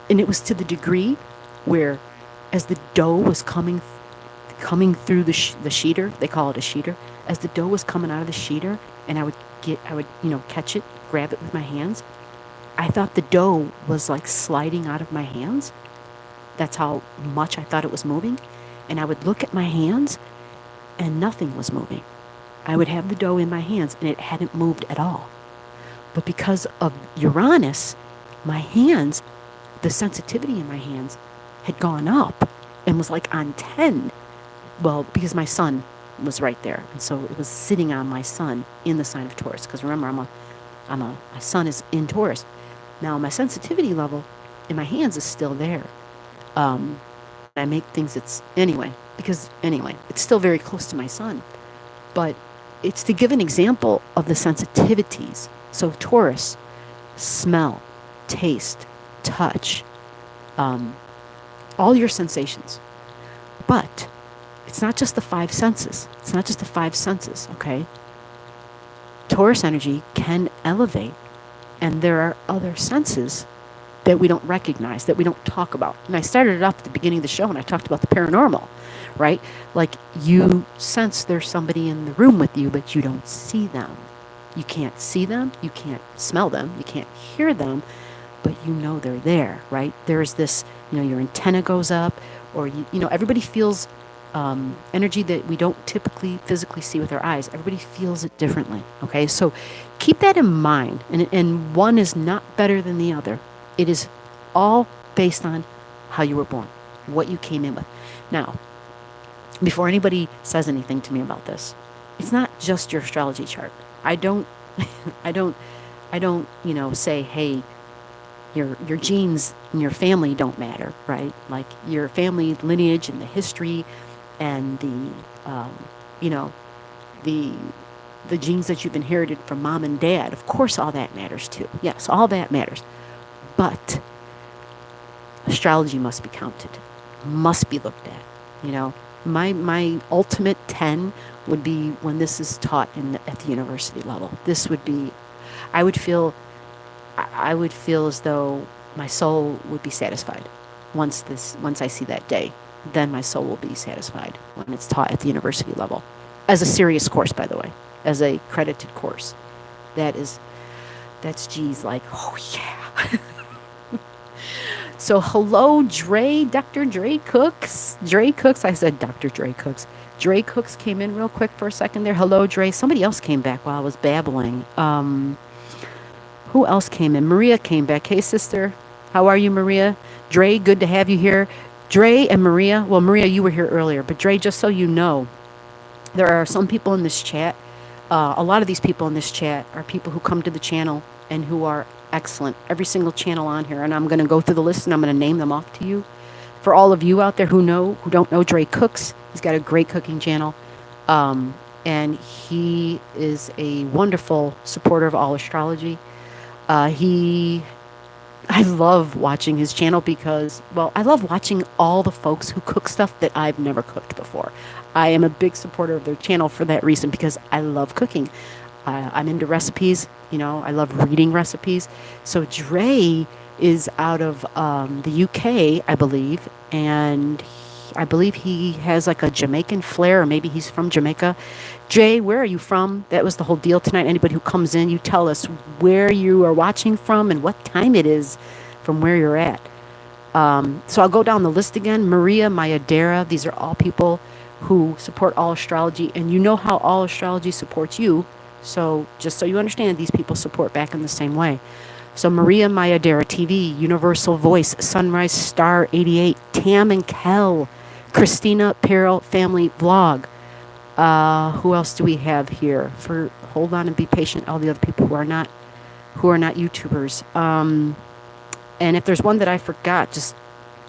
and it was to the degree where, as the dough was coming through the sheeter, they call it a sheeter, as the dough was coming out of the sheeter, and I would catch it, grab it with my hands, I thought the dough was like sliding out of my hands. That's how much I thought it was moving. And I would look at my hands, and nothing was moving. I would have the dough in my hands, and it hadn't moved at all. But because of Uranus, my hands, the sensitivity in my hands had gone up and was like on 10. Well, because my sun was right there. And so it was sitting on my sun in the sign of Taurus. Because remember, my sun is in Taurus. Now, my sensitivity level in my hands is still there. I make things it's still very close to my sun. But it's to give an example of the sensitivities. So Taurus, smell, taste, touch, all your sensations. But it's not just the five senses. Okay? Taurus energy can elevate, and there are other senses that we don't recognize, that we don't talk about. And I started it off at the beginning of the show, and I talked about the paranormal, right? Like, you sense there's somebody in the room with you, but you don't see them. You can't see them, you can't smell them, you can't hear them, but you know they're there, right? There's this, your antenna goes up, or, everybody feels energy that we don't typically physically see with our eyes. Everybody feels it differently, okay? So keep that in mind, and one is not better than the other. It is all based on how you were born, what you came in with. Now, before anybody says anything to me about this, it's not just your astrology chart. I don't, I don't, I don't, say, hey, your genes and your family don't matter, right? Like your family lineage and the history and you know, the the genes that you've inherited from mom and dad. Of course, all that matters too. Yes, all that matters. But astrology must be counted, must be looked at. You know, my ultimate 10 would be when this is taught at the university level. This would be, I would feel, I would feel as though my soul would be satisfied once I see that day. Then my soul will be satisfied when it's taught at the university level, as a serious course, by the way, as a credited course. That's G's like, oh yeah. So hello, Dr. Dre Cooks. Dre Cooks, I said Dr. Dre Cooks. Dre Cooks came in real quick for a second there. Hello, Dre. Somebody else came back while I was babbling. Who else came in? Maria came back. Hey, sister. How are you, Maria? Dre, good to have you here. Dre and Maria. Well, Maria, you were here earlier. But Dre, just so you know, there are some people in this chat. A lot of these people in this chat are people who come to the channel and who are excellent. Every single channel on here. And I'm going to go through the list and I'm going to name them off to you. For all of you out there who don't know Dre Cooks, he's got a great cooking channel. And he is a wonderful supporter of all astrology. I love watching his channel because, well, I love watching all the folks who cook stuff that I've never cooked before. I am a big supporter of their channel for that reason because I love cooking. I'm into recipes, I love reading recipes. So Dre is out of the UK, I believe, and I believe he has like a Jamaican flair, or maybe he's from Jamaica. Jay, where are you from? That was the whole deal tonight. Anybody who comes in, you tell us where you are watching from and what time it is from where you're at. So I'll go down the list again. Maria, Mayadera, these are all people who support all astrology, and you know how all astrology supports you. So just so you understand, these people support back in the same way. So Maria Mayadera TV, Universal Voice, Sunrise Star 88, Tam and Kel, Christina Peril Family Vlog. Who else do we have here? Hold on and be patient. All the other people who are not YouTubers. And if there's one that I forgot, just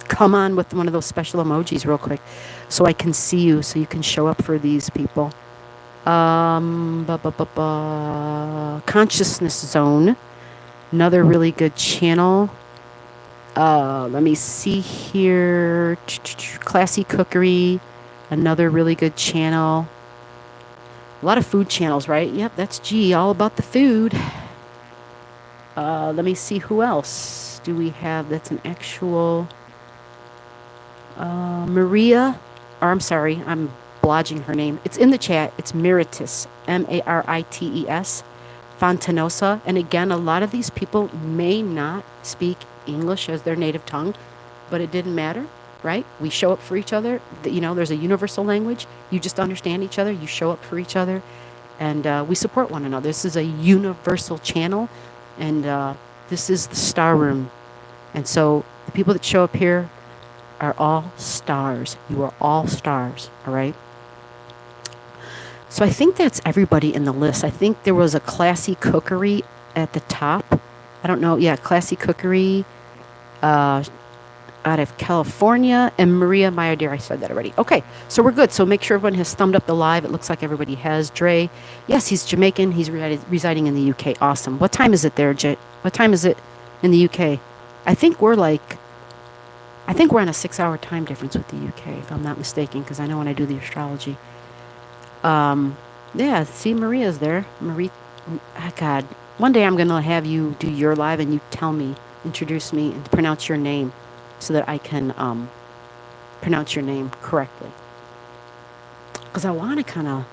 come on with one of those special emojis real quick, so I can see you, so you can show up for these people. Consciousness Zone, another really good channel. Let me see here. Classy Cookery, another really good channel. A lot of food channels, right? Yep, that's G, all about the food. Let me see, who else do we have that's an actual... Maria, or I'm sorry, I'm blodging her name. It's in the chat. It's Marites, Marites, Fontanosa. And again, a lot of these people may not speak English as their native tongue, but it didn't matter, right? We show up for each other. There's a universal language. You just understand each other. You show up for each other, and we support one another. This is a universal channel, and this is the Star Room. And so the people that show up here are all stars. You are all stars, all right? So I think that's everybody in the list. I think there was a Classy Cookery at the top. I don't know. Yeah, Classy Cookery out of California, and Maria Mayadera. I said that already. Okay, so we're good. So make sure everyone has thumbed up the live. It looks like everybody has. Dre, yes, he's Jamaican. He's residing in the UK. Awesome. What time is it there, Jay? What time is it in the UK? I think we're on a 6-hour time difference with the UK, if I'm not mistaken, because I know when I do the astrology. Yeah, see, Maria's there. God, one day I'm going to have you do your live and you introduce me, and pronounce your name so that I can pronounce your name correctly. Because I want to kind of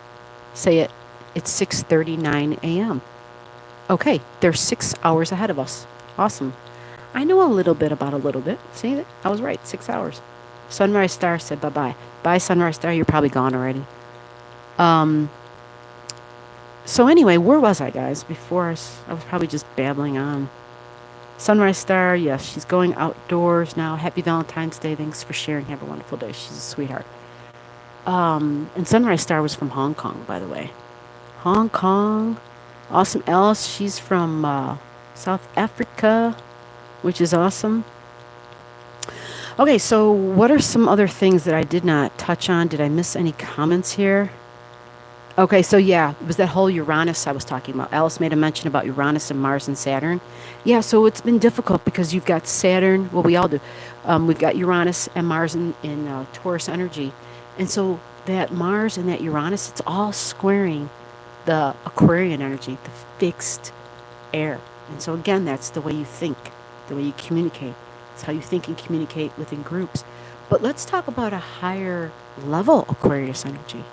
say it. It's 6:39 a.m. Okay, they're 6 hours ahead of us. Awesome. I know a little bit about a little bit. See that? I was right. 6 hours. Sunrise Star said bye-bye. Bye, Sunrise Star. You're probably gone already. So anyway, where was I, guys? Before I was probably just babbling on. Sunrise Star, yes, she's going outdoors now. Happy Valentine's Day. Thanks for sharing. Have a wonderful day. She's a sweetheart. And Sunrise Star was from Hong Kong, by the way. Hong Kong. Awesome. Alice, she's from South Africa, which is awesome. Okay, so what are some other things that I did not touch on? Did I miss any comments here? Okay, so yeah, it was that whole Uranus I was talking about. Alice made a mention about Uranus and Mars and Saturn. Yeah, so it's been difficult because you've got Saturn, well, we all do. We've got Uranus and Mars in Taurus energy. And so that Mars and that Uranus, it's all squaring the Aquarian energy, the fixed air. And so again, that's the way you think, the way you communicate. It's how you think and communicate within groups. But let's talk about a higher level Aquarius energy.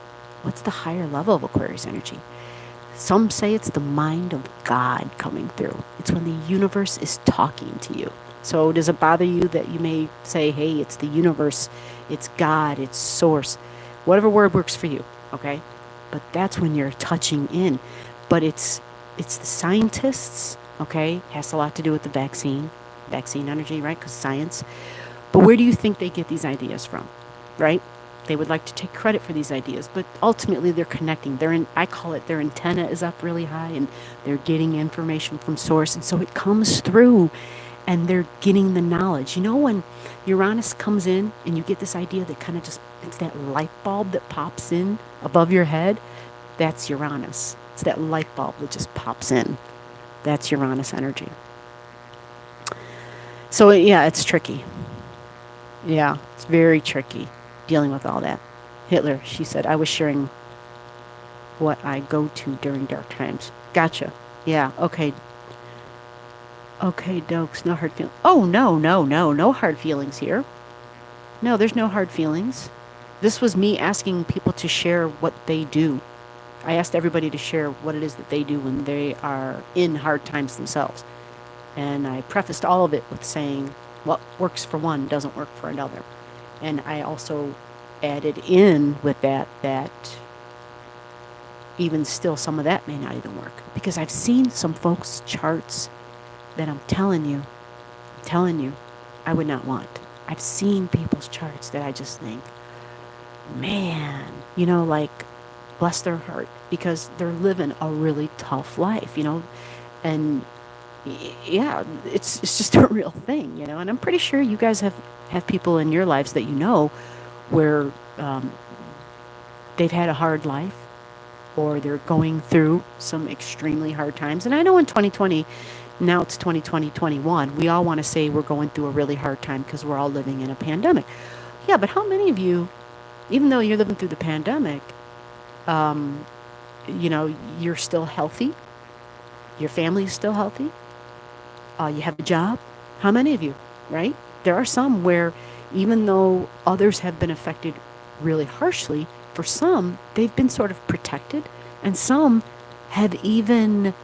What's the higher level of Aquarius energy? Some say it's the mind of God coming through. It's when the universe is talking to you. So does it bother you that you may say, hey, it's the universe, it's God, it's source, whatever word works for you, okay? But that's when you're touching in. But it's the scientists, okay? Has a lot to do with the vaccine energy, right? Because science. But where do you think they get these ideas from, right? They would like to take credit for these ideas, but ultimately they're connecting. I call it their antenna is up really high and they're getting information from source. And so it comes through and they're getting the knowledge. You know, when Uranus comes in and you get this idea that kind of just, it's that light bulb that pops in above your head, that's Uranus. It's that light bulb that just pops in. That's Uranus energy. So yeah, it's tricky. Yeah, it's very tricky dealing with all that. Hitler, she said, I was sharing what I go to during dark times. Gotcha. Yeah, okay. Okay, Dokes, no hard feelings. Oh, no hard feelings here. No, there's no hard feelings. This was me asking people to share what they do. I asked everybody to share what it is that they do when they are in hard times themselves. And I prefaced all of it with saying, what works for one doesn't work for another. And I also added in with that even still some of that may not even work. Because I've seen some folks' charts that I'm telling you, I would not want. I've seen people's charts that I just think, man, you know, like, bless their heart, because they're living a really tough life, you know, and yeah, it's just a real thing, you know, and I'm pretty sure you guys have people in your lives that you know where they've had a hard life or they're going through some extremely hard times. And I know in 2020, now it's 2021, we all want to say we're going through a really hard time because we're all living in a pandemic. Yeah, but how many of you, even though you're living through the pandemic, you know, you're still healthy, your family is still healthy, you have a job? How many of you, right? There are some where even though others have been affected really harshly, for some, they've been sort of protected, and some have even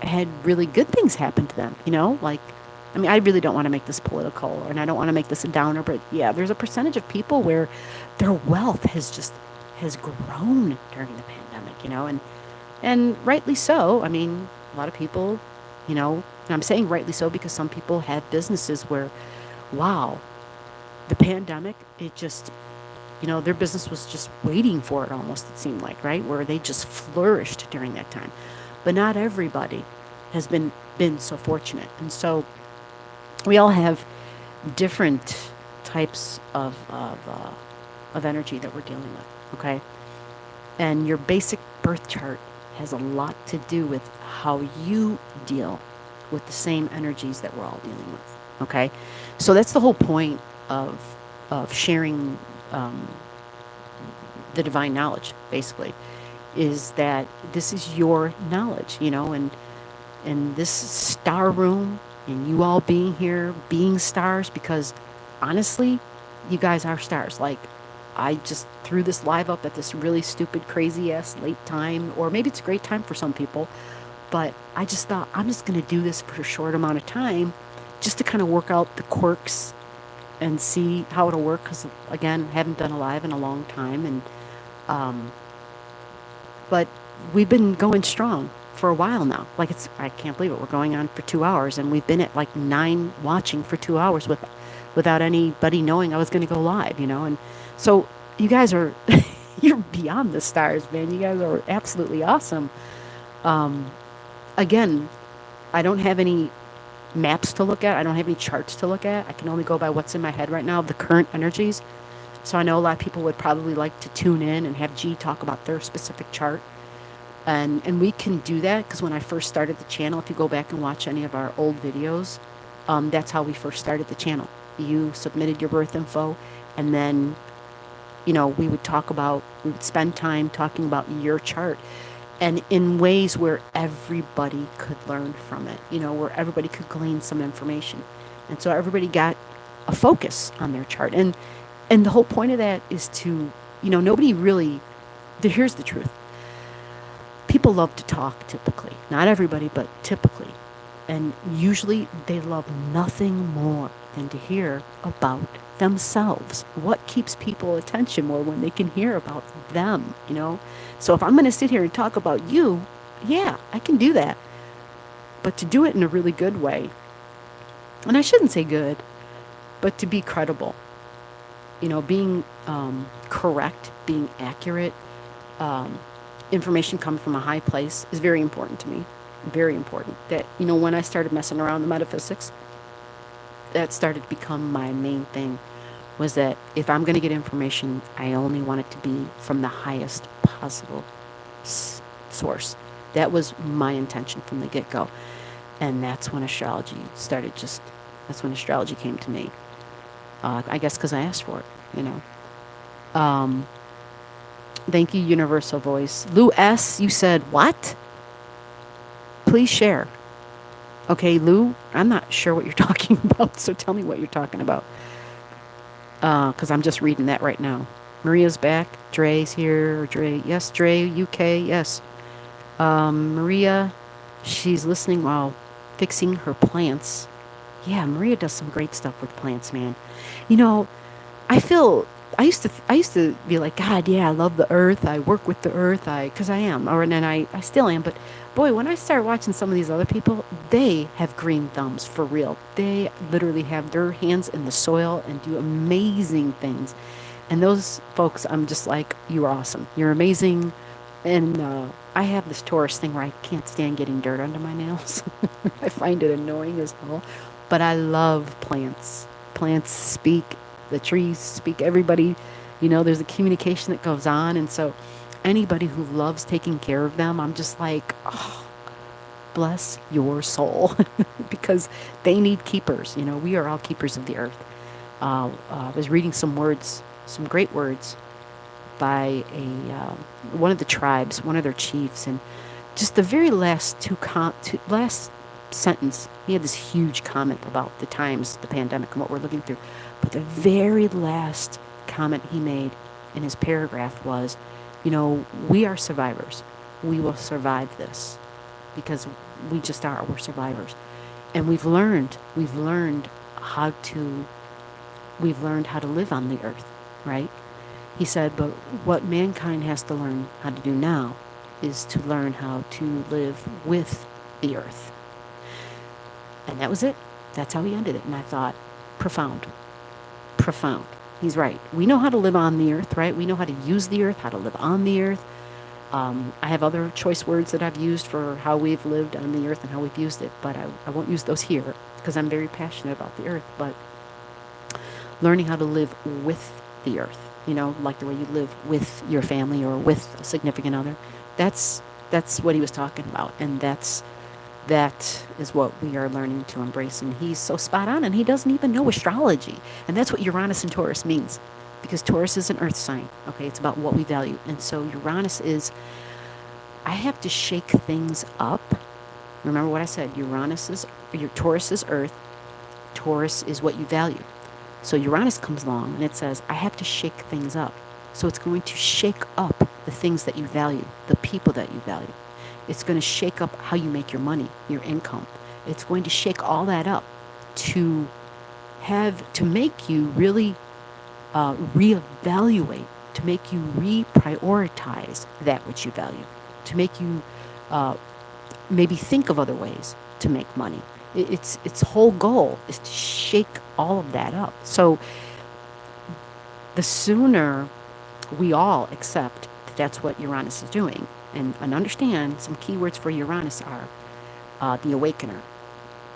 had really good things happen to them, you know, like, I mean, I really don't want to make this political, and I don't want to make this a downer, but yeah, there's a percentage of people where their wealth has grown during the pandemic, you know, and rightly so. I mean, a lot of people, you know, and I'm saying rightly so because some people have businesses where, wow, the pandemic, it just, you know, their business was just waiting for it almost, it seemed like, right? Where they just flourished during that time. But not everybody has been so fortunate. And so we all have different types of energy that we're dealing with, okay? And your basic birth chart has a lot to do with how you deal with the same energies that we're all dealing with, okay? So that's the whole point of sharing the divine knowledge, basically, is that this is your knowledge, you know, and this star room and you all being here, being stars, because honestly, you guys are stars. Like, I just threw this live up at this really stupid, crazy ass late time, or maybe it's a great time for some people, but I just thought I'm just going to do this for a short amount of time just to kind of work out the quirks and see how it'll work. Because again, haven't done a live in a long time, and but we've been going strong for a while now. Like, I can't believe it. We're going on for 2 hours, and we've been at like 9 watching for 2 hours without anybody knowing I was going to go live, you know. And so you guys are you're beyond the stars, man. You guys are absolutely awesome. Um, Again, I don't have any maps to look at. I don't have any charts to look at. I can only go by what's in my head right now, the current energies. So I know a lot of people would probably like to tune in and have G talk about their specific chart. And we can do that because when I first started the channel, if you go back and watch any of our old videos, that's how we first started the channel. You submitted your birth info, and then, we would we would spend time talking about your chart, and in ways where everybody could learn from it, where everybody could glean some information. And so everybody got a focus on their chart. And the whole point of that is to, nobody really, here's the truth. People love to talk typically. Not everybody, but typically. And usually they love nothing more than to hear about themselves. What keeps people attention more when they can hear about them, So if I'm going to sit here and talk about you, yeah, I can do that. But to do it in a really good way, and I shouldn't say good, but to be credible, being correct, being accurate, information coming from a high place is very important to me. Very important. That, when I started messing around the metaphysics, that started to become my main thing, was that if I'm going to get information, I only want it to be from the highest possible source. That was my intention from the get-go. And that's when astrology that's when astrology came to me. I guess because I asked for it, Thank you, Universal Voice. Lou S., you said, what? Please share. Okay, Lou, I'm not sure what you're talking about, so tell me what you're talking about. Because I'm just reading that right now. Maria's back. Dre's here. Dre, yes, Dre, UK, yes. Maria, she's listening while fixing her plants. Yeah, Maria does some great stuff with plants, man. I used to be like, God, yeah, I love the earth. I work with the earth. Because I am, and I still am. But boy, when I start watching some of these other people, they have green thumbs for real. They literally have their hands in the soil and do amazing things. And those folks, I'm just like, you are awesome. You're amazing. And I have this Taurus thing where I can't stand getting dirt under my nails. I find it annoying as hell. But I love plants. Plants speak. The trees speak. Everybody, there's a communication that goes on. And so anybody who loves taking care of them, I'm just like, oh, bless your soul. Because they need keepers. We are all keepers of the earth. I was reading some great words by one of the tribes, one of their chiefs, and just the very last last sentence, he had this huge comment about the times, the pandemic, and what we're looking through. But the very last comment he made in his paragraph was, we are survivors. We will survive this because we just are. We're survivors, and we've learned how to live on the earth, right? He said, but what mankind has to learn how to do now is to learn how to live with the earth. And that was it. That's how he ended it. And I thought, profound. He's right. We know how to live on the earth, right? We know how to use the earth, how to live on the earth. I have other choice words that I've used for how we've lived on the earth and how we've used it, but I won't use those here because I'm very passionate about the earth. But learning how to live with the earth, like the way you live with your family or with a significant other. That's what he was talking about, and that is what we are learning to embrace. And he's so spot on, and he doesn't even know astrology. And that's what Uranus and Taurus means, because Taurus is an earth sign. Okay, it's about what we value. And so Uranus is, I have to shake things up. Remember what I said, Taurus is earth, Taurus is what you value. So Uranus comes along and it says, I have to shake things up. So it's going to shake up the things that you value, the people that you value. It's going to shake up how you make your money, your income. It's going to shake all that up to make you really reevaluate, to make you reprioritize that which you value, to make you maybe think of other ways to make money. Its whole goal is to shake all of that up. So the sooner we all accept that that's what Uranus is doing. And understand some keywords for Uranus are the awakener,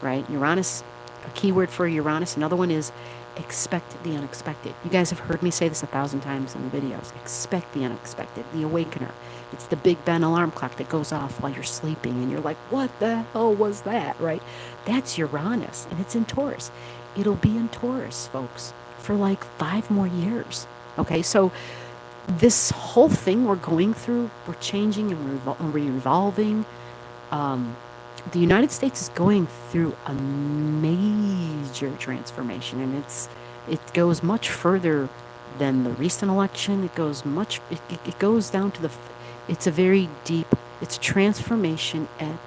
right? Uranus, a keyword for Uranus. Another one is expect the unexpected. You guys have heard me say this 1,000 times in the videos. Expect the unexpected, the awakener. It's the Big Ben alarm clock that goes off while you're sleeping and you're like, what the hell was that, right? That's Uranus, and it's in Taurus. It'll be in Taurus, folks, for like 5 more years. Okay, so this whole thing we're going through, we're changing and we're evolving. The United States is going through a major transformation, and it goes much further than the recent election. It goes it goes down to it's a very deep, it's transformation at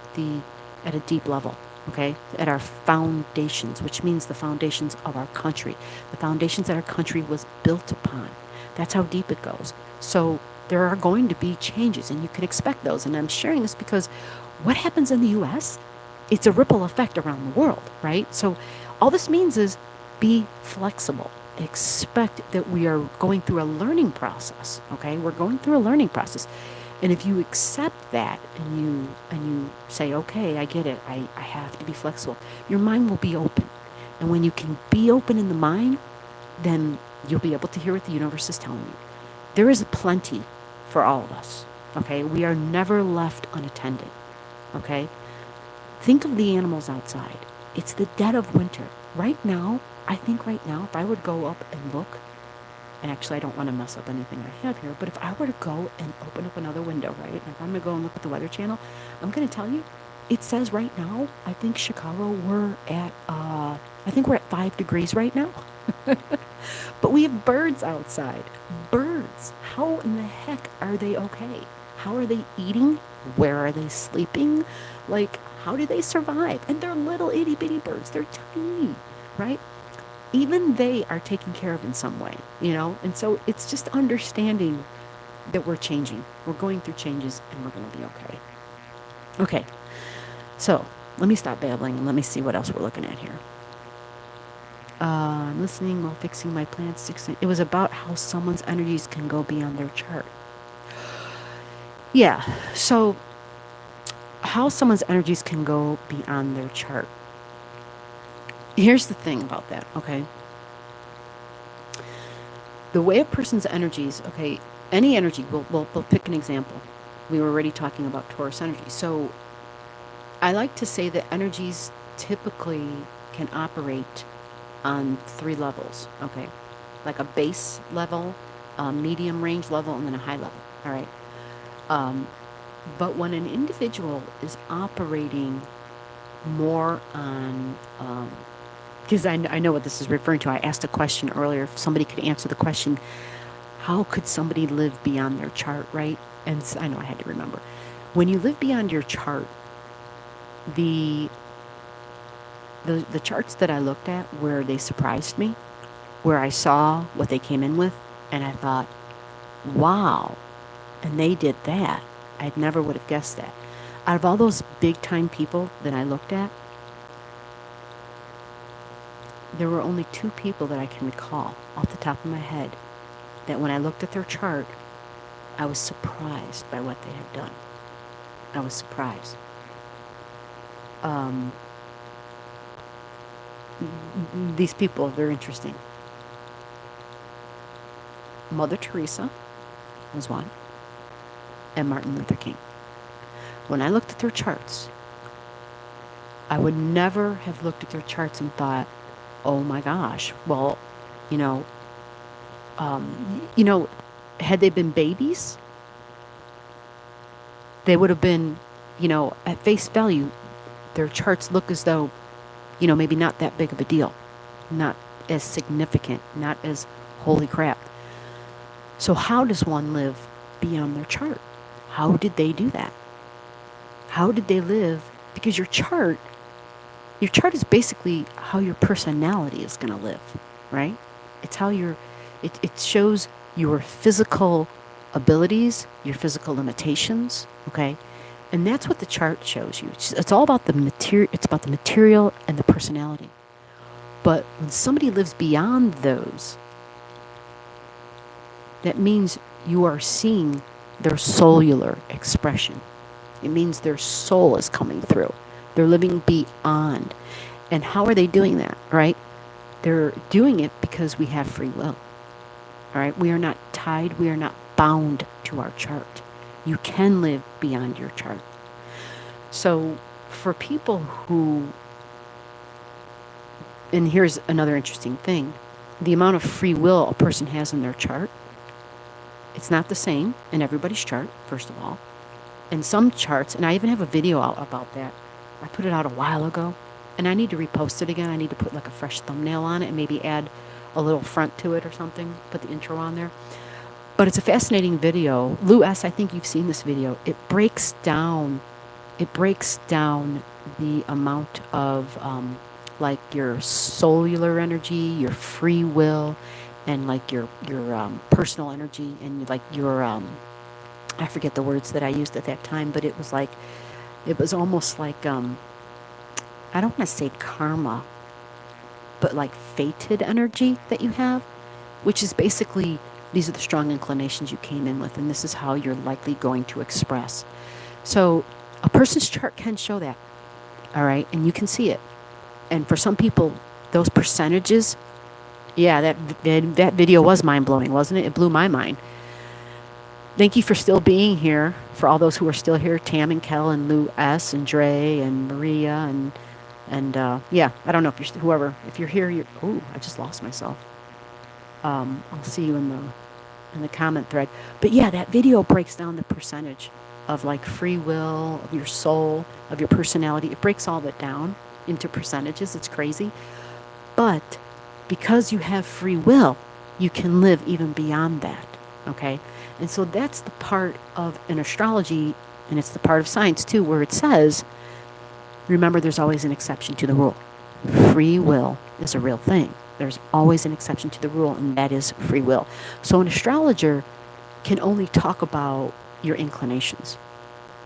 a deep level. Okay, at our foundations, which means the foundations of our country, the foundations that our country was built upon. That's how deep it goes. So there are going to be changes, and you can expect those. And I'm sharing this because what happens in the U.S., it's a ripple effect around the world, right? So all this means is be flexible. Expect that we are going through a learning process, okay? We're going through a learning process. And if you accept that and you say, okay, I get it, I have to be flexible, your mind will be open. And when you can be open in the mind, then you'll be able to hear what the universe is telling you. There is plenty for all of us, okay? We are never left unattended, okay? Think of the animals outside. It's the dead of winter. Right now, I think right now, if I would go up and look, and actually I don't want to mess up anything I have here, but if I were to go and open up another window, right, and if I'm going to go and look at the Weather Channel, I'm going to tell you, it says right now, I think Chicago, we're at 5 degrees right now. But we have birds outside. Birds. How in the heck are they okay? How are they eating? Where are they sleeping? Like, how do they survive? And they're little itty bitty birds. They're tiny, right? Even they are taken care of in some way, you know? And so it's just understanding that we're changing. We're going through changes, and we're going to be okay. Okay. So let me stop babbling and let me see what else we're looking at here. I'm listening while fixing my plants. It was about how someone's energies can go beyond their chart. Yeah, so how someone's energies can go beyond their chart. Here's the thing about that, okay? The way a person's energies, okay, any energy, we'll pick an example. We were already talking about Taurus energy. So I like to say that energies typically can operate on 3 levels, okay? Like a base level, a medium range level, and then a high level, all right? But when an individual is operating more on, because I know what this is referring to. I asked a question earlier, if somebody could answer the question, how could somebody live beyond their chart, right? And I know I had to remember. When you live beyond your chart, the charts that I looked at where they surprised me, where I saw what they came in with, and I thought, wow, and they did that. I never would have guessed that. Out of all those big time people that I looked at, there were only 2 people that I can recall off the top of my head that when I looked at their chart, I was surprised by what they had done. I was surprised. These people, they're interesting. Mother Teresa was one, and Martin Luther King. When I looked at their charts, I would never have looked at their charts and thought, oh my gosh, well, had they been babies, they would have been, at face value, their charts look as though, maybe not that big of a deal, not as significant, not as holy crap. So how does one live beyond their chart? How did they do that? How did they live? Because your chart is basically how your personality is going to live, right? It's how it shows your physical abilities, your physical limitations, okay? And that's what the chart shows you. It's all about the material. It's about the material and the personality. But when somebody lives beyond those, that means you are seeing their cellular expression. It means their soul is coming through. They're living beyond. And how are they doing that, right? They're doing it because we have free will. All right? We are not tied, we are not bound to our chart. You can live beyond your chart. So for people who, and here's another interesting thing, the amount of free will a person has in their chart, it's not the same in everybody's chart, first of all. In some charts, and I even have a video out about that. I put it out a while ago, and I need to repost it again. I need to put like a fresh thumbnail on it and maybe add a little front to it or something, put the intro on there. But it's a fascinating video. Lou S., I think you've seen this video. It breaks down the amount of like your cellular energy, your free will, and like your personal energy, and like your I forget the words that I used at that time, but it was almost like I don't want to say karma, but like fated energy that you have, which is basically these are the strong inclinations you came in with, and this is how you're likely going to express. So a person's chart can show that, all right, and you can see it. And for some people, those percentages, yeah, that video was mind-blowing, wasn't it? It blew my mind. Thank you for still being here, for all those who are still here, Tam and Kel and Lou S. and Dre and Maria and yeah, I don't know if you're whoever, if you're here, I just lost myself. I'll see you in the comment thread. But yeah, that video breaks down the percentage of like free will, of your soul, of your personality. It breaks all that down into percentages. It's crazy. But because you have free will, you can live even beyond that. Okay? And so that's the part of an astrology, and it's the part of science too, where it says, remember, there's always an exception to the rule. Free will is a real thing. There's always an exception to the rule, and that is free will. So an astrologer can only talk about your inclinations.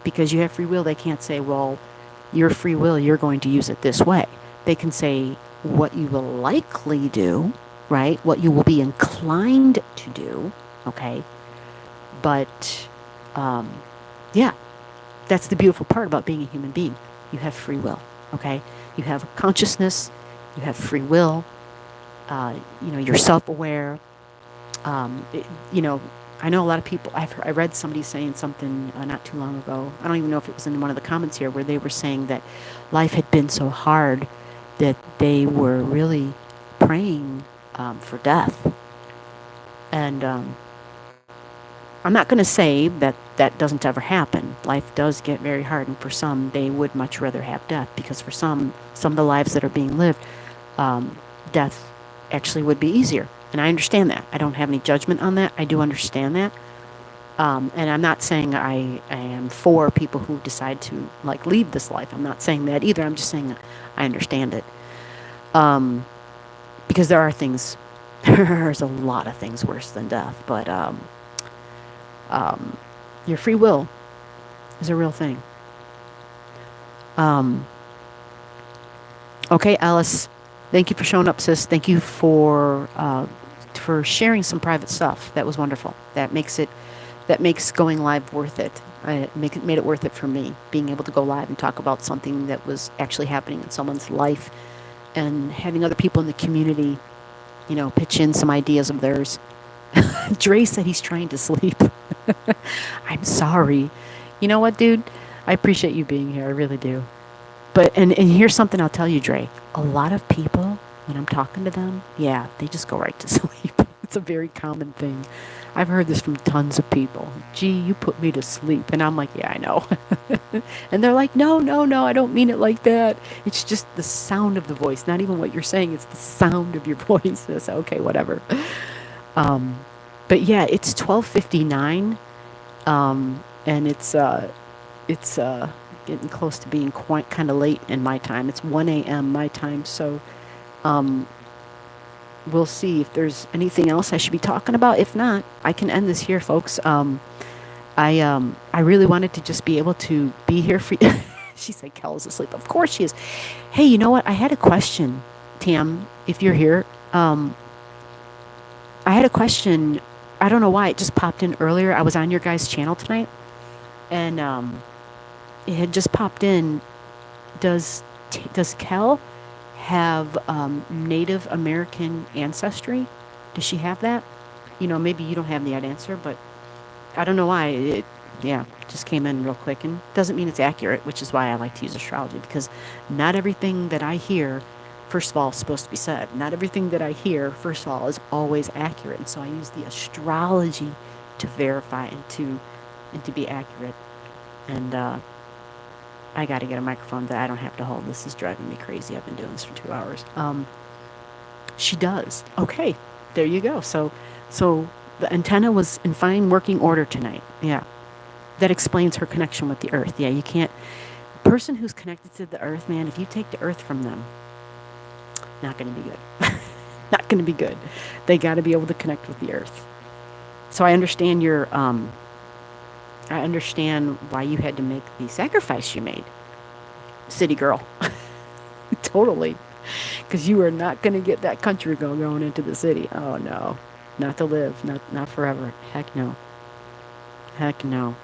Because you have free will, they can't say, well, your free will, you're going to use it this way. They can say what you will likely do, right? What you will be inclined to do, okay? But, yeah, that's the beautiful part about being a human being. You have free will, okay? You have consciousness, you have free will, you're self-aware. I know a lot of people, I read somebody saying something not too long ago. I don't even know if it was in one of the comments here, where they were saying that life had been so hard that they were really praying for death. And I'm not going to say that that doesn't ever happen. Life does get very hard, and for some, they would much rather have death, because for some of the lives that are being lived, death actually would be easier. And I understand that. I don't have any judgment on that. I do understand that. And I'm not saying I am for people who decide to like leave this life. I'm not saying that either. I'm just saying I understand it. Because there are things, there's a lot of things worse than death. But your free will is a real thing. Okay, Alice. Thank you for showing up, sis. Thank you for sharing some private stuff. That was wonderful. That makes going live worth it. Made it worth it for me, being able to go live and talk about something that was actually happening in someone's life, and having other people in the community, pitch in some ideas of theirs. Dre said he's trying to sleep. I'm sorry. You know what, dude? I appreciate you being here. I really do. But, and here's something I'll tell you, Dre. A lot of people, when I'm talking to them, yeah, they just go right to sleep. It's a very common thing. I've heard this from tons of people. Gee, you put me to sleep. And I'm like, yeah, I know. And they're like, no, I don't mean it like that. It's just the sound of the voice. Not even what you're saying. It's the sound of your voice. It's okay, whatever. But yeah, it's 12:59. And it's getting close to being quite kind of late in my time. It's 1 a.m. my time, so we'll see if there's anything else I should be talking about. If not, I can end this here, folks. I really wanted to just be able to be here for you. She said Kel is asleep. Of course she is. Hey, you know what? I had a question, Tam, if you're here. I had a question I don't know why it just popped in earlier. I was on your guys' channel tonight, and it had just popped in. Does Kel have Native American ancestry? Does she have that? You know, maybe you don't have the answer, but I don't know why it. Yeah, just came in real quick, and doesn't mean it's accurate, which is why I like to use astrology, because not everything that I hear, first of all, is supposed to be said. Not everything that I hear, first of all, is always accurate, and so I use the astrology to verify and to be accurate. And I got to get a microphone that I don't have to hold. This is driving me crazy. I've been doing this for 2 hours. She does. Okay, there you go. So the antenna was in fine working order tonight. Yeah. That explains her connection with the earth. Yeah, you can't. Person who's connected to the earth, man, if you take the earth from them, not going to be good. Not going to be good. They got to be able to connect with the earth. So I understand your I understand why you had to make the sacrifice you made, city girl. Totally. Because you are not going to get that country girl going into the city. Oh, no. Not to live. Not forever. Heck no. Heck no.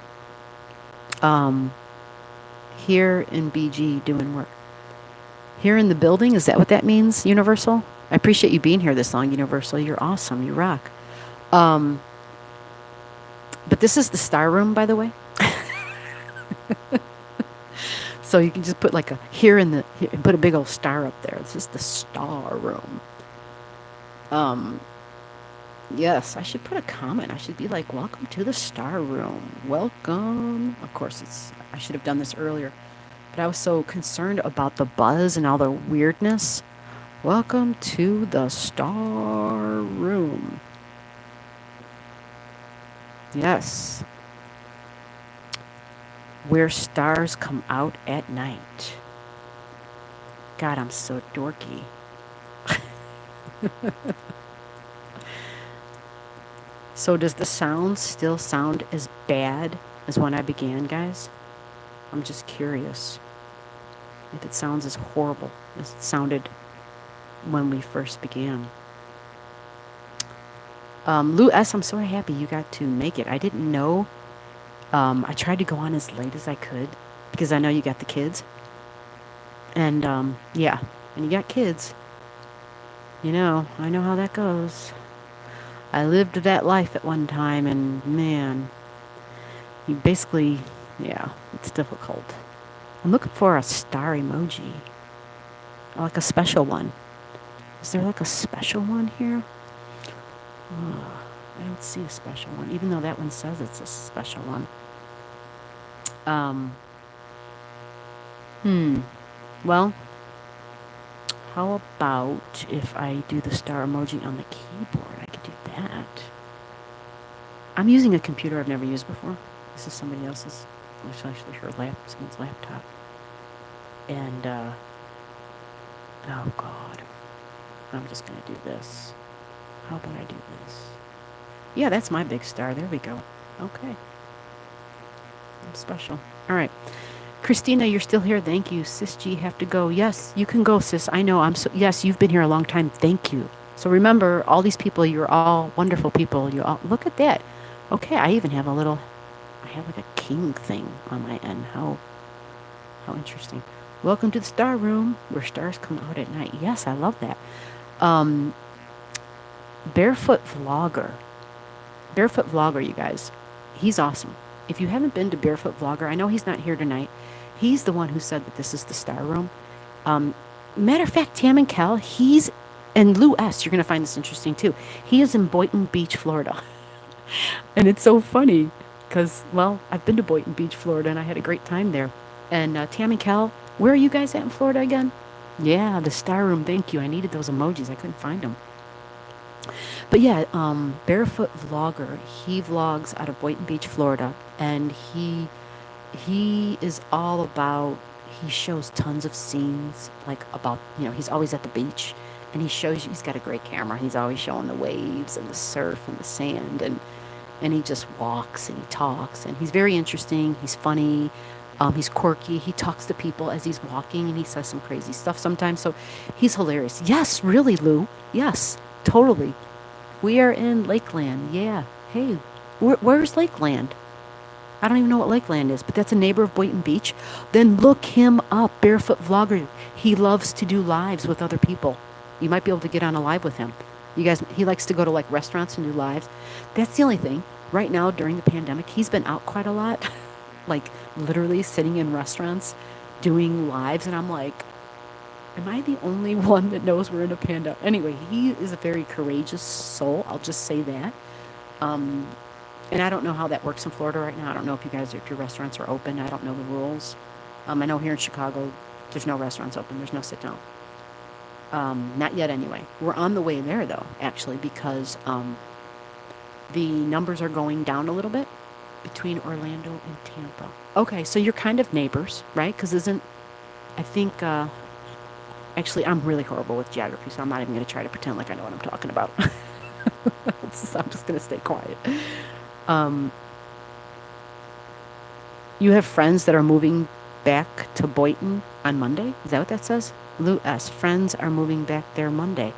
Here in BG doing work. Here in the building, is that what that means, Universal? I appreciate you being here this long, Universal. You're awesome. You rock. But this is the star room, by the way. So you can just put like put a big old star up there. This is the star room. Yes, I should put a comment. I should be like, welcome to the star room. Welcome. Of course, I should have done this earlier, but I was so concerned about the buzz and all the weirdness. Welcome to the star room. Yes. Where stars come out at night. God, I'm so dorky. So does the sound still sound as bad as when I began, guys? I'm just curious if it sounds as horrible as it sounded when we first began. Lou S., I'm so happy you got to make it. I didn't know. I tried to go on as late as I could because I know you got the kids. And yeah, when you got kids, you know, I know how that goes. I lived that life at one time, and man, you basically, yeah, it's difficult. I'm looking for a star emoji, like a special one. Is there like a special one here? Oh, I don't see a special one, even though that one says it's a special one. Well, how about if I do the star emoji on the keyboard? I could do that. I'm using a computer I've never used before. This is somebody else's. It's actually someone's laptop. And, oh God. I'm just going to do this. How about I do this? Yeah, that's my big star. There we go. Okay. I'm special. All right. Christina, you're still here. Thank you. Sis G, have to go. Yes, you can go, sis. I know. Yes, you've been here a long time. Thank you. So remember, all these people, you're all wonderful people. You all, look at that. Okay, I even have I have like a king thing on my end. How interesting. Welcome to the star room where stars come out at night. Yes, I love that. Barefoot Vlogger, you guys. He's awesome. If you haven't been to Barefoot Vlogger, I know he's not here tonight. He's the one who said that this is the star room. Matter of fact, Tam and Kel, and Lou S., you're going to find this interesting too. He is in Boynton Beach, Florida. And it's so funny because, well, I've been to Boynton Beach, Florida, and I had a great time there. And Tam and Kel, where are you guys at in Florida again? Yeah, the star room. Thank you. I needed those emojis. I couldn't find them. But yeah, Barefoot Vlogger, he vlogs out of Boynton Beach, Florida, and he is all about, he shows tons of scenes, like about, you know, he's always at the beach, and he shows you, he's got a great camera, he's always showing the waves and the surf and the sand, and he just walks and he talks, and he's very interesting, he's funny, he's quirky, he talks to people as he's walking, and he says some crazy stuff sometimes, so he's hilarious. Yes, really, Lou, yes. Totally. We are in Lakeland. Yeah. Hey, where's Lakeland? I don't even know what Lakeland is, but that's a neighbor of Boynton Beach. Then look him up, Barefoot Vlogger. He loves to do lives with other people. You might be able to get on a live with him. You guys, he likes to go to like restaurants and do lives. That's the only thing. Right now, during the pandemic, he's been out quite a lot, like literally sitting in restaurants doing lives. And I'm like, am I the only one that knows we're in a pandemic? Anyway, he is a very courageous soul. I'll just say that. Um, and I don't know how that works in Florida right now. I don't know if if your restaurants are open. I don't know the rules. I know here in Chicago, there's no restaurants open. There's no sit down. Not yet, anyway. We're on the way there, though, actually, because the numbers are going down a little bit between Orlando and Tampa. Okay, so you're kind of neighbors, right? Because I think, actually, I'm really horrible with geography, so I'm not even going to try to pretend like I know what I'm talking about. I'm just going to stay quiet. Um, you have friends that are moving back to Boynton on Monday? Is that what that says? Lou S. Friends are moving back there Monday.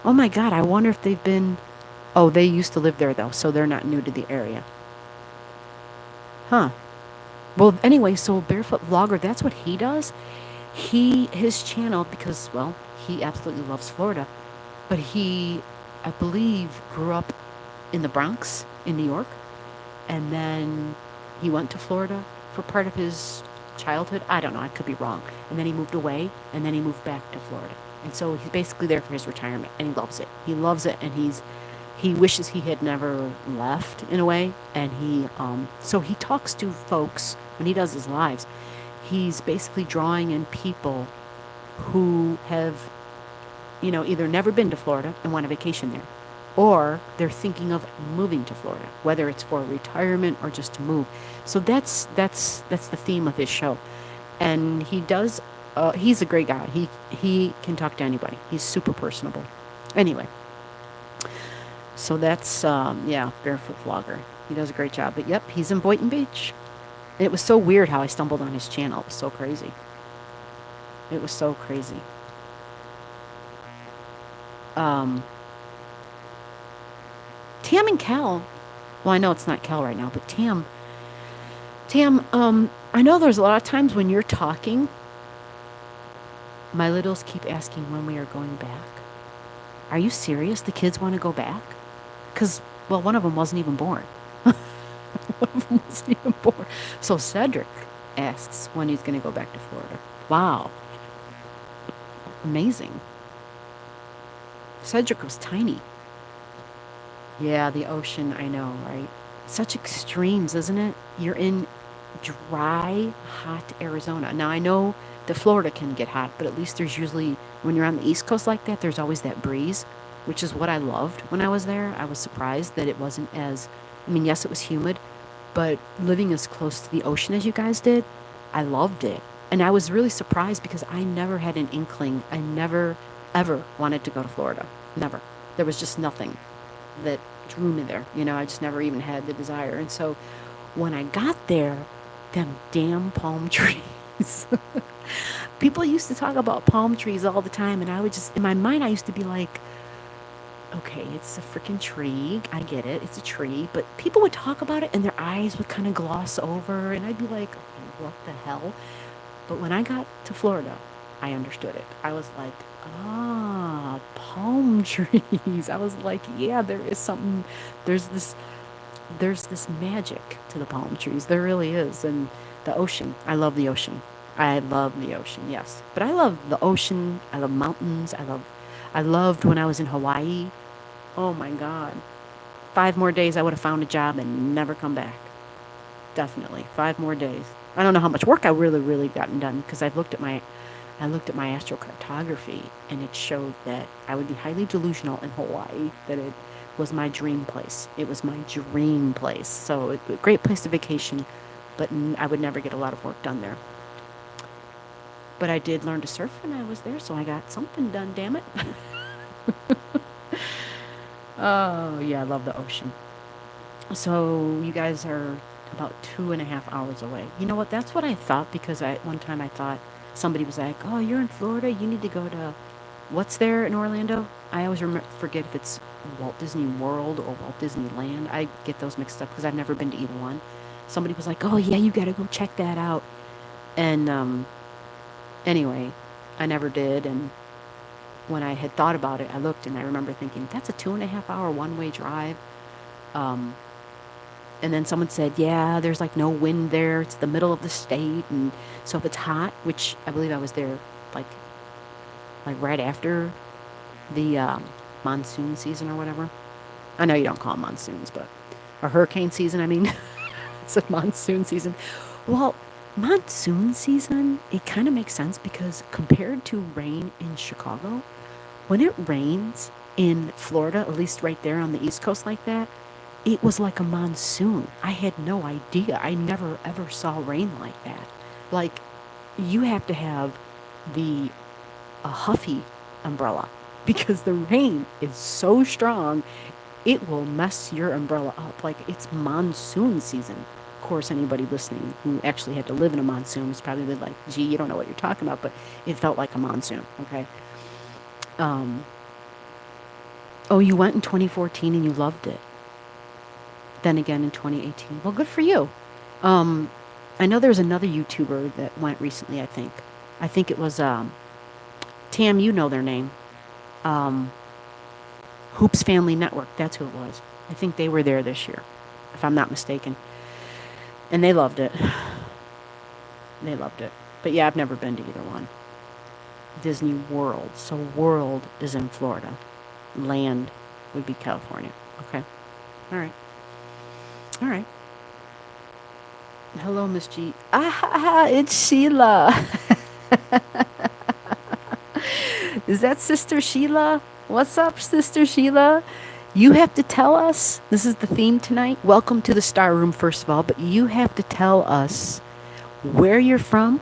Oh my God, I wonder if they've been. Oh, they used to live there though, so they're not new to the area. Huh. Well, anyway, so Barefoot Vlogger, that's what he does. His channel, because, well, he absolutely loves Florida, but he, I believe, grew up in the Bronx in New York, and then he went to Florida for part of his childhood. I don't know, I could be wrong. And then he moved away, and then he moved back to Florida. And so he's basically there for his retirement, and he loves it. He loves it, and he wishes he had never left in a way. And so he talks to folks when he does his lives. He's basically drawing in people who have, either never been to Florida and want a vacation there, or they're thinking of moving to Florida, whether it's for retirement or just to move. So that's the theme of his show, and he does. He's a great guy. He can talk to anybody. He's super personable. Anyway, so that's Barefoot Vlogger. He does a great job. But yep, he's in Boynton Beach. And it was so weird how I stumbled on his channel. It was so crazy. It was so crazy. Tam and Cal. Well, I know it's not Cal right now, but Tam, I know there's a lot of times when you're talking, my littles keep asking when we are going back. Are you serious? The kids want to go back? Because, well, one of them wasn't even born. One of them wasn't even born. So Cedric asks when he's going to go back to Florida. Wow. Amazing. Cedric was tiny. Yeah, the ocean, I know, right? Such extremes, isn't it? You're in dry, hot Arizona. Now, I know that Florida can get hot, but at least there's usually, when you're on the East Coast like that, there's always that breeze, which is what I loved when I was there. I was surprised that it wasn't yes, it was humid, but living as close to the ocean as you guys did, I loved it. And I was really surprised because I never had an inkling. I never, ever wanted to go to Florida. Never. There was just nothing that drew me there. I just never even had the desire. And so when I got there, them damn palm trees. People used to talk about palm trees all the time, and I would just, in my mind, I used to be like, okay, it's a freaking tree. I get it. It's a tree. But people would talk about it, and their eyes would kind of gloss over, and I'd be like, okay, what the hell? But when I got to Florida, I understood it. I was like, palm trees. I was like, yeah, there is something, there's this magic to the palm trees. There really is. And the ocean. I love the ocean. I love the ocean, yes. But I love the ocean. I love mountains. I loved when I was in Hawaii. Oh my God. 5 more days I would have found a job and never come back. Definitely. 5 more days. I don't know how much work I really gotten done because I looked at my astrocartography, and it showed that I would be highly delusional in Hawaii, that it was my dream place. It was my dream place. So a great place to vacation, but I would never get a lot of work done there. But I did learn to surf when I was there, so I got something done, damn it. Oh, yeah, I love the ocean. So you guys are about 2.5 hours away. You know what? That's what I thought, because one time I thought somebody was like, oh, you're in Florida, you need to go to What's there in Orlando? I always forget if it's Walt Disney World or Walt Disneyland. I get those mixed up because I've never been to either one. Somebody was like, "Oh yeah, you got to go check that out." And anyway, I never did. And when I had thought about it, I looked and I remember thinking, "That's a 2.5 hour one-way drive." Um, and then someone said, "Yeah, there's like no wind there. It's the middle of the state, and so if it's hot, which I believe I was there like right after the monsoon season or whatever. I know you don't call them monsoons, but or hurricane season. I mean, it's a monsoon season. Well, monsoon season, it kind of makes sense because compared to rain in Chicago, when it rains in Florida, at least right there on the East Coast like that, it was like a monsoon. I had no idea. I never ever saw rain like that. Like, you have to have the a huffy umbrella because the rain is so strong it will mess your umbrella up. Like, it's monsoon season. Of course, anybody listening who actually had to live in a monsoon is probably like, "Gee, you don't know what you're talking about," but it felt like a monsoon. Okay. Um, oh, you went in 2014 and you loved it. Then again in 2018. Well, good for you. Um, I know there's another YouTuber that went recently. I think it was Tam. You know their name. Um, Hoops Family Network. That's who it was. I think they were there this year, if I'm not mistaken. And they loved it. They loved it. But yeah, I've never been to either one. Disney World. So World is in Florida. Land would be California. Okay. All right. All right. Hello, Miss G. Ah, it's Sheila. Is that Sister Sheila? What's up, Sister Sheila? You have to tell us. This is the theme tonight. Welcome to the Star Room, first of all. But you have to tell us where you're from,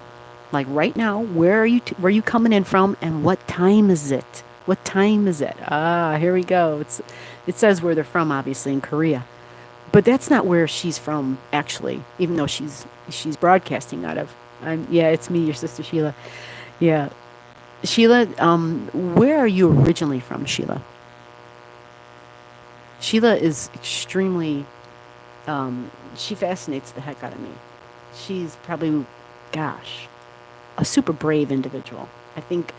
like right now. Where are you? Where are you coming in from? And what time is it? What time is it? Ah, here we go. It says where they're from, obviously in Korea, but that's not where she's from actually. Even though she's broadcasting out of. Yeah, it's me, your sister Sheila. Yeah, Sheila. Where are you originally from, Sheila? Sheila is extremely. She fascinates the heck out of me. She's probably, gosh, a super brave individual. I think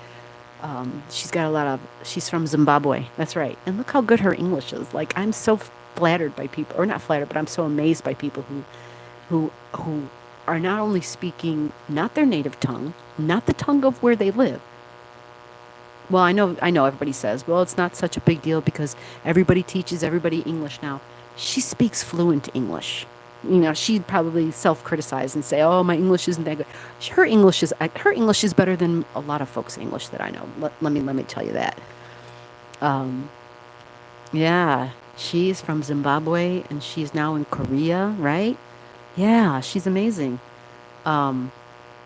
she's got a lot of. She's from Zimbabwe. That's right. And look how good her English is. Like, I'm so flattered by people, or not flattered, but I'm so amazed by people who are not only speaking not their native tongue, not the tongue of where they live. Well, I know everybody says, well, it's not such a big deal because everybody teaches everybody English now. She speaks fluent English. You know, she'd probably self-criticize and say, "Oh, my English isn't that good." Her English is better than a lot of folks' English that I know. Let me tell you that. Um, yeah, she's from Zimbabwe and she's now in Korea, right? Yeah, she's amazing. Um,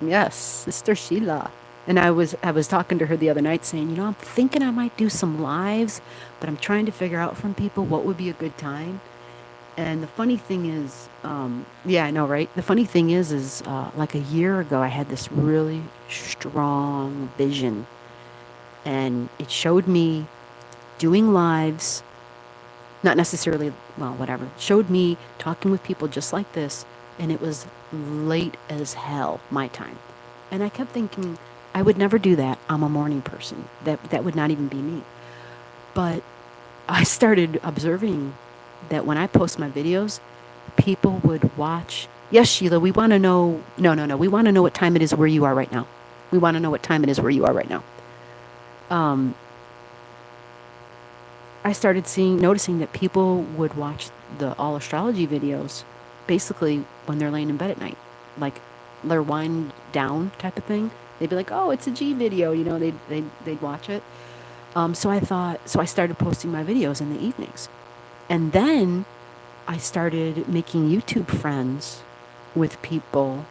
yes, Sister Sheila. And I was talking to her the other night saying, I'm thinking I might do some lives, but I'm trying to figure out from people what would be a good time. And the funny thing is, yeah, I know, right? The funny thing is like a year ago, I had this really strong vision, and it showed me doing lives, not necessarily, well, whatever. It showed me talking with people just like this, and it was late as hell, my time. And I kept thinking, I would never do that. I'm a morning person. That would not even be me. But I started observing that when I post my videos, people would watch. Yes, Sheila, we want to know. No, no, no. We want to know what time it is where you are right now. We want to know what time it is where you are right now. Um, I started noticing that people would watch the all astrology videos basically when they're laying in bed at night, like their wind down type of thing. They'd be like, "Oh, it's a G video," they'd watch it. So I started posting my videos in the evenings. And then I started making YouTube friends with people.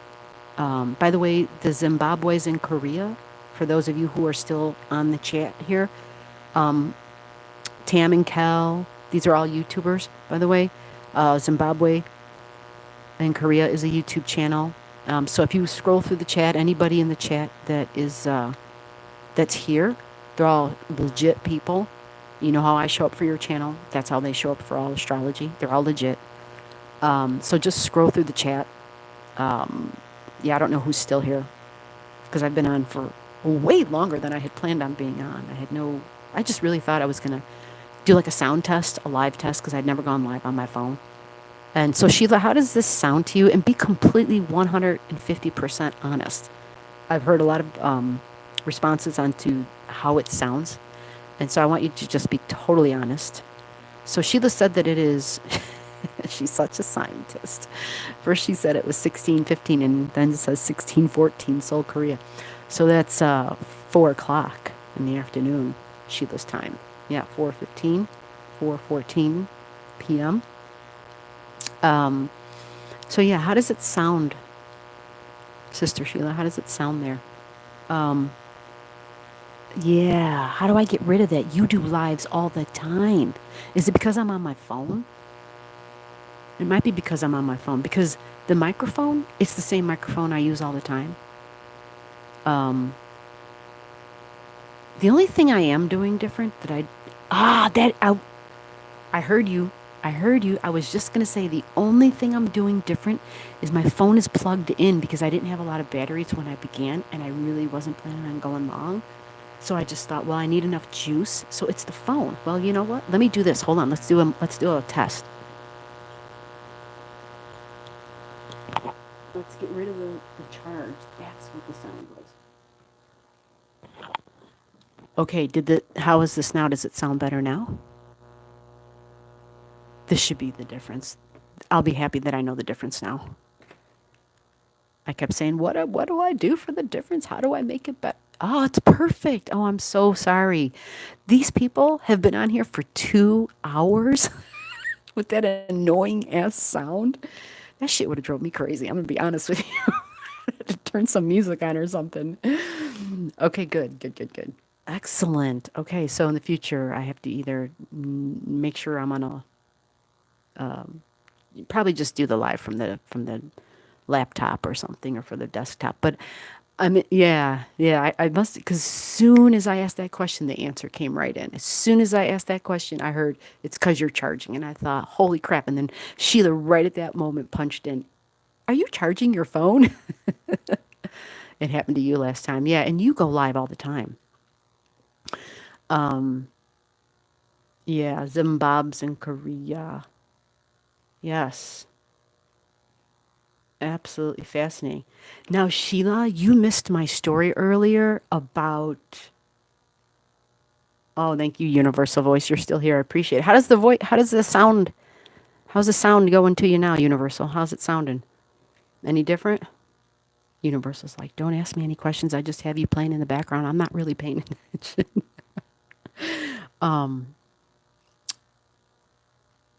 By the way, the Zimbabwe's in Korea, for those of you who are still on the chat here, um, Tam and Kel, these are all YouTubers, by the way. Zimbabwe and Korea is a YouTube channel. So if you scroll through the chat, anybody in the chat that is that's here, They're all legit people. You know how I show up for your channel? That's how they show up for all astrology. They're all legit. So just scroll through the chat. Um, yeah, I don't know who's still here because I've been on for way longer than I had planned on being on. I just really thought I was going to do like a sound test, a live test, because I'd never gone live on my phone. And so, Sheila, how does this sound to you? And be completely 150% honest. I've heard a lot of responses onto how it sounds. And so I want you to just be totally honest. So Sheila said that it is, she's such a scientist. First she said it was 16:15 and then it says 16:14 Seoul, Korea. So that's 4 o'clock in the afternoon, Sheila's time. Yeah, 4:15, 4:14 p.m. Um, so yeah, how does it sound, Sister Sheila? How does it sound there? Um, yeah, how do I get rid of that? You do lives all the time. Is it because I'm on my phone? It might be because I'm on my phone. Because the microphone, it's the same microphone I use all the time. Um, the only thing I am doing different that I heard you. I heard you. I was just going to say the only thing I'm doing different is my phone is plugged in because I didn't have a lot of batteries when I began and I really wasn't planning on going long. So I just thought, well, I need enough juice. So it's the phone. Well, you know what? Let me do this. Hold on. Let's do a test. Let's get rid of the charge. That's what the sound was. Okay, how is this now? Does it sound better now? This should be the difference. I'll be happy that I know the difference now. I kept saying, what do I do for the difference? How do I make it better? Oh, it's perfect. Oh, I'm so sorry. These people have been on here for 2 hours with that annoying ass sound. That shit would have drove me crazy. I'm gonna be honest with you. To turn some music on or something. Okay, good. Excellent. Okay, so in the future, I have to either make sure I'm on a probably just do the live from the laptop or something or for the desktop. But I mean, yeah, I must because soon as I asked that question, the answer came right in. As soon as I asked that question, I heard it's because you're charging, and I thought, holy crap! And then Sheila, right at that moment, punched in, "Are you charging your phone?" It happened to you last time, yeah, and you go live all the time. Yeah, Zimbabwe's in Korea. Yes. Absolutely fascinating. Now, Sheila, you missed my story earlier about. Oh, thank you, Universal Voice. You're still here. I appreciate it. How does the voice? How does the sound? How's the sound going to you now, Universal? How's it sounding? Any different? Universal's like, don't ask me any questions. I just have you playing in the background. I'm not really paying attention.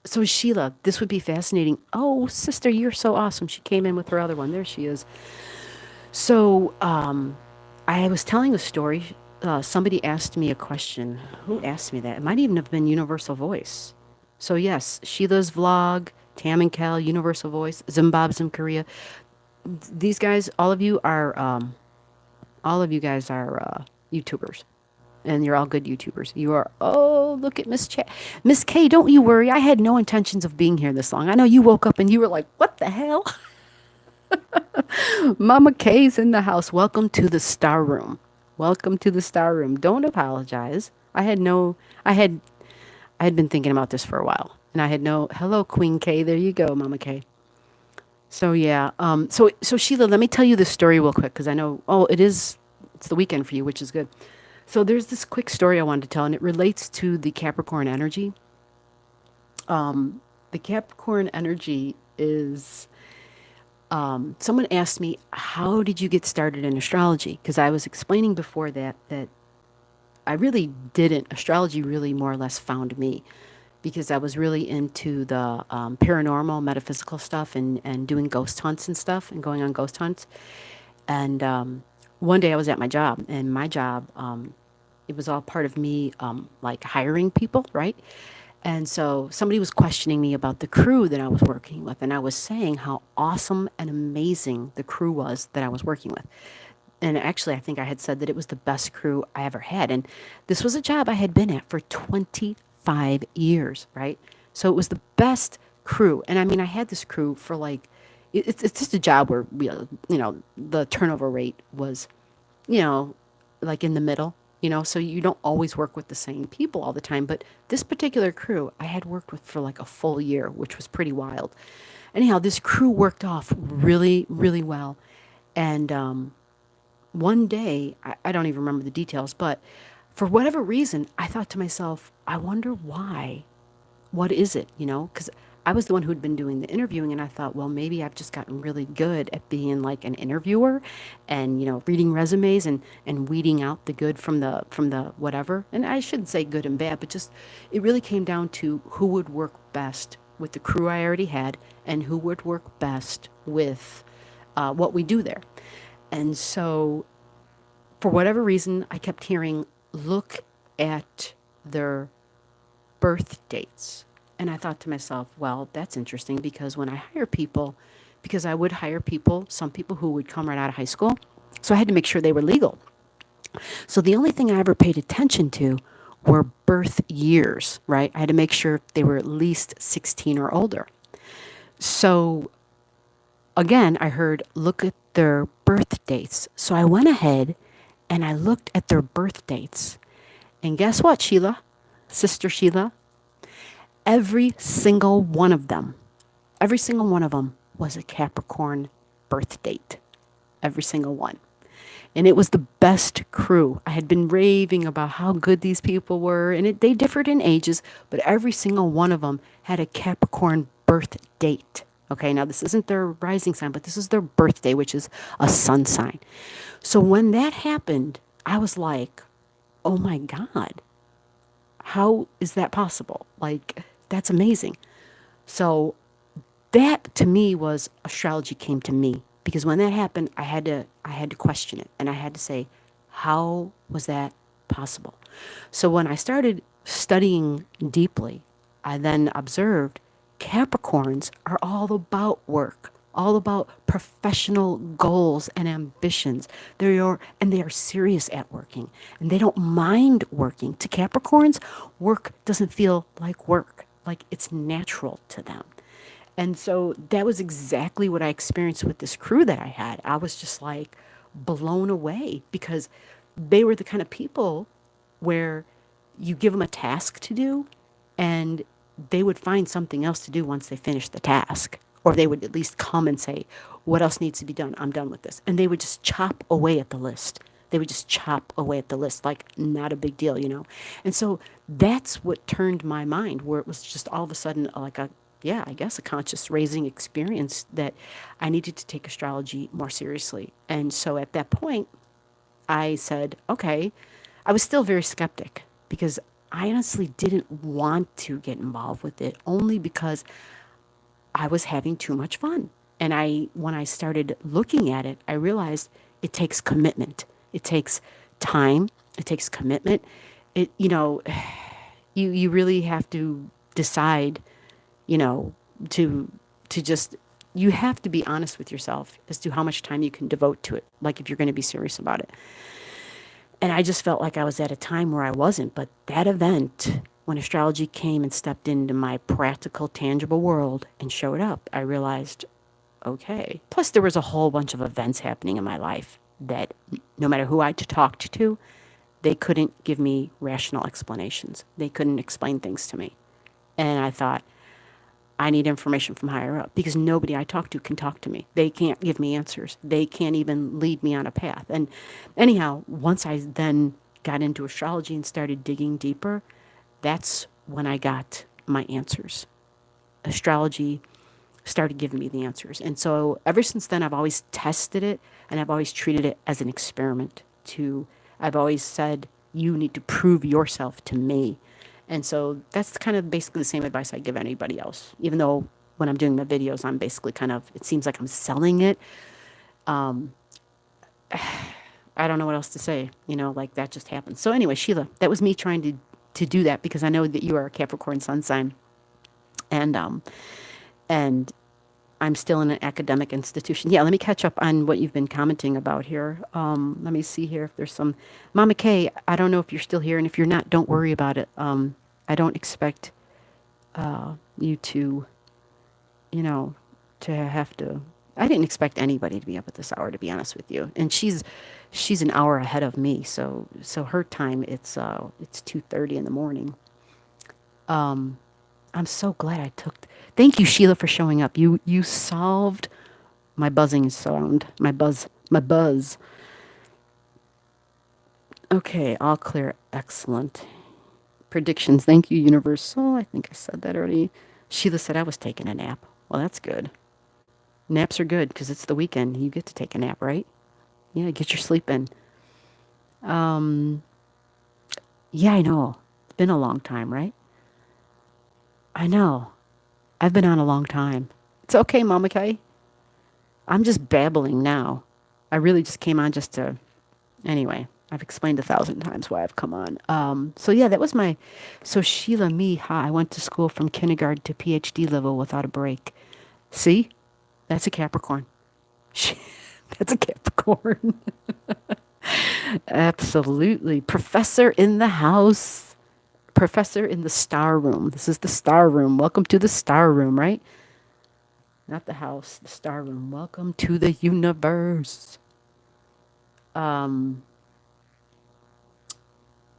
So, Sheila, this would be fascinating. Oh, sister, you're so awesome. She came in with her other one. There she is. So, I was telling a story. Somebody asked me a question. Who asked me that? It might even have been Universal Voice. So, yes, Sheila's vlog, Tam and Cal, Universal Voice, Zimbabwe's in Korea. These guys, all of you guys are YouTubers. And you're all good YouTubers. You are, oh, look at Miss K, don't you worry. I had no intentions of being here this long. I know you woke up and you were like, what the hell? Mama K's in the house. Welcome to the Star Room. Welcome to the Star Room. Don't apologize. I had I had been thinking about this for a while. And I had no, hello, Queen K. There you go, Mama K. So yeah, so Sheila, let me tell you this story real quick because I know, it's the weekend for you, which is good. So there's this quick story I wanted to tell, and it relates to the Capricorn energy. The Capricorn energy is, someone asked me, how did you get started in astrology? Because I was explaining before that I really didn't. Astrology really more or less found me because I was really into the paranormal, metaphysical stuff and doing ghost hunts and stuff and going on ghost hunts. And one day I was at my job, and my job, it was all part of me like hiring people, right? And so somebody was questioning me about the crew that I was working with, and I was saying how awesome and amazing the crew was that I was working with. and actually, I think I had said that it was the best crew I ever had. And this was a job I had been at for 25 years, right? So it was the best crew. And I mean, I had this crew for like, it's just a job where, the turnover rate was, you know, like in the middle, so you don't always work with the same people all the time. But this particular crew I had worked with for like a full year, which was pretty wild. Anyhow, this crew worked off really, really well. And one day, I don't even remember the details, but for whatever reason, I thought to myself, I wonder why. What is it, Because I was the one who'd been doing the interviewing, and I thought, well, maybe I've just gotten really good at being like an interviewer and, reading resumes and weeding out the good from the whatever. And I shouldn't say good and bad, but just it really came down to who would work best with the crew I already had and who would work best with what we do there. And so, for whatever reason, I kept hearing, look at their birth dates. And I thought to myself, well, that's interesting because when I hire people, because I would hire people, some people who would come right out of high school, so I had to make sure they were legal. So the only thing I ever paid attention to were birth years, right? I had to make sure they were at least 16 or older. So again, I heard, look at their birth dates. So I went ahead and I looked at their birth dates. And guess what, Sheila? Sister Sheila? Every single one of them was a Capricorn birth date. Every single one. And it was the best crew. I had been raving about how good these people were, and they differed in ages, but every single one of them had a Capricorn birth date. Okay, now this isn't their rising sign, but this is their birthday, which is a sun sign. So when that happened, I was like, oh my God, how is that possible? Like, that's amazing. So that to me was astrology came to me because when that happened, I had to question it and I had to say, how was that possible? So when I started studying deeply, I then observed Capricorns are all about work, all about professional goals and ambitions. They are serious at working, and they don't mind working. To Capricorns, work doesn't feel like work, like it's natural to them. And so that was exactly what I experienced with this crew that I had. I was just like blown away because they were the kind of people where you give them a task to do and they would find something else to do once they finished the task. Or they would at least come and say, what else needs to be done? I'm done with this. And they would just chop away at the list. They would just chop away at the list, like not a big deal. And so that's what turned my mind, where it was just all of a sudden like yeah, I guess a conscious raising experience that I needed to take astrology more seriously. And so at that point, I said, okay, I was still very skeptic because I honestly didn't want to get involved with it only because I was having too much fun. And when I started looking at it, I realized it takes commitment. It takes time. It takes commitment. You really have to decide, you know, to just you have to be honest with yourself as to how much time you can devote to it. Like if you're going to be serious about it. And I just felt like I was at a time where I wasn't. But that event, when astrology came and stepped into my practical, tangible world and showed up, I realized, okay. Plus, there was a whole bunch of events happening in my life that no matter who I talked to, they couldn't give me rational explanations. They couldn't explain things to me. And I thought, I need information from higher up because nobody I talk to can talk to me. They can't give me answers. They can't even lead me on a path. And anyhow, once I then got into astrology and started digging deeper, that's when I got my answers. Astrology started giving me the answers. And so ever since then, I've always tested it and I've always treated it as an experiment. I've always said, you need to prove yourself to me. And so that's kind of basically the same advice I give anybody else. Even though when I'm doing my videos, I'm basically it seems like I'm selling it. I don't know what else to say, like that just happened. So anyway, Sheila, that was me trying to do that because I know that you are a Capricorn sun sign. And I'm still in an academic institution. Yeah, let me catch up on what you've been commenting about here. Let me see here if there's some. Mama Kay, I don't know if you're still here, and if you're not, don't worry about it. I don't expect you to, you know, to have to. I didn't expect anybody to be up at this hour, to be honest with you. And she's an hour ahead of me, so her time it's 2:30 in the morning. I'm so glad I took. Thank you, Sheila, for showing up. You solved my buzzing sound. My buzz. Okay, all clear. Excellent. Predictions. Thank you, Universal. I think I said that already. Sheila said I was taking a nap. Well, that's good. Naps are good because it's the weekend. You get to take a nap, right? Yeah, get your sleep in. Yeah, I know. It's been a long time, right? I know. I've been on a long time. It's okay, Mama Kay. I'm just babbling now. I really just came on just to. Anyway, I've explained 1,000 times why I've come on. So yeah, that was my. So Sheila, me, ha. I went to school from kindergarten to PhD level without a break. See, that's a Capricorn. That's a Capricorn. Absolutely, professor in the house. Professor in the star room. This is the star room. Welcome to the star room, right? Not the house, the star room. Welcome to the universe.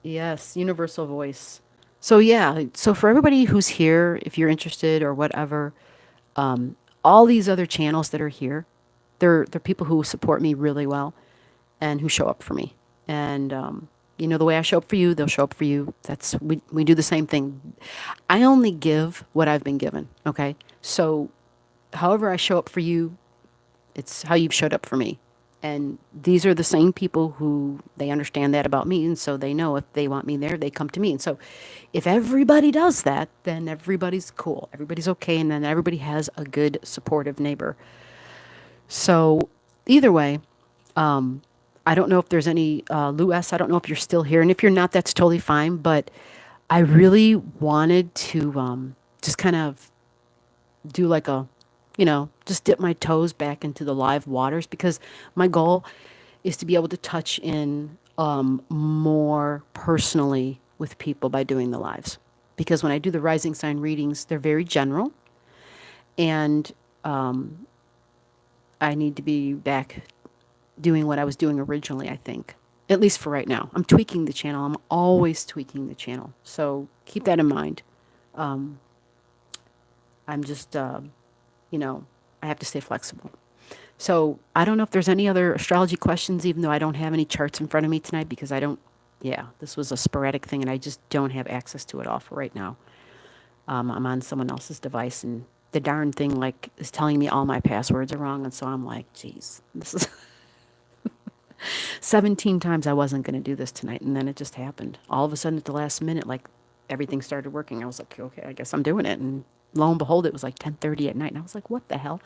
Yes, universal voice. So yeah, so for everybody who's here, if you're interested or whatever, all these other channels that are here, they're people who support me really well and who show up for me. And you know, the way I show up for you, they'll show up for you. That's we do the same thing. I only give what I've been given. Okay, so however I show up for you, it's how you've showed up for me. And these are the same people who they understand that about me. And so they know if they want me there, they come to me. And so if everybody does that, then everybody's cool. Everybody's okay. And then everybody has a good, supportive neighbor. So either way, I don't know if there's any, Lou S., I don't know if you're still here. And if you're not, that's totally fine. But I really wanted to just kind of do like a, just dip my toes back into the live waters because my goal is to be able to touch in more personally with people by doing the lives. Because when I do the rising sign readings, they're very general, and I need to be back doing what I was doing originally, I think. At least for right now. I'm tweaking the channel. I'm always tweaking the channel. So keep that in mind. I'm just, I have to stay flexible. So I don't know if there's any other astrology questions, even though I don't have any charts in front of me tonight because I don't, yeah, this was a sporadic thing and I just don't have access to it all for right now. I'm on someone else's device and the darn thing like is telling me all my passwords are wrong. And so I'm like, geez, this is 17 times I wasn't going to do this tonight. And then it just happened. All of a sudden at the last minute, like everything started working. I was like, okay, I guess I'm doing it. And lo and behold, it was like 10:30 at night. And I was like, what the hell?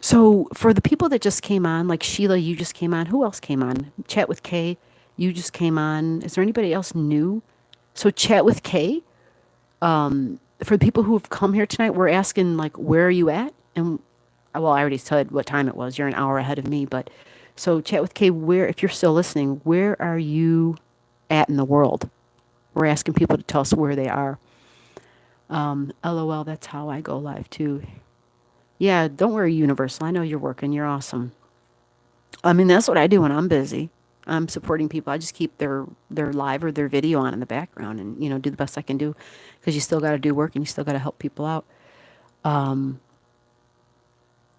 So for the people that just came on, like Sheila, you just came on. Who else came on? Chat with Kay, you just came on. Is there anybody else new? So Chat with Kay, for the people who have come here tonight, we're asking like, where are you at? And well, I already said what time it was. You're an hour ahead of me, but so Chat with Kay, where, if you're still listening, where are you at in the world? We're asking people to tell us where they are. LOL, that's how I go live too. Yeah, don't worry, Universal. I know you're working. You're awesome. I mean, that's what I do when I'm busy. I'm supporting people. I just keep their live or their video on in the background and, do the best I can do because you still got to do work and you still got to help people out.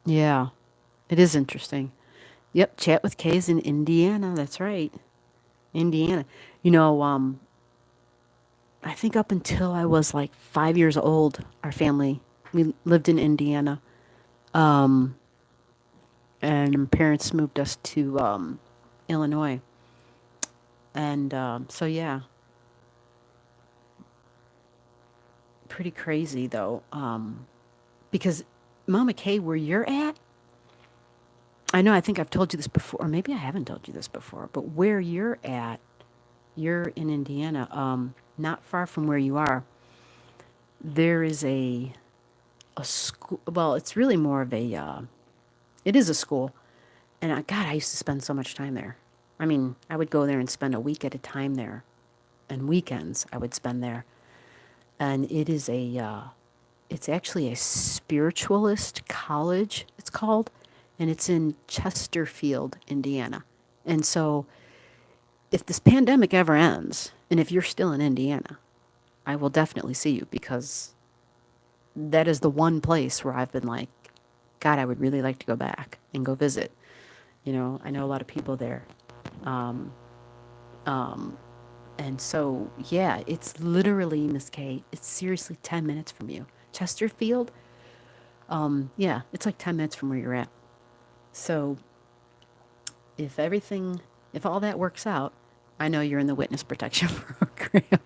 Yeah, it is interesting. Yep, Chat with Kay's in Indiana. That's right. Indiana. You know, I think up until I was like 5 years old, our family, we lived in Indiana. And my parents moved us to Illinois. And so, yeah, pretty crazy though. Because Mama Kay, where you're at, I know I think I've told you this before, or maybe I haven't told you this before, but where you're at, you're in Indiana, not far from where you are, there is a a school. Well, it's really more of a, it is a school. And God, I used to spend so much time there. I mean, I would go there and spend a week at a time there. And weekends I would spend there. And it's actually a spiritualist college, it's called. And it's in Chesterfield, Indiana. And so if this pandemic ever ends, and if you're still in Indiana, I will definitely see you because that is the one place where I've been like, God, I would really like to go back and go visit. I know a lot of people there. Um, and so, yeah, it's literally, Miss Kate, it's seriously 10 minutes from you. Chesterfield, yeah, it's like 10 minutes from where you're at. So, if everything, if all that works out, I know you're in the witness protection program.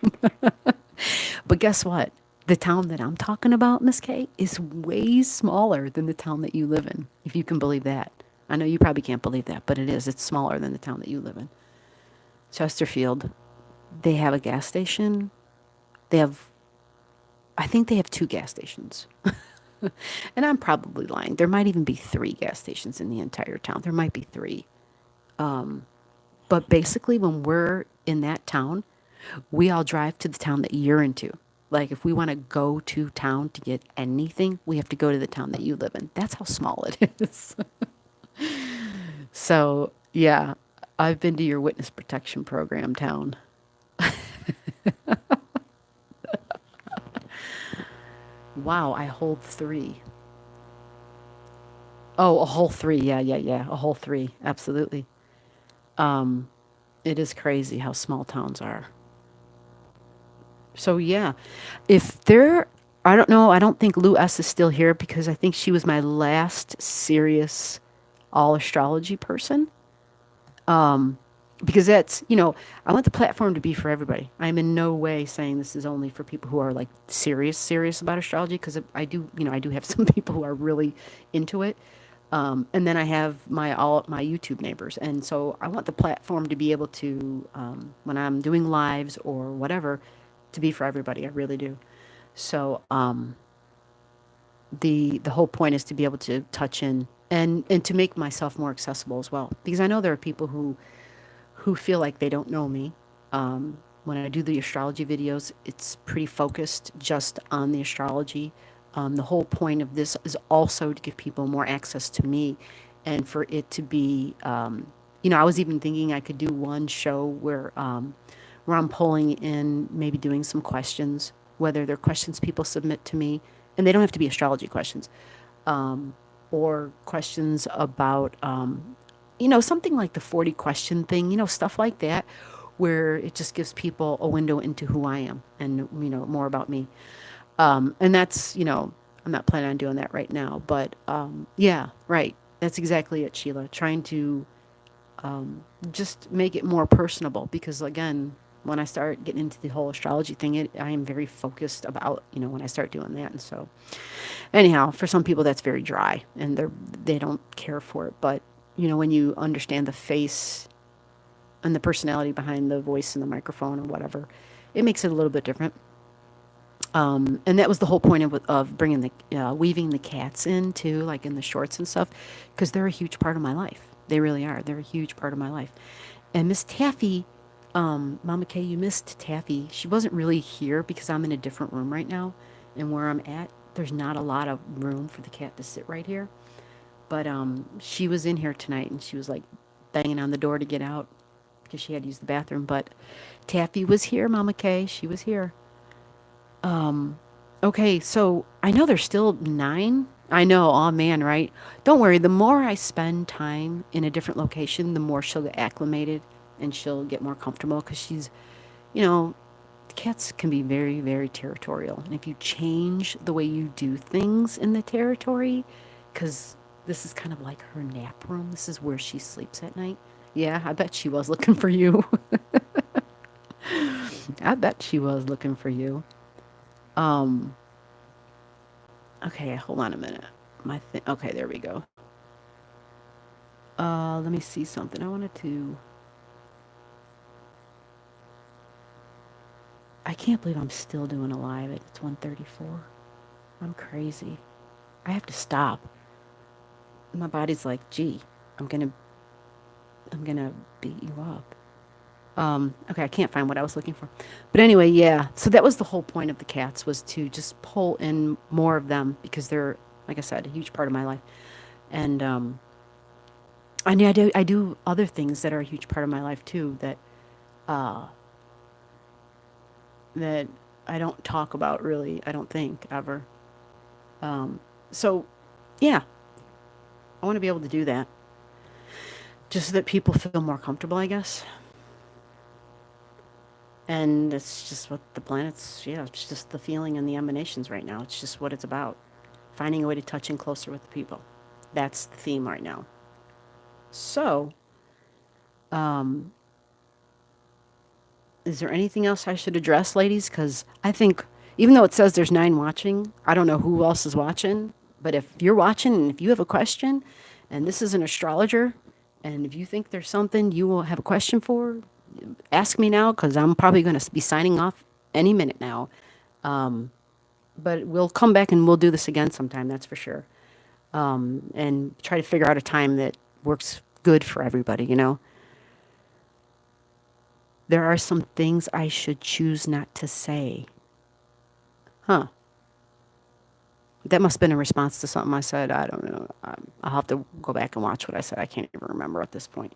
But guess what? The town that I'm talking about, Miss K, is way smaller than the town that you live in, if you can believe that. I know you probably can't believe that, but it is. It's smaller than the town that you live in. Chesterfield, they have a gas station. They have, I think they have two gas stations. And I'm probably lying. There might even be three gas stations in the entire town. There might be three. But basically, when we're in that town, we all drive to the town that you're into. Like, if we want to go to town to get anything, we have to go to the town that you live in. That's how small it is. So, yeah, I've been to your witness protection program town. Wow, I hold three. Oh, a whole three. Yeah, yeah, yeah. A whole three. Absolutely. Um, it is crazy how small towns are. So yeah, if there, I don't know. I don't think Lou S is still here because I think she was my last serious all astrology person. Um, because that's, I want the platform to be for everybody. I'm in no way saying this is only for people who are like serious about astrology. Because I do have some people who are really into it. And then I have all my YouTube neighbors, and so I want the platform to be able to, when I'm doing lives or whatever, to be for everybody. I really do. So the whole point is to be able to touch in and to make myself more accessible as well, because I know there are people who feel like they don't know me. When I do the astrology videos, it's pretty focused just on the astrology. The whole point of this is also to give people more access to me and for it to be, I was even thinking I could do one show where I'm pulling in, maybe doing some questions, whether they're questions people submit to me, and they don't have to be astrology questions, or questions about, something like the 40 question thing, stuff like that, where it just gives people a window into who I am and, more about me. And that's, I'm not planning on doing that right now, but yeah, right. That's exactly it, Sheila. Trying to just make it more personable because, again, when I start getting into the whole astrology thing, I am very focused about, when I start doing that. And so, anyhow, for some people, that's very dry and they don't care for it. But, when you understand the face and the personality behind the voice and the microphone or whatever, it makes it a little bit different. And that was the whole point of bringing weaving the cats in too, like in the shorts and stuff, because they're a huge part of my life. They really are. They're a huge part of my life. And Miss Taffy, Mama Kay, you missed Taffy. She wasn't really here because I'm in a different room right now, and where I'm at, there's not a lot of room for the cat to sit right here. But she was in here tonight, and she was like banging on the door to get out because she had to use the bathroom. But Taffy was here, Mama Kay. She was here. Okay, so I know there's still 9. I know, oh man, right? Don't worry, the more I spend time in a different location, the more she'll get acclimated and she'll get more comfortable because you know, cats can be very, very territorial. And if you change the way you do things in the territory, because this is kind of like her nap room, this is where she sleeps at night. Yeah, I bet she was looking for you. I bet she was looking for you. Um, Okay, hold on a minute. Okay, there we go. Let me see something. I wanted to. I can't believe I'm still doing a live. It's 1:34. I'm crazy. I have to stop. My body's like, gee, I'm gonna, I'm gonna beat you up. Okay, I can't find what I was looking for. But anyway, yeah. So that was the whole point of the cats was to just pull in more of them because they're, like I said, a huge part of my life. And I do other things that are a huge part of my life too uh, that I don't talk about really. I don't think ever. So yeah, I want to be able to do that just so that people feel more comfortable, I guess. And it's just what the planet's, yeah, it's just the feeling and the emanations right now. It's just what it's about. Finding a way to touch in closer with the people. That's the theme right now. So, is there anything else I should address, ladies? Because I think, even though it says there's 9 watching, I don't know who else is watching. But if you're watching and if you have a question, and this is an astrologer, and if you think there's something you will have a question for, ask me now because I'm probably going to be signing off any minute now. But we'll come back and we'll do this again sometime, that's for sure. And try to figure out a time that works good for everybody, you know? There are some things I should choose not to say. Huh. That must have been a response to something I said. I don't know. I'll have to go back and watch what I said. I can't even remember at this point.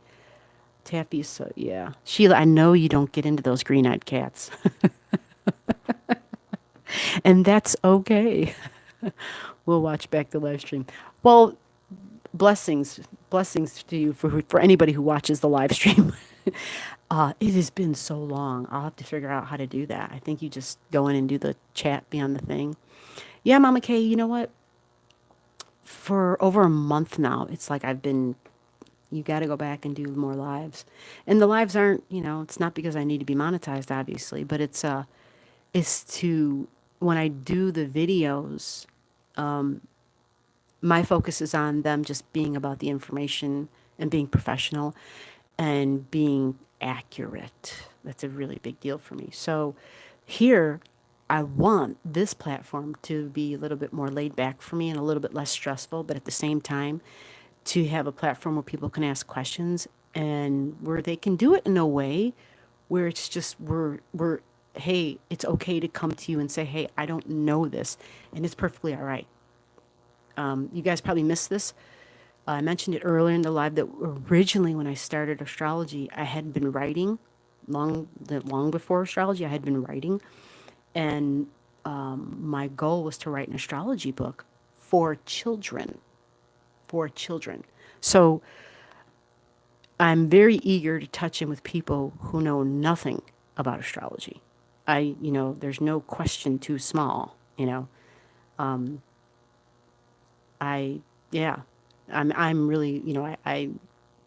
Taffy, so yeah. Sheila, I know you don't get into those green eyed cats. And that's okay. We'll watch back the live stream. Well, blessings to you for anybody who watches the live stream. It has been so long. I'll have to figure out how to do that. I think you just go in and do the chat beyond the thing. Yeah, Mama Kay, you know what? For over a month now, it's like I've been, you got to go back and do more lives. And the lives aren't, it's not because I need to be monetized, obviously, but it's to, when I do the videos, my focus is on them just being about the information and being professional and being accurate. That's a really big deal for me. So here, I want this platform to be a little bit more laid back for me and a little bit less stressful, but at the same time, to have a platform where people can ask questions and where they can do it in a way where it's just we're hey, it's okay to come to you and say, hey, I don't know this, and it's perfectly all right. You guys probably missed this. I mentioned it earlier in the live that originally when I started astrology, I had been writing long before astrology. I had been writing, and my goal was to write an astrology book for children. For children. So I'm very eager to touch in with people who know nothing about astrology. There's no question too small, I, yeah, I'm really,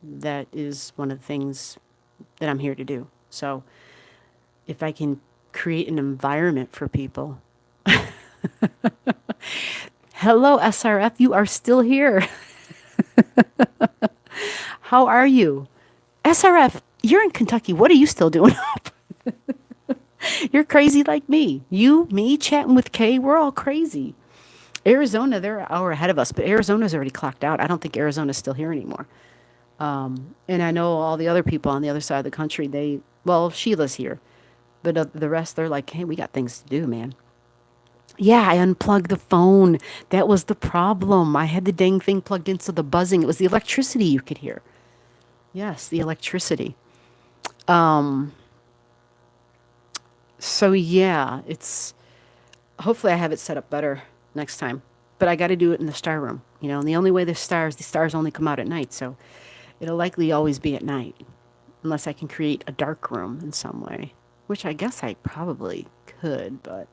that is one of the things that I'm here to do. So if I can create an environment for people. Hello, SRF, you are still here. How are you? SRF, you're in Kentucky. What are you still doing up? You're crazy like me. You, me, chatting with Kay, we're all crazy. Arizona, they're an hour ahead of us, but Arizona's already clocked out. I don't think Arizona's still here anymore. And I know all the other people on the other side of the country, Sheila's here, but the rest, they're like, hey, we got things to do, man. Yeah, I unplugged the phone. That was the problem. I had the dang thing plugged in, so the buzzing, it was the electricity you could hear. Yes, the electricity. So yeah, hopefully I have it set up better next time. But I got to do it in the star room, and the only way the stars only come out at night, so it'll likely always be at night, unless I can create a dark room in some way, which I guess I probably could, but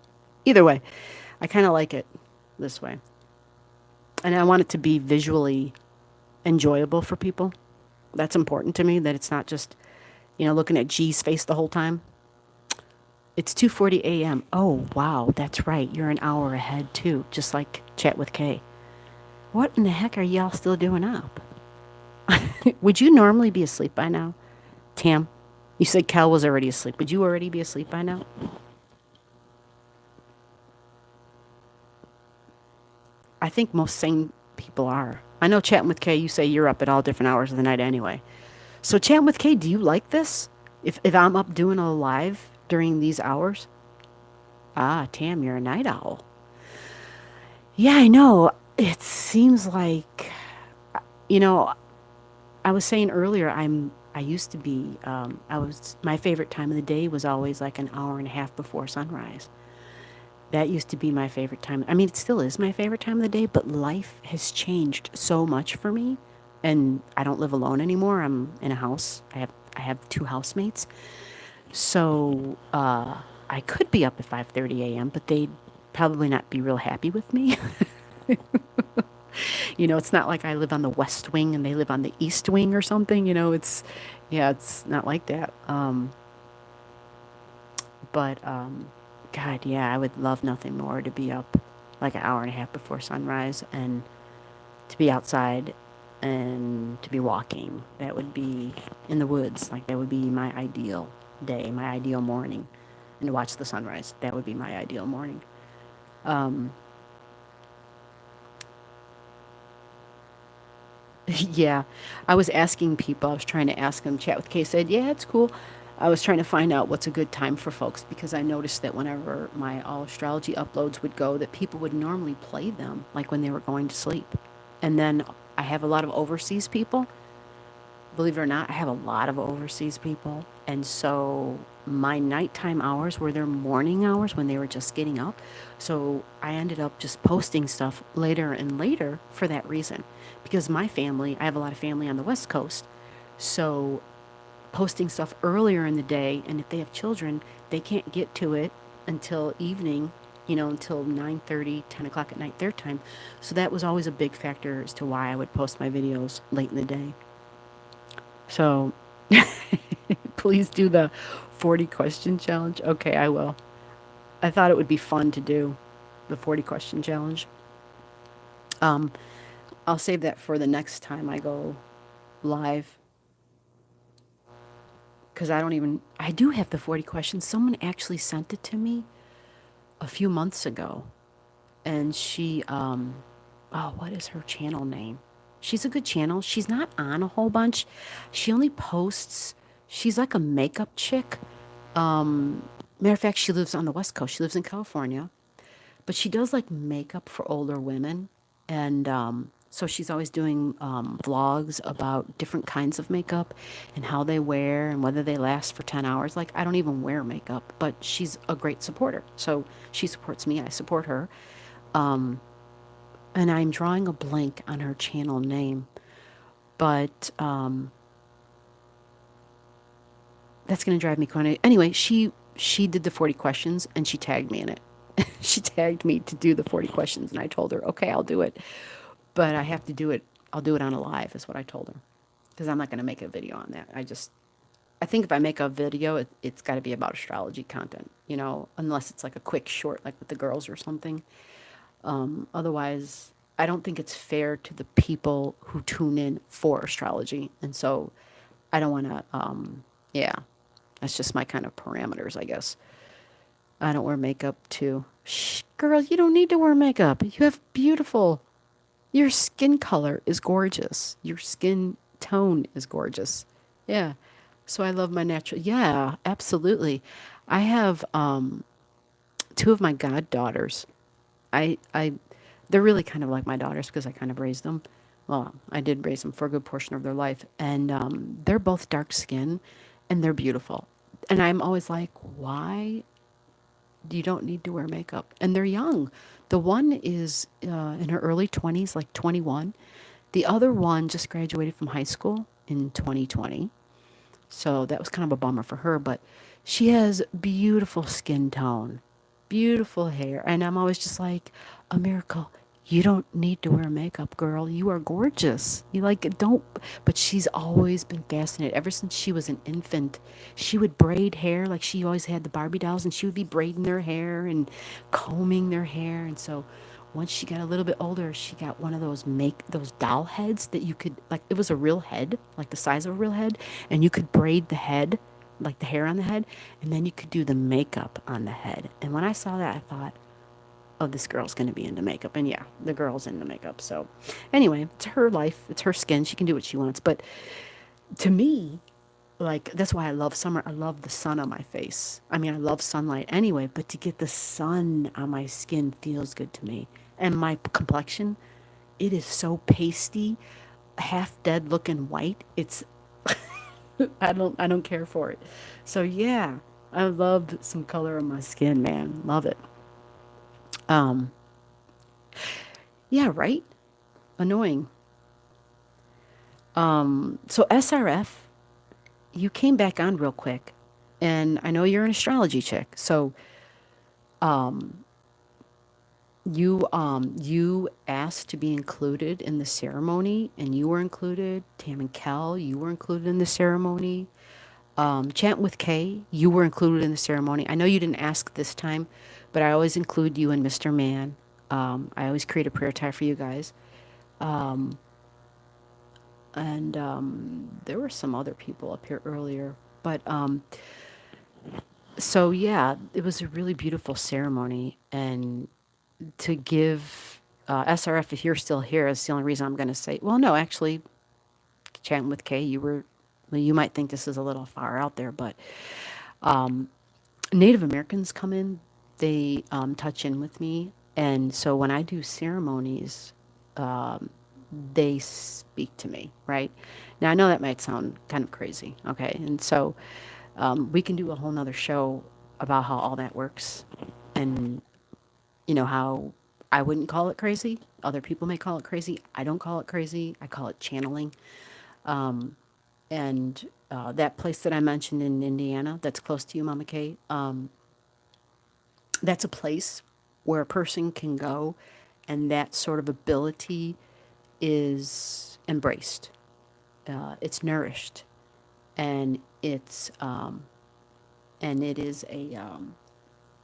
either way, I kind of like it this way. And I want it to be visually enjoyable for people. That's important to me, that it's not just, looking at G's face the whole time. It's 2:40 a.m. Oh, wow, that's right. You're an hour ahead, too, just like Chat with Kay. What in the heck are y'all still doing up? Would you normally be asleep by now? Tam, you said Cal was already asleep. Would you already be asleep by now? I think most sane people are. I know chatting with Kay, you say you're up at all different hours of the night anyway. So chatting with Kay, do you like this? If I'm up doing a live during these hours? Ah, Tam, you're a night owl. Yeah, I know. It seems like, you know, I was saying earlier, I used to be, my favorite time of the day was always like an hour and a half before sunrise. That used to be my favorite time. I mean, it still is my favorite time of the day, but life has changed so much for me. And I don't live alone anymore. I'm in a house. I have two housemates. So, I could be up at 5:30 a.m., but they'd probably not be real happy with me. It's not like I live on the west wing and they live on the east wing or something. Yeah, it's not like that. But God, yeah, I would love nothing more to be up like an hour and a half before sunrise and to be outside and to be walking. That would be in the woods. Like, that would be my ideal day, my ideal morning. And to watch the sunrise. That would be my ideal morning. Um, Yeah, I was asking people. I was trying to ask them. Chat with Kay said, "Yeah, it's cool." I was trying to find out what's a good time for folks because I noticed that whenever my all astrology uploads would go, that people would normally play them like when they were going to sleep. And then I have a lot of overseas people. Believe it or not, I have a lot of overseas people. And so my nighttime hours were their morning hours when they were just getting up. So I ended up just posting stuff later and later for that reason. Because my family, I have a lot of family on the West Coast. So posting stuff earlier in the day, and if they have children, they can't get to it until evening, until 9:30, 10 o'clock at night their time. So that was always a big factor as to why I would post my videos late in the day. So please do the 40 question challenge. Okay, I will. I thought it would be fun to do the 40 question challenge. Um, I'll save that for the next time I go live because I do have the 40 questions. Someone actually sent it to me a few months ago. And oh, what is her channel name? She's a good channel. She's not on a whole bunch. She only posts, she's like a makeup chick. Matter of fact, she lives on the West Coast. She lives in California, but she does like makeup for older women. And so she's always doing vlogs about different kinds of makeup and how they wear and whether they last for 10 hours. Like, I don't even wear makeup, but she's a great supporter. So she supports me, I support her. And I'm drawing a blank on her channel name, but that's going to drive me crazy. Anyway, she did the 40 questions and she tagged me in it. She tagged me to do the 40 questions, and I told her, okay, I'll do it. But I have to do it. I'll do it on a live, is what I told her. Because I'm not going to make a video on that. I think if I make a video, it's got to be about astrology content, unless it's like a quick short, like with the girls or something. Otherwise, I don't think it's fair to the people who tune in for astrology. And so I don't want to, yeah, that's just my kind of parameters, I guess. I don't wear makeup too. Shh, girl, you don't need to wear makeup. You have beautiful, your skin color is gorgeous. Your skin tone is gorgeous. Yeah. So I love my natural. Yeah, absolutely. I have two of my goddaughters. I they're really kind of like my daughters because I kind of raised them. Well, I did raise them for a good portion of their life, and they're both dark skin, and they're beautiful. And I'm always like, why you don't need to wear makeup? And they're young. The one is in her early 20s, like 21. The other one just graduated from high school in 2020. So that was kind of a bummer for her, but she has beautiful skin tone, beautiful hair. And I'm always just like, a miracle. You don't need to wear makeup, girl. You are gorgeous. You like, don't. But she's always been fascinated. Ever since she was an infant, she would braid hair. Like, she always had the Barbie dolls, and she would be braiding their hair and combing their hair. And so once she got a little bit older, she got one of those doll heads that you could, like, it was a real head, like the size of a real head, and you could braid the head, like the hair on the head, and then you could do the makeup on the head. And when I saw that, I thought, oh, this girl's going to be into makeup. And yeah, the girl's into makeup. So anyway, it's her life. It's her skin. She can do what she wants. But to me, like, that's why I love summer. I love the sun on my face. I mean, I love sunlight anyway, but to get the sun on my skin feels good to me. And my complexion, it is so pasty, half dead looking white. It's I don't care for it. So yeah, I love some color on my skin, man. Love it. Um yeah, right? Annoying. So SRF, you came back on real quick. And I know you're an astrology chick. So you asked to be included in the ceremony, and you were included. Tam and Kel, you were included in the ceremony. Chant with Kay, you were included in the ceremony. I know you didn't ask this time, but I always include you and Mr. Man. I always create a prayer tie for you guys. And there were some other people up here earlier. But so, yeah, it was a really beautiful ceremony. And to give SRF, if you're still here, is the only reason I'm going to say, well, no, actually, chatting with Kay, well, you might think this is a little far out there, but Native Americans come in, they touch in with me. And so when I do ceremonies, they speak to me, right? Now, I know that might sound kind of crazy, okay? And so we can do a whole nother show about how all that works and, how I wouldn't call it crazy. Other people may call it crazy. I don't call it crazy. I call it channeling. And that place that I mentioned in Indiana, that's close to you, Mama Kate, that's a place where a person can go, and that sort of ability is embraced. It's nourished, and it is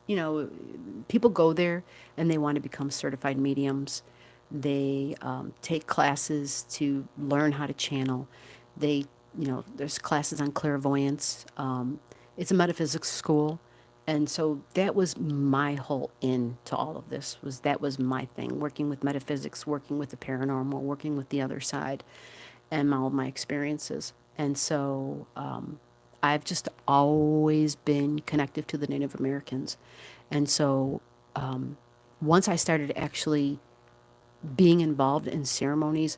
you know, people go there and they want to become certified mediums. They take classes to learn how to channel. They, there's classes on clairvoyance. It's a metaphysics school. And so that was my whole in to all of this, was that was my thing, working with metaphysics, working with the paranormal, working with the other side, and all of my experiences. And so I've just always been connected to the Native Americans. And so once I started actually being involved in ceremonies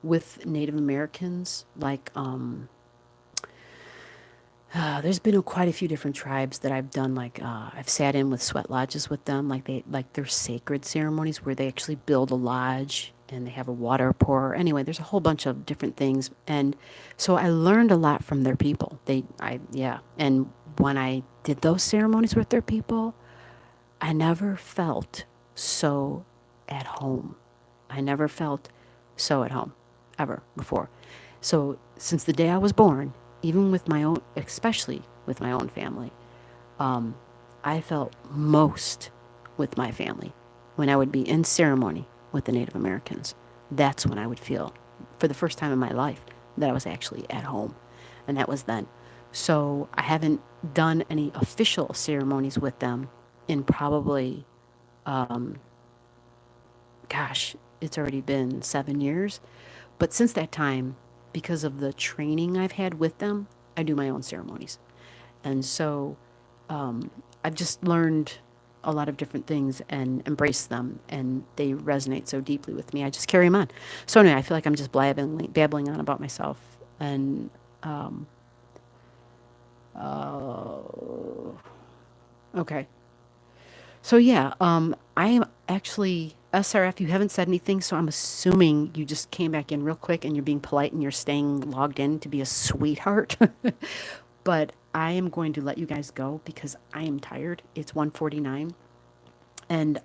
with Native Americans, like there's been quite a few different tribes that I've done. Like I've sat in with sweat lodges with them, like their sacred ceremonies where they actually build a lodge and they have a water pour. Anyway, there's a whole bunch of different things, and so I learned a lot from their people. Yeah, and when I did those ceremonies with their people, I never felt so at home. I never felt so at home ever before. So since the day I was born, even with my own, especially with my own family, I felt most with my family when I would be in ceremony with the Native Americans. That's when I would feel, for the first time in my life, that I was actually at home. And that was then. So I haven't done any official ceremonies with them in probably, gosh, it's already been 7 years. But since that time, because of the training I've had with them, I do my own ceremonies. And so I've just learned a lot of different things and embraced them, and they resonate so deeply with me. I just carry them on. So anyway, I feel like I'm just babbling on about myself. And okay. So yeah, I am actually SRF. You haven't said anything, so I'm assuming you just came back in real quick and you're being polite and you're staying logged in to be a sweetheart. But I am going to let you guys go because I am tired. It's 1:49, and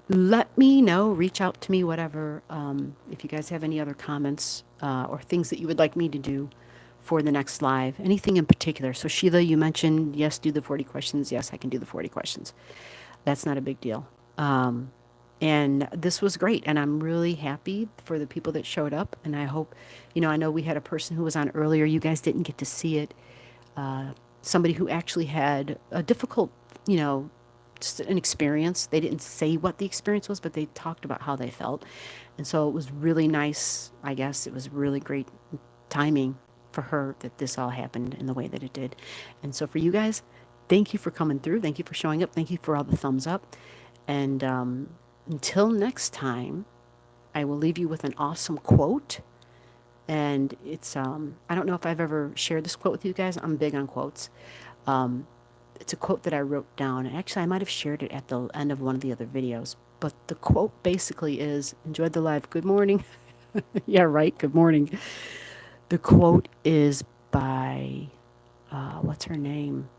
let me know. Reach out to me, whatever. If you guys have any other comments or things that you would like me to do for the next live, anything in particular. So Sheila, you mentioned yes, do the 40 questions. Yes, I can do the 40 questions. That's not a big deal. And this was great. And I'm really happy for the people that showed up. And I hope, I know we had a person who was on earlier. You guys didn't get to see it. Somebody who actually had a difficult, just an experience. They didn't say what the experience was, but they talked about how they felt. And so it was really nice. I guess it was really great timing for her that this all happened in the way that it did. And so for you guys, thank you for coming through. Thank you for showing up. Thank you for all the thumbs up. And until next time, I will leave you with an awesome quote. And it's, I don't know if I've ever shared this quote with you guys. I'm big on quotes. It's a quote that I wrote down. Actually, I might have shared it at the end of one of the other videos. But the quote basically is, enjoyed the live. Good morning. Yeah, right. Good morning. The quote is by, what's her name?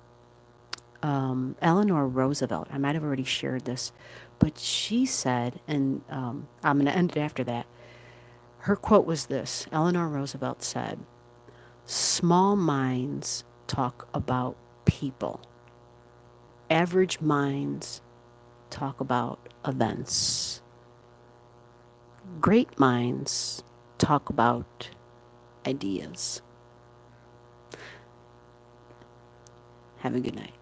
Eleanor Roosevelt. I might have already shared this. But she said, and I'm going to end it after that. Her quote was this. Eleanor Roosevelt said, small minds talk about people. Average minds talk about events. Great minds talk about ideas. Have a good night.